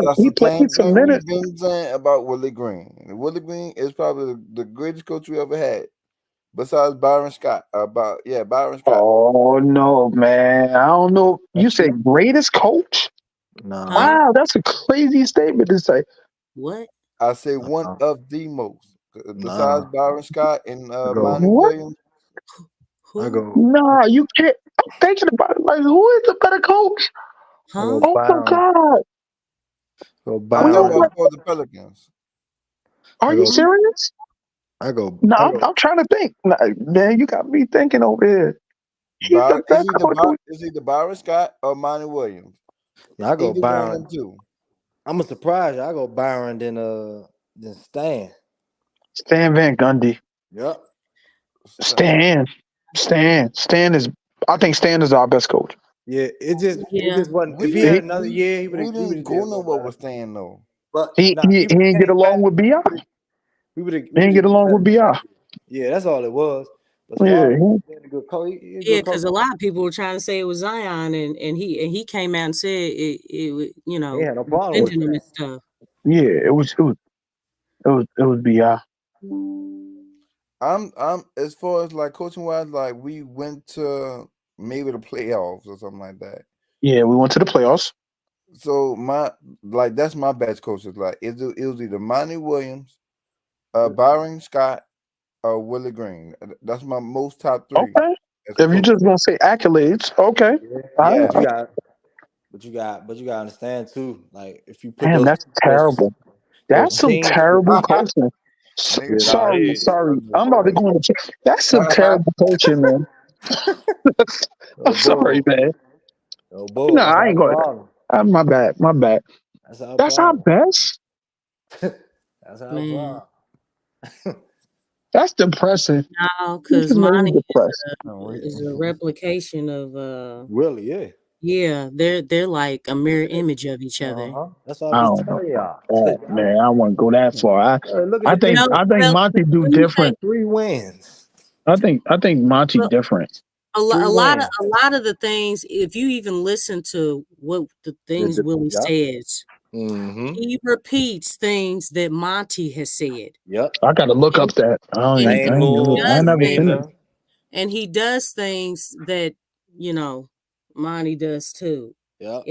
some minutes. We've been saying about Willie Green. Willie Green is probably the greatest coach we ever had, besides Byron Scott. Byron Scott. Oh no, man! I don't know. You say greatest coach? No. Wow, that's a crazy statement to say. What? I say one of the most, besides Byron Scott and Monty What? Williams. No, you can't. I'm thinking about it. Like, who is the better coach? Huh? Oh my God! I'm talking about for the Pelicans. Are you serious? No, I'm trying to think. Nah, man, you got me thinking over here. It's either Byron Scott or Monty Williams. Yeah, I go Either Byron. one of them two. I'm a surprise. I go Byron than Stan. Stan Van Gundy. Yep. Stan is. I think Stan is our best coach. Yeah, it just wasn't. If he had another year, he would have. We didn't go nowhere with Stan though. But he didn't get along with Bi. We would have. He didn't get along with Bi. Yeah, that's all it was. As far Yeah, as he- being a good coach, he a Yeah, good coach. because a lot of people were trying to say it was Zion, and he came out and said it He ain't had no problem with defending him and that. stuff. yeah, it was bi. I'm as far as like coaching wise, like we went to maybe the playoffs or something like that. Yeah, we went to the playoffs. So that's my batch coaches. Like it was either Monty Williams, Byron Scott, or Willie Green. That's my most top three Okay. as a If you coach. just gonna say accolades, okay. Yeah, I- but you gotta understand too. Like if you put Damn, that's terrible. those That's some teams. terrible coaching. Nigga, Nah, it Sorry, is. sorry. I'm about to go into. That's some terrible coaching, man. I'm No sorry, bull. man. No bull. No, That's I our ain't going. problem. My bad. My bad. That's our That's our problem. best. That's our Man, problem. That's depressing. no, This because is really Monty depressing. is a replication of Really, yeah. yeah, they're like a mirror image of each other. That's what I I be don't know telling y'all. about that, man. I wouldn't go that far. Look at I the think defense. I think Well, Monty do let me say, different. 3 wins. I think Monty well, different. a 3 lot of wins. the things, if you even listen to what the things Willie Yep. says, Mm-hmm. he repeats things that Monty has said. Yep. I got to look And, up that. and he Same move. I does never things, seen it. Demeanor. and he does things that, Monty does too. Yep.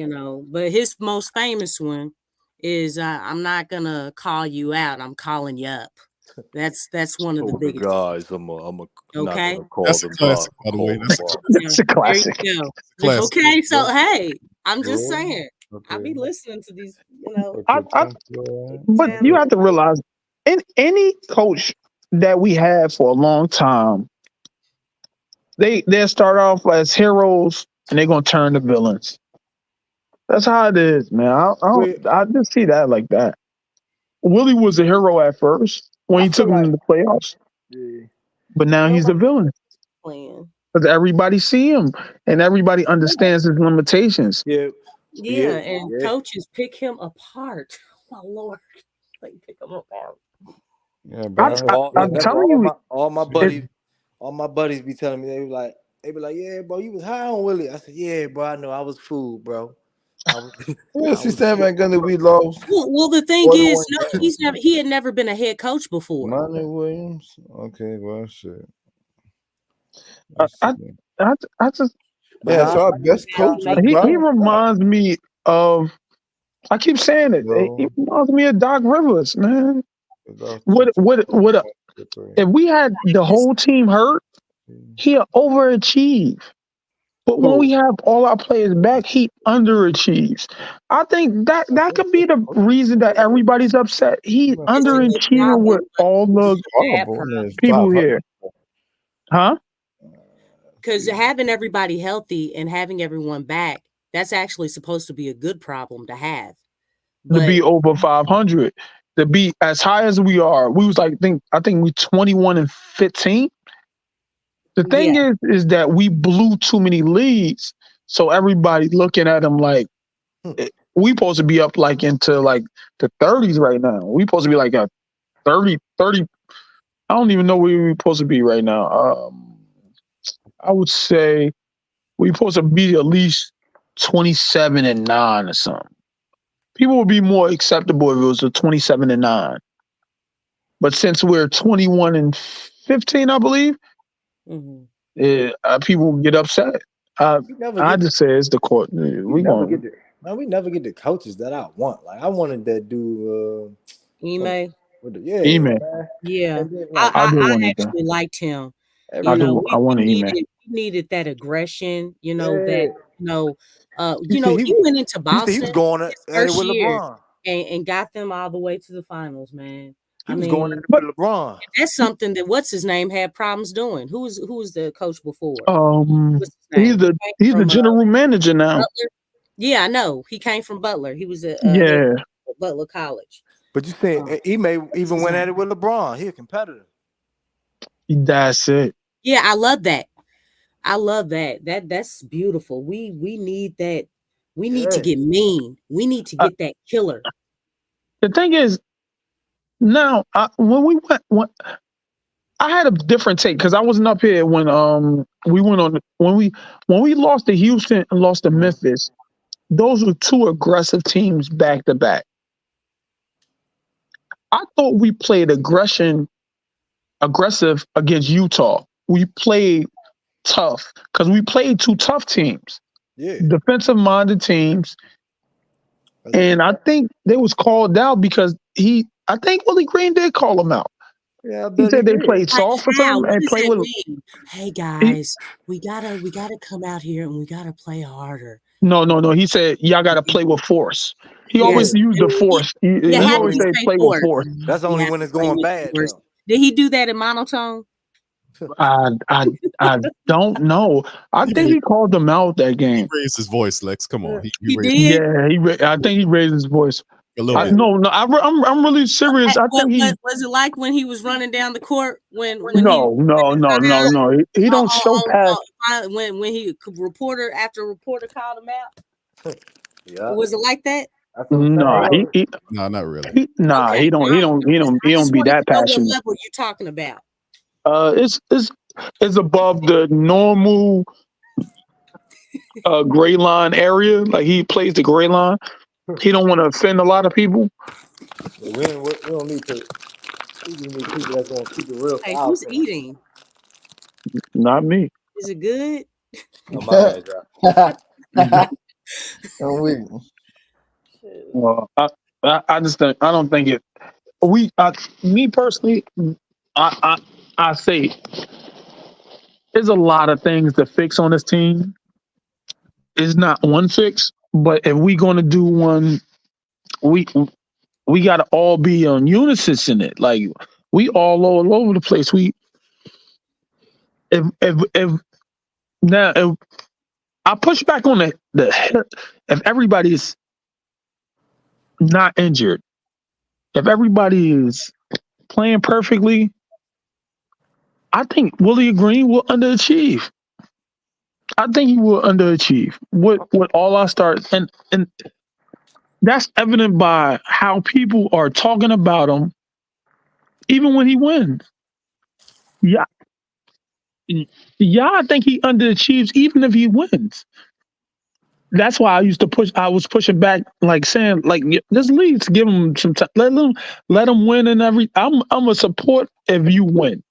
But his most famous one is I'm not gonna call you out, I'm calling you up. That's one of the So the biggest. guys, I'm not Okay. gonna call That's a them classic, up. by the way. Call That's them a, up. That's a There classic. you go. classic. Okay, so hey, I'm just Yeah. saying, I Okay. be listening to these, But you talent. have to realize, any coach that we have for a long time, they start off as heroes and they're gonna turn to villains. That's how it is, man. I just see that like that. Willie was a hero at first when I he feel took him like to the playoffs, yeah. but now he's a villain Playing. because everybody see him and everybody understands his limitations. Yeah. Yeah, and Yeah. coaches pick him apart. Oh my lord, they pick him apart. Yeah, That's Byron. all. I'm That's telling you, all my it, buddies. All my buddies be telling me they be like, yeah, bro, you was high on Willie. I said, yeah, bro, I know I was fooled, bro. I was. Yeah, I see, was. Sam ain't gonna we lost Well, the thing is, 41 no, games. he had never been a head coach before. Monty Williams. Okay, well, shit. I, Let's I, see. I just But Yeah, nah, so our best coach was he Byron Scott, reminds me of. I keep saying it. He bro. reminds me of Doc Rivers, man. We lost to What? If we had the This whole team hurt, he'll overachieve. But when we who? have all our players back, he underachieves. I think that could be the reason that everybody's upset. He's is a good underachieving problem, with but all it's the a bad horrible. I problem. mean, it's people 500. here. Huh? Because having everybody healthy and having everyone back, that's actually supposed to be a good problem to have. To But be over 500, to be as high as we are, we was like I think we 21-15. The thing yeah, is that we blew too many leads, so everybody looking at them like we supposed to be up like into like the 30s right now. We supposed to be like a 30. I don't even know where we're supposed to be right now. I would say we're supposed to be at least 27-9 or something. People would be more acceptable if it was a 27-9. But since we're 21-15, I believe, mhm. people get upset. We never I get. just say it's the court. We We never going. get the. Man, we never get the coaches that I want. Like I wanted that dude. Email. With the, yeah, Email. man. Yeah, And then like I do want I it though. actually liked him. I every do. I want an email. We needed that aggression. yeah. He went into You see, he was Boston going his at it first with year LeBron. and got them all the way to the finals, man. He I was going at mean, it with LeBron. that's something that what's his name had problems doing. Who was the coach before? What's his He's name? He the came he's the from general manager now. Butler. Yeah, I know. He came from Butler. He was a head Yeah, coach at Butler College. But you think he may What's even his went at name? it with LeBron. He a competitor. that's it. Yeah, I love that. I love that. That's beautiful. We need that. We need to Yeah. get mean. We need to get that killer. The thing is, now when I had a different take because I wasn't up here when we went on when we lost to Houston and lost to Memphis. Those were two aggressive teams back to back. I thought we played aggressive against Utah. We played tough because we played two tough teams, defensive minded teams, and I think they was called out because I think Willie Green did call them out. Yeah, I He bet said they did. played soft for How? them What and does played that with. mean? Hey guys, we gotta come out here and we gotta play harder. No. He said y'all got to play with force. He always Yes. used the force. He How did always he say say play with force? force. That's You only have when to it's play going with bad, force. though. Did he do that in monotone? I don't know. I think he called them out that He game. raised his voice, Lex. Come on. He raised did. Yeah, I think he raised his voice. a little bit. No, I'm really serious. I think he. What was it like when he was running down the court when he No. He don't show past. when he reporter after reporter called him out? Yeah. Was it like that? That's what I'm Nah, saying. No, not really. he Okay, don't I just be wanted that to know what passionate. level you're talking about. It's above the normal gray line area. Like he plays the gray line. He don't want to offend a lot of people. We don't need to. We just need people that's gonna keep it real for Hey, our who's fans. eating? Not me. Is it good? Oh, my bad, y'all. I'm weak. Well, I just think I don't think it. Me personally, I say there's a lot of things to fix on this team. It's not one fix, but if we going to do one, we got to all be on unison in it. Like we all over the place. If now if I push back on the if everybody's not injured, if everybody is playing perfectly, I think Willie Green will underachieve. I think he will underachieve with all our starts, and that's evident by how people are talking about him, even when he wins. Yeah, I think he underachieves even if he wins. That's why I was pushing back, like saying, like this league's give him some time. Let him win and I'm a support if you win.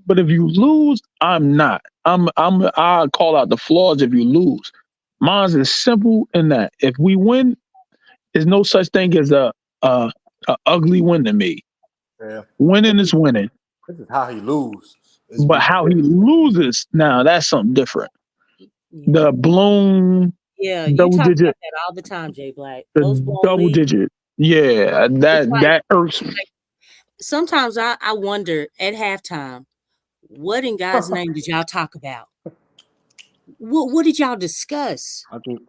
But if you lose, I'm not. I call out the flaws if you lose. Mine's is simple in that if we win, there's no such thing as a ugly win to me. Yeah. Winning is winning. This is how he lose. But how he loses, now that's something different. The blown Yeah, you double talk about digit, that all the time, Jay Black. the Those blown double leads. digit. Yeah, that irks me. Sometimes I wonder at halftime, what in God's name did y'all talk about? What did y'all discuss? I think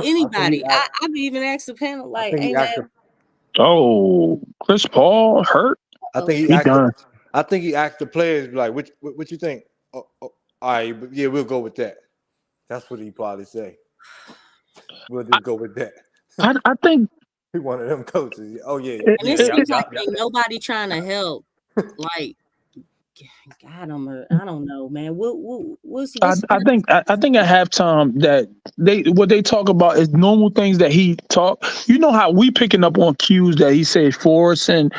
Anybody? I've even asked the panel, like, hey man, Oh, Chris Paul hurt. I think he done. I think he asked the players like, "What you think?" Oh, all right, but yeah, we'll go with that. That's what he probably say. We'll just go with that. I think he one of them coaches. Oh yeah, and it seems like ain't nobody trying to help. Like, God, I don't know, man. What's I think at halftime that what they talk about is normal things that he talk. You know how we picking up on cues that he says for us and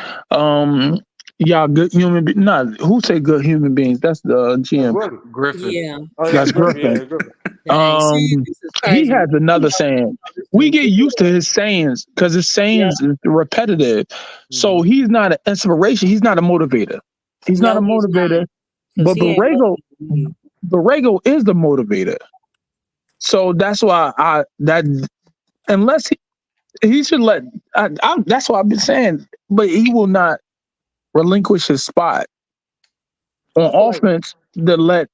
y'all good human beings. Not who say good human beings. That's the GM. Griffin. Yeah. That's Griffin. He has another saying. We get used to his sayings because his sayings is repetitive. So he's not an inspiration. He's not a motivator. He's not a motivator. But Borrego is the motivator. So that's why unless he should let that's what I've been saying. But he will not relinquish his spot on offense to let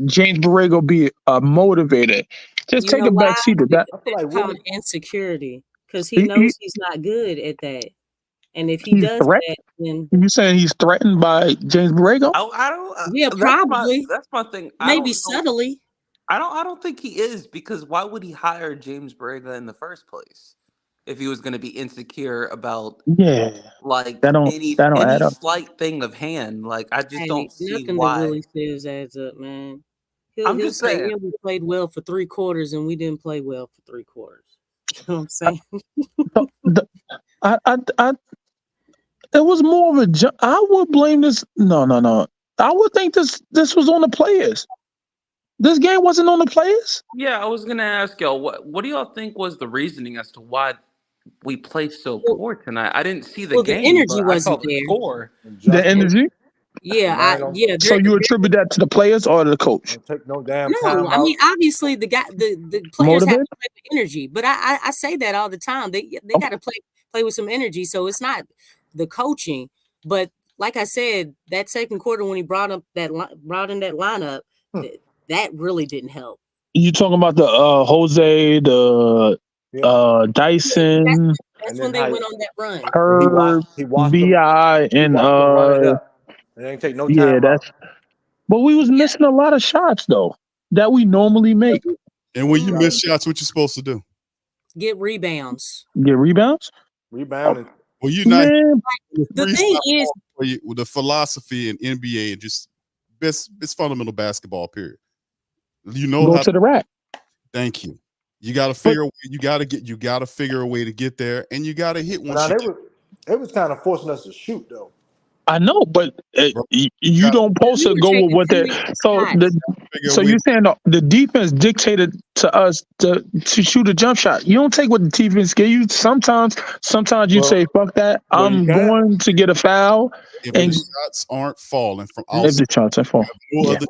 James Borrego be a motivator. Just take a back seat to that. I feel like called insecurity because he knows he's not good at that. And if he does that, then you saying he's threatened by James Borrego? I don't. Yeah, probably. That's my thing. Maybe subtly. I don't think he is because why would he hire James Borrego in the first place? if he was going to be insecure about Yeah, like that don't any add up. slight thing of hand. Like I just Hey, don't see nothing that why. Willie says adds up, man. He'll I'm he'll just say, saying. yeah, we played well for 3 quarters and we didn't play well for 3 quarters. You know what I'm saying? I it was more of a. I would blame this. No. I would think this was on the players. This game wasn't on the players. Yeah, I was gonna ask y'all what do y'all think was the reasoning as to why we played so Well, poor tonight? I didn't see the well, the game, energy but I saw wasn't the there. score. The energy. Yeah, So you attribute that to the players or to the coach? Don't take no damn No, time I out. mean obviously the players have Motivate. to play with energy, but I say that all the time. They got to play with some energy. So it's not the coaching, but like I said, that second quarter when he brought in that lineup, that really didn't help. You talking about the Jose, the Dyson, That's when they went on that run. Herb, He watched them. Bi, and Run it up. It ain't take no yeah, time out. But we was missing a lot of shots though that we normally make. And when you miss shots, what you supposed to do? Get rebounds. Get rebounds. Rebounding. Well, you're not. Man, the thing is, with the philosophy in NBA and just best fundamental basketball period. You know go how to the rack. Thank you. You got to figure. You got to figure a way to get there, and you got to hit one. Now they was kind of forcing us to shoot though. I know, but you don't supposed to go with what they. So you're saying the defense dictated to us to shoot a jump shot. You don't take what the defense give you. Sometimes you say, "Fuck that! I'm going to get a foul." If and the shots aren't falling from if outside, the shots are falling, no other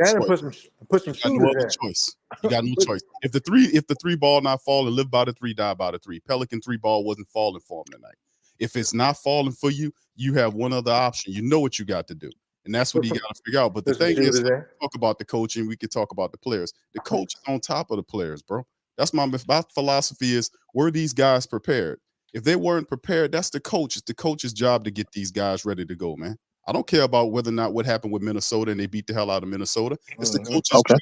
put some choice. You got no other choice. You got no choice. If the three ball not falling, live by the three, die by the three. Pelican 3 ball wasn't falling for him tonight. If it's not falling for you, you have one other option. You know what you got to do. And that's what you got to figure out. But the thing is, talk about the coaching, we could talk about the players. The coach is on top of the players, bro. That's my philosophy is, were these guys prepared? If they weren't prepared, that's the coach. It's the coach's job to get these guys ready to go, man. I don't care about whether or not what happened with Minnesota and they beat the hell out of Minnesota. It's the coach's job.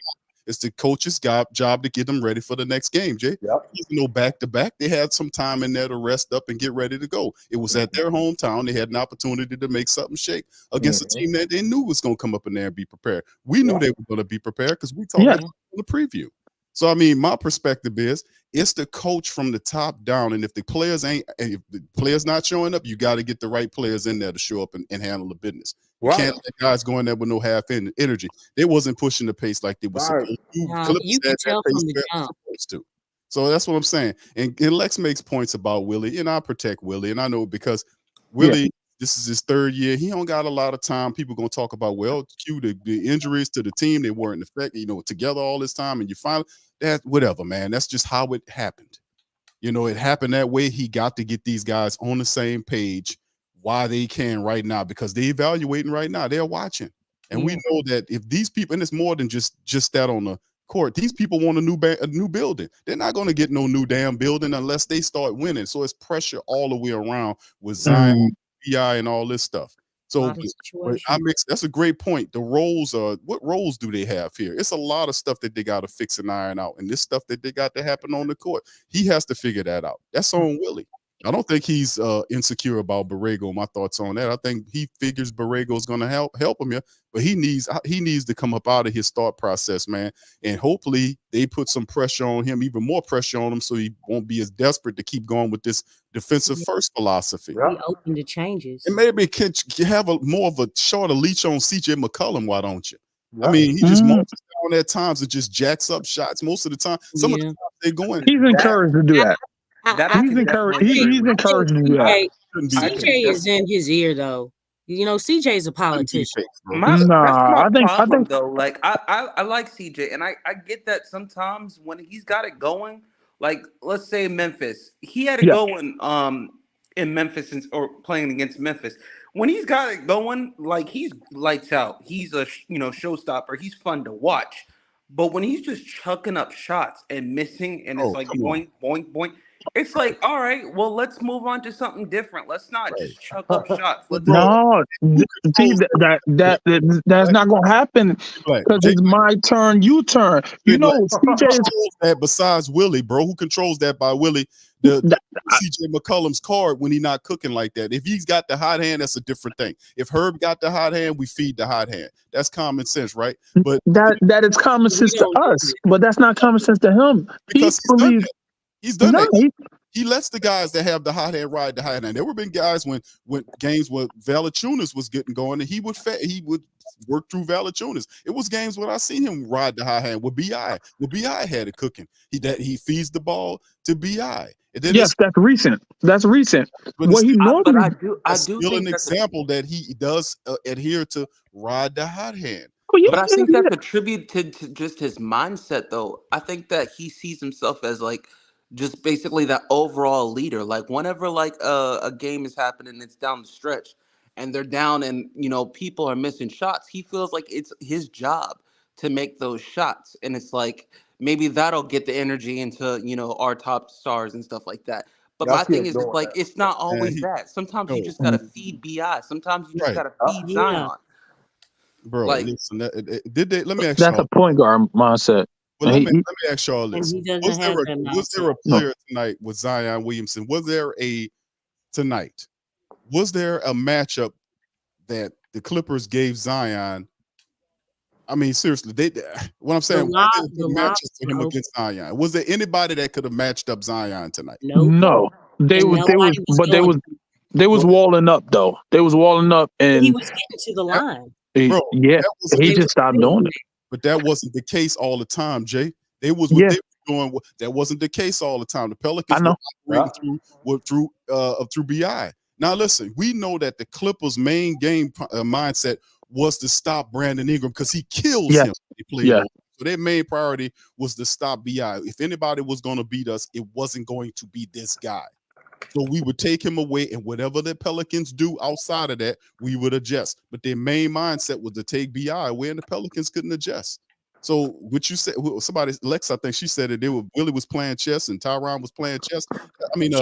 It's the coach's job to get them ready for the next game, Jay. No back-to-back. They had some time in there to rest up and get ready to go. It was at their hometown. They had an opportunity to make something shake against a team that they knew was going to come up in there and be prepared. We knew they were going to be prepared because we talked about it in the preview. So, I mean, my perspective is it's the coach from the top down. And if the players not showing up, you got to get the right players in there to show up and handle the business. You can't let guys go in there with no half energy. They wasn't pushing the pace like they were supposed to. You can tell from the jump. So that's what I'm saying. And Lex makes points about Willie, and I protect Willie. And I know because Willie, this is his third year. He don't got a lot of time. People going to talk about, well, the injuries to the team, they weren't effective, together all this time. And you finally, whatever, man. That's just how it happened. It happened that way. He got to get these guys on the same page why they can right now, because they're evaluating right now. They're watching. And we know that if these people, and it's more than just that on the court, these people want a new building. They're not going to get no new damn building unless they start winning. So it's pressure all the way around with Zion, PI, and all this stuff. So that's a great point. The roles what roles do they have here? It's a lot of stuff that they got to fix and iron out. And this stuff that they got to happen on the court, he has to figure that out. That's on Willie. I don't think he's insecure about Borrego. My thoughts on that. I think he figures Borrego is going to help him here, but he needs to come up out of his thought process, man. And hopefully they put some pressure on him, even more pressure on him, so he won't be as desperate to keep going with this defensive first philosophy. Be open to changes. And maybe can you have more of a shorter leash on CJ McCollum? Why don't you? I mean, he just marches down at times and just jacks up shots most of the time. Some of the times they're going. He's encouraged to do that. He's encouraged. He's encoured to do that. CJ is in his ear, though. CJ's a politician. That's my problem, though. Like I like CJ, and I get that sometimes when he's got it going. Like let's say Memphis, he had it going in Memphis or playing against Memphis. When he's got it going, like he's lights out. He's a showstopper. He's fun to watch. But when he's just chucking up shots and missing, and it's like boink, boink, boink. it's like, all right, well, let's move on to something different. Let's not just chuck up shots. Let's No, see that's not gonna happen because it's my turn, you turn. You know, CJ is that besides Willie, bro, who controls that by Willie, the CJ McCollum's card when he not cooking like that. If he's got the hot hand, that's a different thing. If Herb got the hot hand, we feed the hot hand. That's common sense, right? But that is common sense to us, but that's not common sense to him. Because he's done No, that. He lets the guys that have the hot hand ride the hot hand. There were been guys when games where Valanciunas was getting going, and he would work through Valanciunas. It was games when I seen him ride the hot hand with BI. Well, BI had it cooking. He feeds the ball to BI. And then yes, that's recent. That's recent. But What he normally I do still think an that's example that he does adhere to ride the hot hand. But I think that's a tribute to just his mindset, though. I think that he sees himself as like just basically that overall leader. Like whenever like a game is happening, it's down the stretch, and they're down, and people are missing shots. He feels like it's his job to make those shots, and it's like maybe that'll get the energy into our top stars and stuff like that. But my thing is, it's like it's not always that. Sometimes you just gotta feed Bi. Sometimes you just gotta feed Zion. Bro, Like- listen, did they? Let me ask that's y'all. a point guard mindset. Well, And let me ask y'all this: he doesn't was have there that was there a player tonight with Zion Williamson? Was there a matchup that the Clippers gave Zion? I mean, seriously, what I'm saying, was there a matchup for him against Zion? Was there anybody that could have matched up Zion tonight? No, they was walling up though. They was walling up, and he was getting to the line. he just stopped doing it. But that wasn't the case all the time, Jay. They was what they were doing. That wasn't the case all the time. The Pelicans were operating through BI. Now listen, we know that the Clippers' main game mindset was to stop Brandon Ingram because he kills him. So their main priority was to stop BI. If anybody was going to beat us, it wasn't going to be this guy. So we would take him away, and whatever the Pelicans do outside of that, we would adjust. But their main mindset was to take BI away, and the Pelicans couldn't adjust. So what you said, somebody, Lex, I think she said it. Willie was playing chess and Tyron was playing chess. I mean,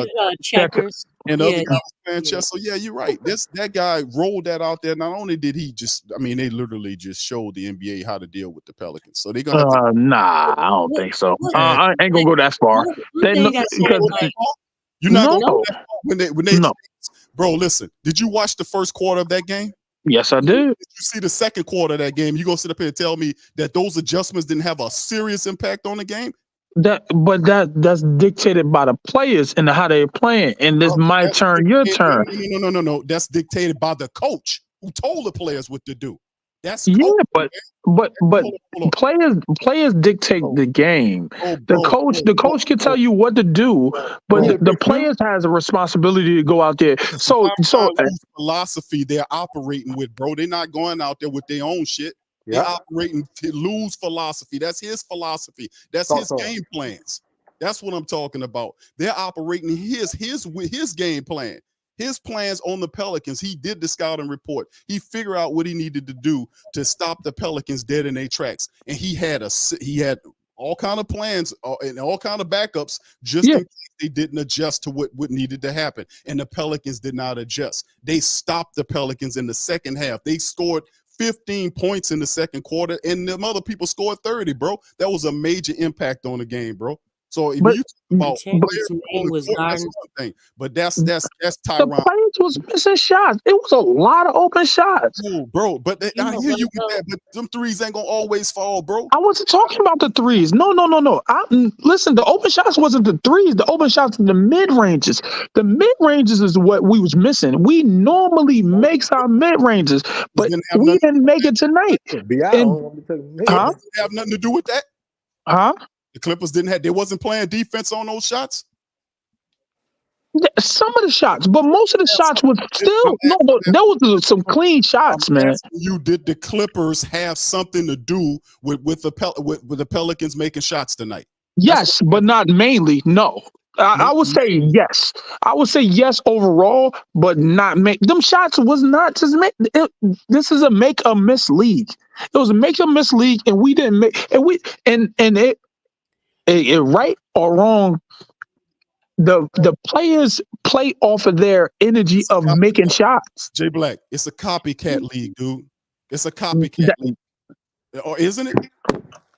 checkers. And other guys was playing chess. So yeah, you're right. That guy rolled that out there. Not only did he they literally just showed the NBA how to deal with the Pelicans. So they're gonna have to nah, I don't think so. I ain't gonna go that far. You're not gonna go that far when they bro, listen, did you watch the first quarter of that game? Yes, I did. Did you see the second quarter of that game? You gonna sit up here and tell me that those adjustments didn't have a serious impact on the game? That's dictated by the players and how they're playing. And this my turn, your turn. No. That's dictated by the coach who told the players what to do. That's but players dictate the game. The coach can tell you what to do, but the players has a responsibility to go out there. So philosophy they're operating with, bro. They're not going out there with their own shit. They're operating to lose philosophy. That's his philosophy. That's his game plans. That's what I'm talking about. They're operating his game plan. His plans on the Pelicans. He did the scouting report. He figured out what he needed to do to stop the Pelicans dead in their tracks. And he had all kind of plans and all kind of backups just in case they didn't adjust to what needed to happen. And the Pelicans did not adjust. They stopped the Pelicans in the second half. They scored 15 points in the second quarter, and the other people scored 30, bro. That was a major impact on the game, bro. So if you talk about that's one thing, but that's Tyron. The players was missing shots. It was a lot of open shots. Bro, but I hear you with that, but them threes ain't gonna always fall, bro. I wasn't talking about the threes. No. Listen, the open shots wasn't the threes. The open shots were the mid ranges. The mid ranges is what we was missing. We normally makes our mid ranges, but we didn't make it tonight. Have nothing to do with that. Huh? The Clippers they wasn't playing defense on those shots. Some of the shots, but most of the shots was still there was some clean shots, man. Did the Clippers have something to do with the Pelicans making shots tonight? Yes, but not mainly. No. I would say yes. I would say yes overall, but not make them shots was not just make. This is a make or miss league. It was a make or miss league, and we didn't make. And it right or wrong. the players play off of their energy of making shots. Jay Black, it's a copycat league, dude. It's a copycat league, or isn't it?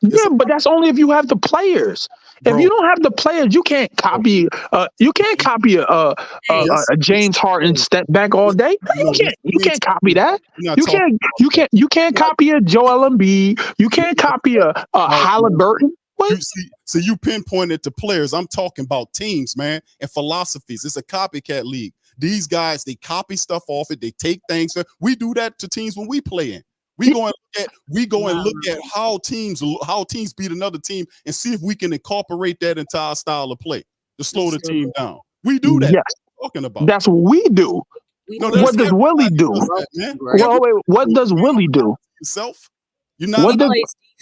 Yeah, but that's only if you have the players. If you don't have the players, you can't copy. You can't copy a James Harden step back all day. You can't. You can't copy that. You can't. You can't. You can't copy a Joel Embiid. You can't copy a Halliburton. So you pinpointed to players. I'm talking about teams, man, and philosophies. It's a copycat league. These guys, they copy stuff off it. They take things. We do that to teams when we play in. We go and look at how teams beat another team and see if we can incorporate that into our style of play to slow the team down. We do that. Yes. Talking about. That's what we do. What does Willie do? Well, wait, what does Willie do? Yourself? You're not. What does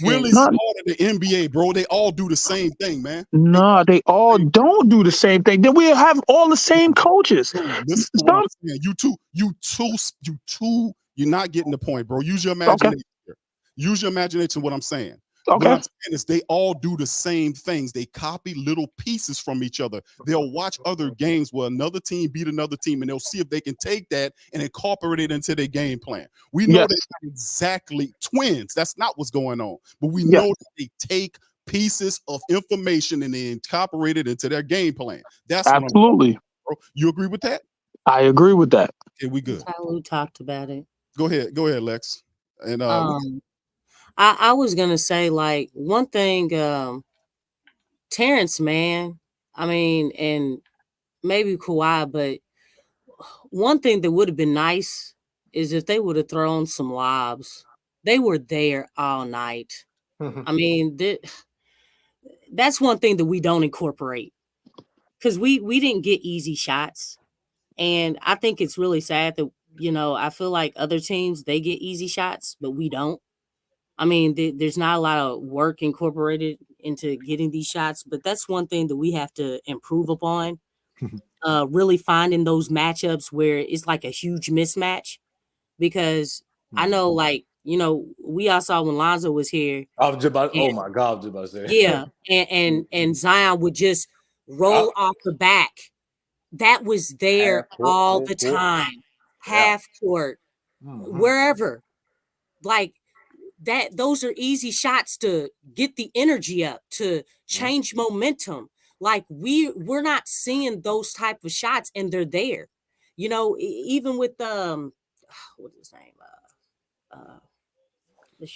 Willie's part of the NBA, bro. They all do the same thing, man. No, they all don't do the same thing. Then we have all the same coaches. Listen to what I'm saying. You two. You're not getting the point, bro. Use your imagination. Okay. Use your imagination. What I'm saying. Okay. What I'm saying is they all do the same things. They copy little pieces from each other. They'll watch other games where another team beat another team, and they'll see if they can take that and incorporate it into their game plan. We know they're not exactly twins. That's not what's going on. But we know that they take pieces of information and they incorporate it into their game plan. That's absolutely. Bro. You agree with that? I agree with that. Okay, we good. We talked about it. Go ahead, Lex. And I was gonna say, like, one thing, Terrence, man. I mean, and maybe Kawhi, but one thing that would have been nice is if they would have thrown some lobs. They were there all night. I mean, that's one thing that we don't incorporate because we didn't get easy shots, and I think it's really sad that. I feel like other teams, they get easy shots, but we don't. I mean, there's not a lot of work incorporated into getting these shots, but that's one thing that we have to improve upon. Really finding those matchups where it's like a huge mismatch, because I know, like, we all saw when Lonzo was here. I was just about, oh my God, I was just about to say. Yeah, and Zion would just roll off the back. That was there all the time. Half court, wherever, like that. Those are easy shots to get the energy up, to change momentum. Like we're not seeing those type of shots, and they're there. Even with what's his name?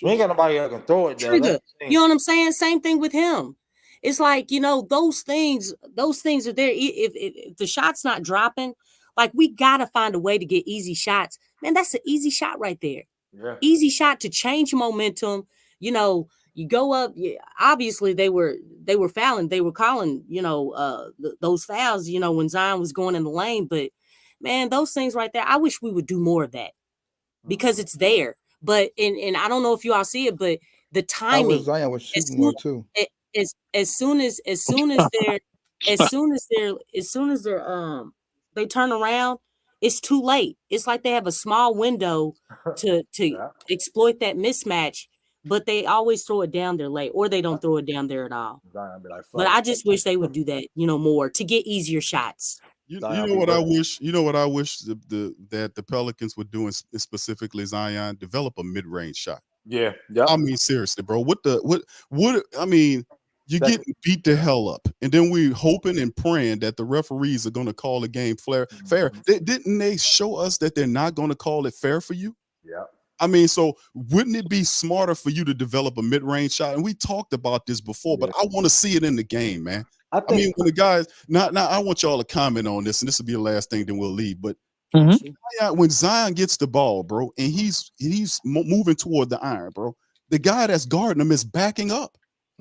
We ain't got nobody that can throw it. Trigger. You know what I'm saying? Same thing with him. It's like, those things are there. If the shot's not dropping. Like, we got to find a way to get easy shots. Man, that's an easy shot right there. Yeah. Easy shot to change momentum. You go up. Obviously, they were fouling. They were calling, those fouls, when Zion was going in the lane. But, man, those things right there, I wish we would do more of that because it's there. But, and I don't know if you all see it, but the timing. Zion was shooting more, too. As soon as they turn around, it's too late. It's like they have a small window to exploit that mismatch, but they always throw it down there late, or they don't throw it down there at all. But I just wish they would do that, more to get easier shots. You know what I wish? You know what I wish that the Pelicans would do, and specifically Zion, develop a mid-range shot. Yeah. I mean, seriously, bro. What? I mean. You're getting beat the hell up, and then we're hoping and praying that the referees are going to call the game fair. Didn't they show us that they're not going to call it fair for you? Yeah. I mean, so wouldn't it be smarter for you to develop a mid-range shot? And we talked about this before, but I want to see it in the game, man. I mean, when the guys now I want y'all to comment on this, and this will be the last thing, then we'll leave. But when Zion gets the ball, bro, and he's moving toward the iron, bro, the guy that's guarding him is backing up.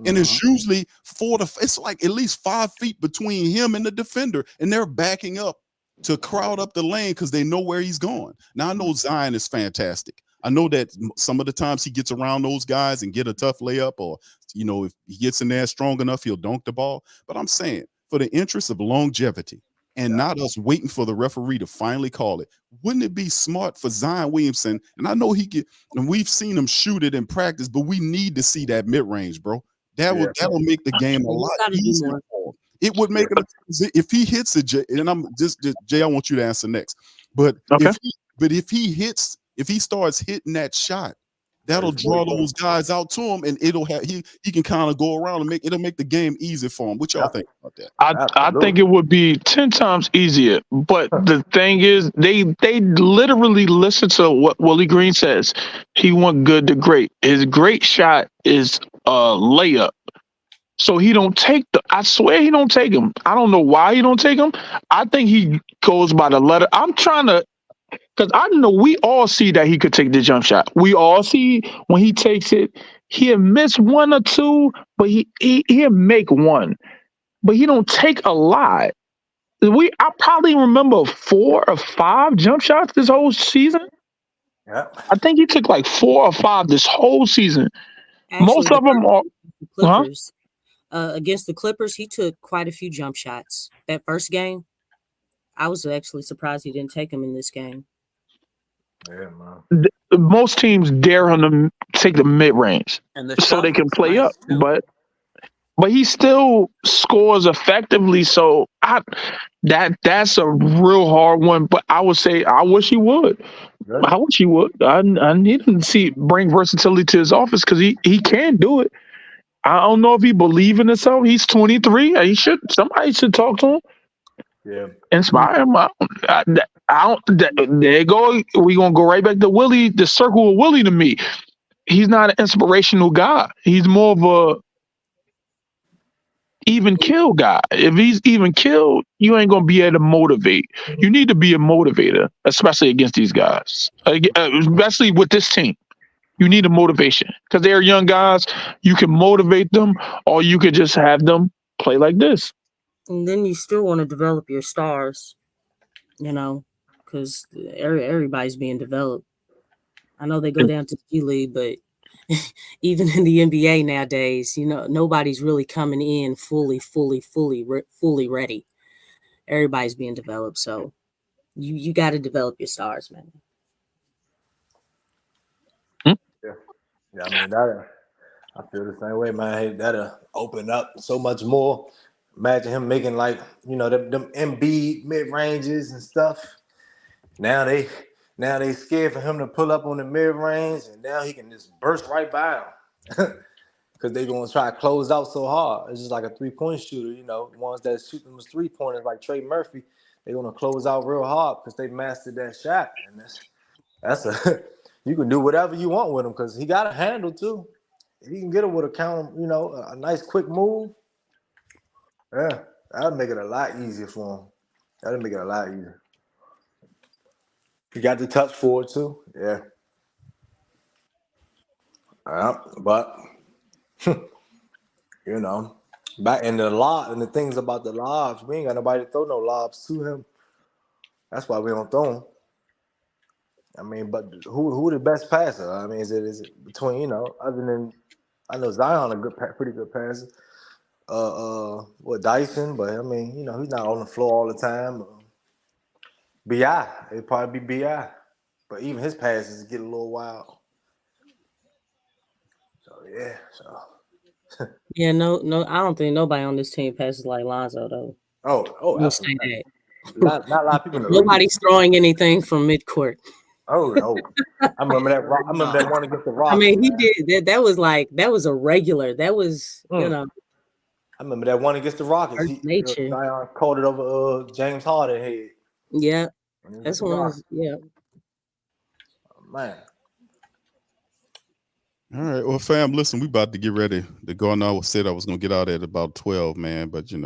And it's usually it's like at least 5 feet between him and the defender, and they're backing up to crowd up the lane because they know where he's going. Now, I know Zion is fantastic. I know that some of the times he gets around those guys and get a tough layup, or, if he gets in there strong enough, he'll dunk the ball. But I'm saying, for the interest of longevity and not us waiting for the referee to finally call it, wouldn't it be smart for Zion Williamson? And I know and we've seen him shoot it in practice, but we need to see that mid-range, bro. That'll make the game a lot easier. It would make a if he hits it, Jay, and I'm just Jay. I want you to answer next. But Okay. if he starts hitting that shot, that'll draw those guys out to him, and it'll have he can kind of go around and it'll make the game easy for him. What y'all think about that? I think it would be 10 times easier. But the thing is, they literally listen to what Willie Green says. He went good to great. His great shot is a layup. So he don't take I swear he don't take him. I don't know why he don't take him. I think he goes by the letter. I'm trying to, because I know we all see that he could take the jump shot. We all see when he takes it, he'll miss one or two, but he'll make one. But he don't take a lot. I probably remember 4 or 5 jump shots this whole season. Yeah. I think he took like 4 or 5 this whole season. Most Actually, of them are Clippers. Against the Clippers, he took quite a few jump shots. That first game, I was actually surprised he didn't take them in this game. Yeah, man. Most teams dare him to take the mid range And the so shot they can looks play nice, up. too. But he still scores effectively. So that's a real hard one. But I would say I wish he would. I wish he would. I need him to bring versatility to his office because he can do it. I don't know if he believes in himself. He's 23. Somebody should talk to him. Yeah. Inspire him. There you go. We're gonna go right back to Willie, the circle of Willie to me. He's not an inspirational guy. He's more of a even kill guy. If he's even killed, you ain't gonna be able to motivate. You need to be a motivator, especially against these guys. Especially with this team. You need a motivation. Because they're young guys. You can motivate them, or you could just have them play like this. And then you still want to develop your stars, because everybody's being developed. I know they go down to G League, but even in the NBA nowadays, nobody's really coming in fully ready. Everybody's being developed, so you got to develop your stars, man. Yeah, I mean I feel the same way, man. Hey, that'll open up so much more. Imagine him making them Embiid mid ranges and stuff. Now they scared for him to pull up on the mid range, and now he can just burst right by him because they're gonna try to close out so hard. It's just like a 3-point shooter, ones that shoot them as 3-pointers like Trey Murphy. They're gonna close out real hard because they mastered that shot, and that's a you can do whatever you want with him because he got a handle too. If he can get it with a nice quick move, yeah, that'll make it a lot easier for him. That'll make it a lot easier. He got the touch for it too, yeah. But back in the lob and the things about the lobs, we ain't got nobody to throw no lobs to him. That's why we don't throw him. I mean, but who the best passer? I mean, is it between other than I know Zion pretty good passer. Dyson, but I mean, he's not on the floor all the time. BI, it'd probably be BI, but even his passes get a little wild. So yeah, Yeah, no, I don't think nobody on this team passes like Lonzo though. We'll say that. Not a lot of people. Nobody's throwing anything from midcourt. Oh, I remember that. I remember that one against the Rockets. I mean, he did that. That was a regular. That was I remember that one against the Rockets. Zion called it over James Harden head. Yeah, that's one. Yeah, man. All right, well, fam, listen, we about to get ready to go. And I said I was gonna get out at about 12, man, but you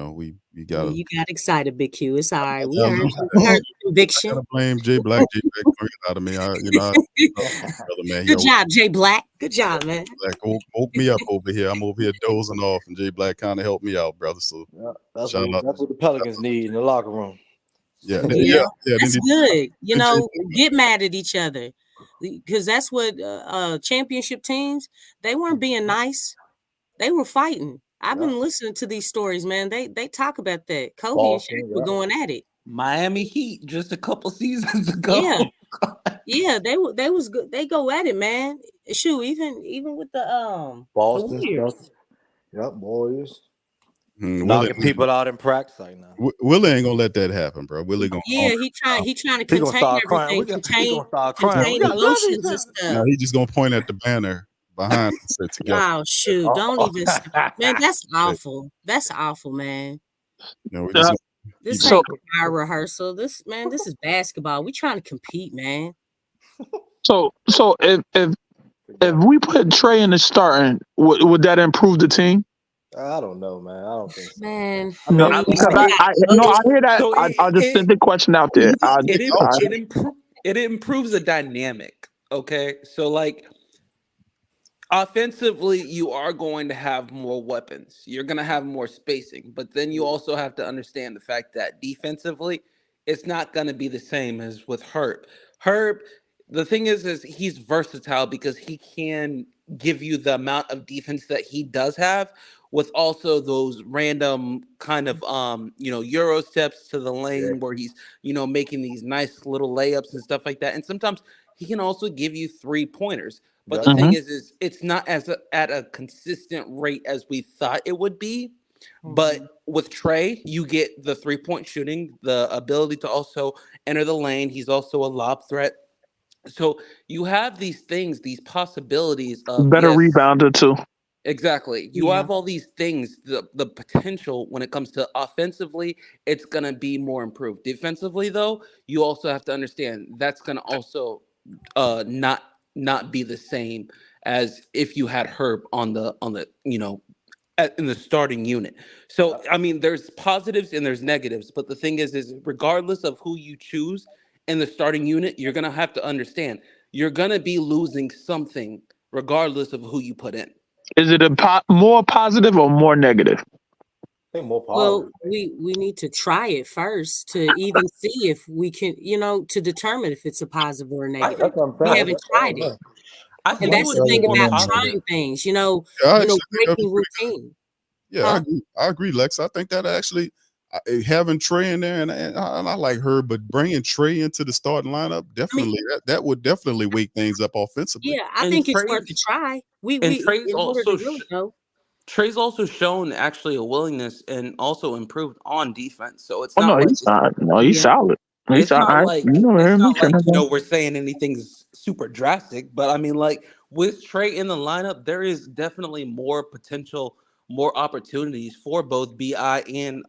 got excited, Big Q. It's all right. We I heard know. conviction. I gotta blame Jay Black. Jay Black bring it out of me. Brother, man. Good job, Jay Black. Good job, man. Black woke me up over here. I'm over here dozing off, and Jay Black kind of helped me out, brother. So that's what the Pelicans need in the locker room. Yeah, That's good. Get mad at each other. Because that's what championship teams, they weren't being nice. They were fighting. I've been listening to these stories, man. They talk about that. Kobe and Shaq were going at it. Miami Heat just a couple seasons ago. Yeah, they was good. They go at it, man. Shoot, even with the Boston Warriors. stuff. Yep, Warriors. Willie, Knocking people out in practice right now. Willie ain't gonna let that happen, bro. Willie gonna Yeah, he trying to He gonna contain start crying. everything, He gonna start crying. We contain got love each emotions and other. no, stuff. he just gonna point at the banner behind and sit together. Oh shoot! Don't even, man. That's awful. That's awful, man. No, we just This keep- ain't choir rehearsal. This is basketball. We trying to compete, man. So if we put Trey in the starting, would that improve the team? I don't know, man. I don't think so. Man, No, I mean, because I hear that. So I just sent the question out there. It improves the dynamic. Okay, so like offensively, you are going to have more weapons. You're going to have more spacing, but then you also have to understand the fact that defensively, it's not going to be the same as with Herb. Herb, the thing is he's versatile because he can give you the amount of defense that he does have, with also those random kind of Euro steps to the lane where he's making these nice little layups and stuff like that. And sometimes he can also give you 3-pointers. But the thing is it's not at a consistent rate as we thought it would be. But with Trey, you get the 3-point shooting, the ability to also enter the lane. He's also a lob threat. So you have these things, these possibilities of better rebounder too. Exactly. You have all these things, the potential when it comes to offensively, it's going to be more improved. Defensively, though, you also have to understand that's going to also not be the same as if you had Herb on the in the starting unit. So I mean, there's positives and there's negatives, but the thing is regardless of who you choose in the starting unit, you're going to have to understand you're going to be losing something regardless of who you put in. Is it more positive or more negative? I think more Well, positive. we need to try it first to even see if we can, to determine if it's a positive or a negative. That's what I'm We saying. haven't tried it. I think And that's it the would be thing more about positive. trying things, Yeah, I actually think that'd be breaking pretty good. routine. Yeah, Huh? I agree, Lex. I think that actually having Trey in there, and I like her, but bringing Trey into the starting lineup definitely that would definitely wake things up offensively. Yeah, I And think it's worth a Trey's try. We Trey's in order to also really know. Trey's also shown actually a willingness and also improved on defense. So it's Oh no, not like he's not. No, he's solid. He's it's not solid. like We're we're saying anything's super drastic, but I mean like with Trey in the lineup, there is definitely more potential, more opportunities for both BI and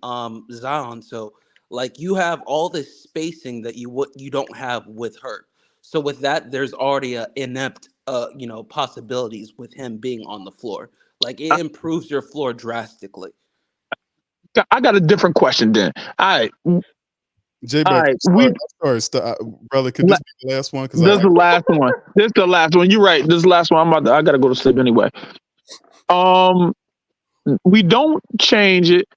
Zion. So like you have all this spacing that you don't have with Hurt. So with that, there's already a inept possibilities with him being on the floor. Like it improves your floor drastically. I got a different question then. All right. J-Beck, brother, could this be the last one? This is the last one. This is the last one. You're right. This is the last one. I gotta go to sleep anyway. We don't change it.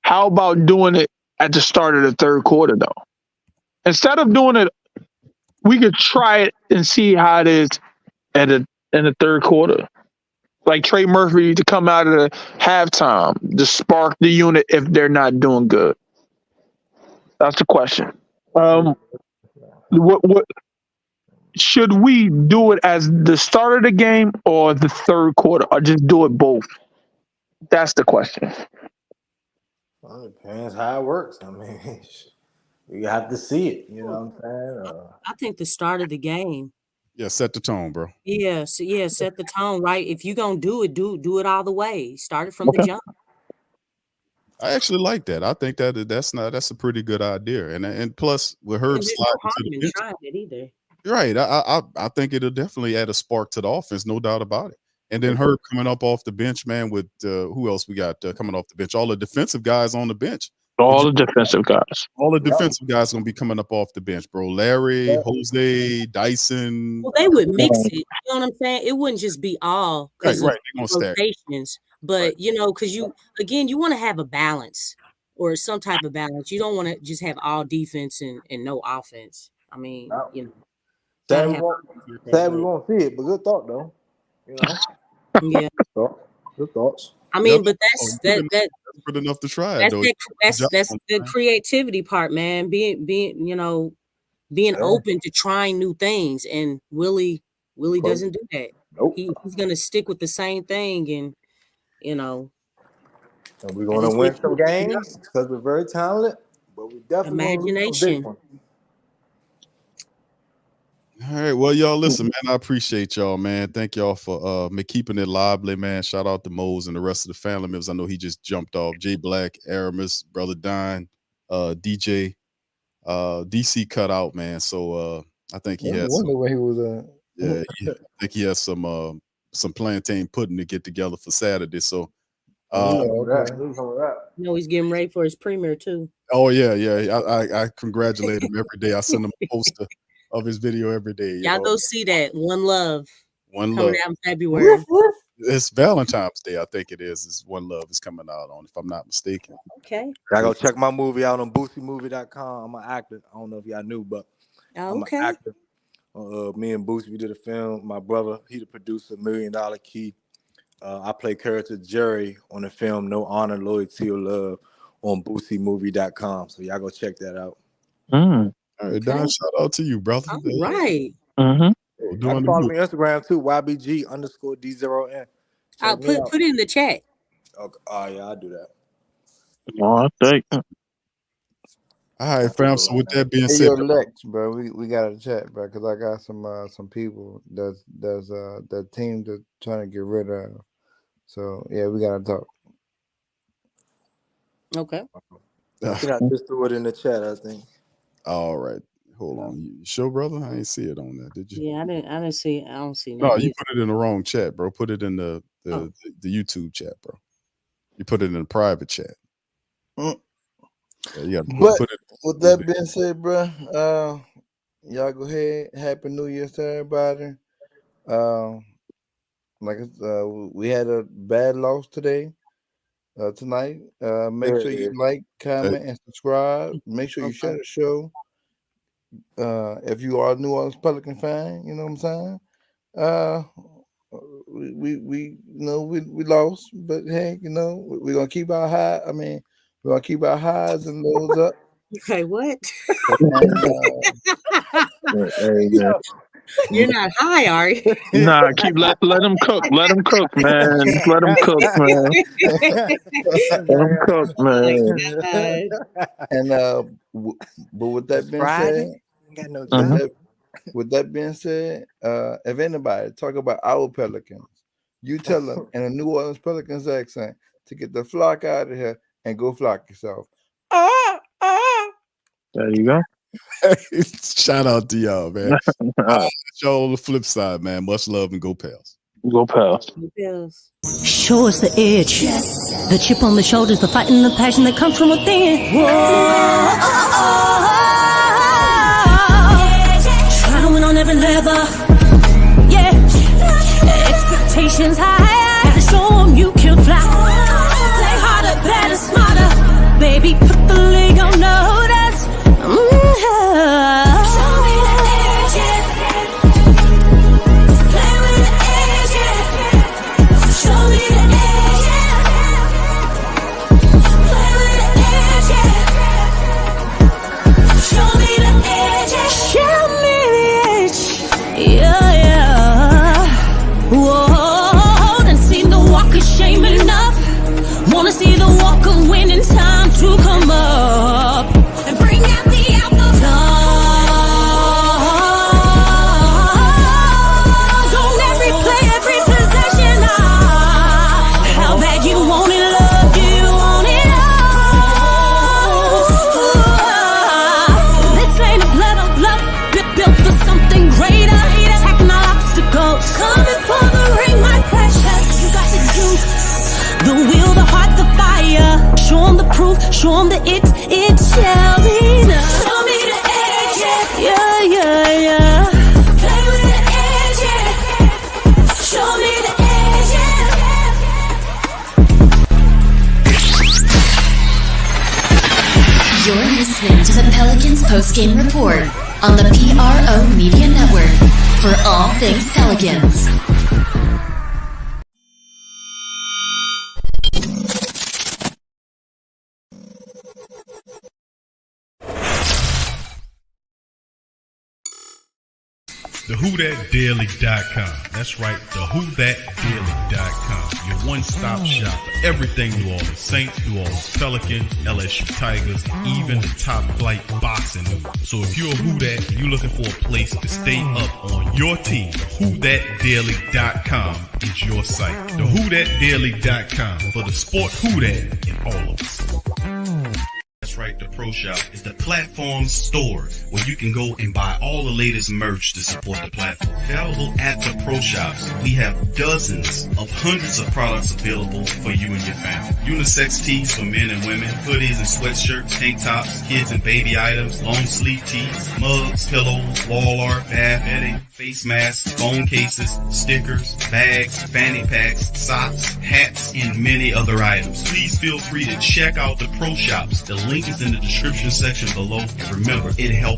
How about doing it at the start of the third quarter though? Instead of doing it, we could try it and see how it is in the third quarter. Like Trey Murphy to come out of the halftime to spark the unit if they're not doing good. That's the question. What should we do it as the start of the game or the third quarter, or just do it both? That's the question. Well, it depends how it works. I mean, you have to see it. You know what I'm saying? I think the start of the game. Yeah, set the tone, bro. Yeah, set the tone right. If you're gonna do it, do it all the way. Start it from the jump. I actually like that. I think that's a pretty good idea. And plus with Herb There's no sliding harm to the in bench, trying it either. you're right. I think it'll definitely add a spark to the offense, no doubt about it. And then Herb coming up off the bench, man, with who else we got coming off the bench? All the defensive guys on the bench. All the defensive guys. All the defensive guys going to be coming up off the bench, bro. Larry, Jose, Dyson. Well, they would mix it. You know what I'm saying? It wouldn't just be all because Right. of They're gonna stack. rotations. But because you want to have a balance or some type of balance. You don't want to just have all defense and no offense. I mean, Sad we won't see it, but good thought though. Yeah. Good thoughts. I mean, but that's good enough to try it, though. that's the creativity part, man. Being open to trying new things, and Willie doesn't do that. Nope. He's gonna stick with the same thing, and And we're I going to just win wish some games because we're very talented, but we definitely going to lose some big imagination. ones. All right. Well, y'all listen, man. I appreciate y'all, man. Thank y'all for me keeping it lively, man. Shout out to Mose and the rest of the family members. I know he just jumped off. Jay Black, Aramis, Brother Don, DJ, DC cut out, man. So I think he has wonder where he was I think he has some plantain pudding to get together for Saturday. So No, he's getting ready for his premiere too. oh yeah. I congratulate him every day. I send him a poster of his video every day. Y'all go see that. One Love. One coming Love. out in February. It's Valentine's Day, I think it is. It's One Love is coming out on, if I'm not mistaken. Okay. I go check my movie out on BoosieMovie.com. I'm an actor. I don't know if y'all knew, but I'm an actor. Me and Boosie, we did a film. My brother, he the producer, $1 Million Key. I play character Jerry on the film No Honor, Loyalty, or Love on BoosieMovie.com. So y'all go check that out. All right, Don, shout out to you, brother. All right. Doing Follow the me on Instagram too, YBG_D0N. I'll Check me out. put it in the chat. Okay. Oh yeah, I'll do that. All right, fam. So with that being Hey, said, yo, Lex, bro, we got to chat, bro, because I got some people that team to trying to get rid of. So yeah, we got to talk. Okay. I think I just threw it in the chat, I think. all right. Hold on. You sure, brother? I ain't see it on there. Did you? Yeah, I didn't see. I don't see. No, nothing you either. put it in the wrong chat, bro. Put it in the YouTube chat, bro. You put it in the private chat. Mm. Yeah, you got But put it. with that being said, bro, y'all go ahead. Happy New Year to everybody. We had a bad loss today, tonight. Make sure you like, comment, and subscribe. Make sure you share the show. If you are a New Orleans Pelican fan, you know what I'm saying. We lost, but hey, we're gonna keep our high. I mean, we're gonna keep our highs and lows up. Okay, what? And, You're not high, are you? Nah, let them cook. Let them cook, man. Just let them cook, man. Let them cook, man. And but with that being said, with that being said, if anybody talk about our Pelicans, you tell them in a New Orleans Pelicans accent to get the flock out of here and go flock yourself. There you go. Shout out to y'all, man. Y'all on the flip side, man. Much love and go Pels. Go Pels. Show us the edge. The chip on the shoulders, the fight and the passion that comes from within. Whoa. Try to win on every level. Yeah. Expectations high. Gotta show them you can fly. Play harder, better, smarter. Baby, put the league on notice. Show me the edge, play with the edge, show me the edge, play with the edge, show me the edge, show me the edge, yeah. Whoa, done seen the walk of shame enough. Wanna see the walk of winning, time to come up and bring out the apple. Don't every play, every possession. How bad you want it, love, you want it all. This ain't a blood of love, built for something greater. Attacking all obstacles, coming for the ring, my precious. You got the juice, the will, the heart, the fire. Show 'em the proof, show 'em that it shall be done. Show me the edge, yeah. Play with the edge, show me the edge, You're listening to the Pelicans Postgame Report on the PRO Media Network for all things Pelicans. TheWhoThatDaily.com. That's right, TheWhoThatDaily.com. Your one-stop shop for everything New Orleans Saints, New Orleans Pelicans, LSU Tigers, even the top flight boxing news. So if you're a Who Dat and you're looking for a place to stay up on your team, TheWhoThatDaily.com is your site. TheWhoThatDaily.com for the sport Who Dat in all of us. That's right, the Pro Shop is the platform store where you can go and buy all the latest merch to support the platform. Available at the Pro Shops, we have dozens of hundreds of products available for you and your family. Unisex tees for men and women, hoodies and sweatshirts, tank tops, kids and baby items, long sleeve tees, mugs, pillows, wall art, bath bedding, face masks, phone cases, stickers, bags, fanny packs, socks, hats, and many other items. Please feel free to check out the Pro Shops. The link is in the description section below. And remember, it helps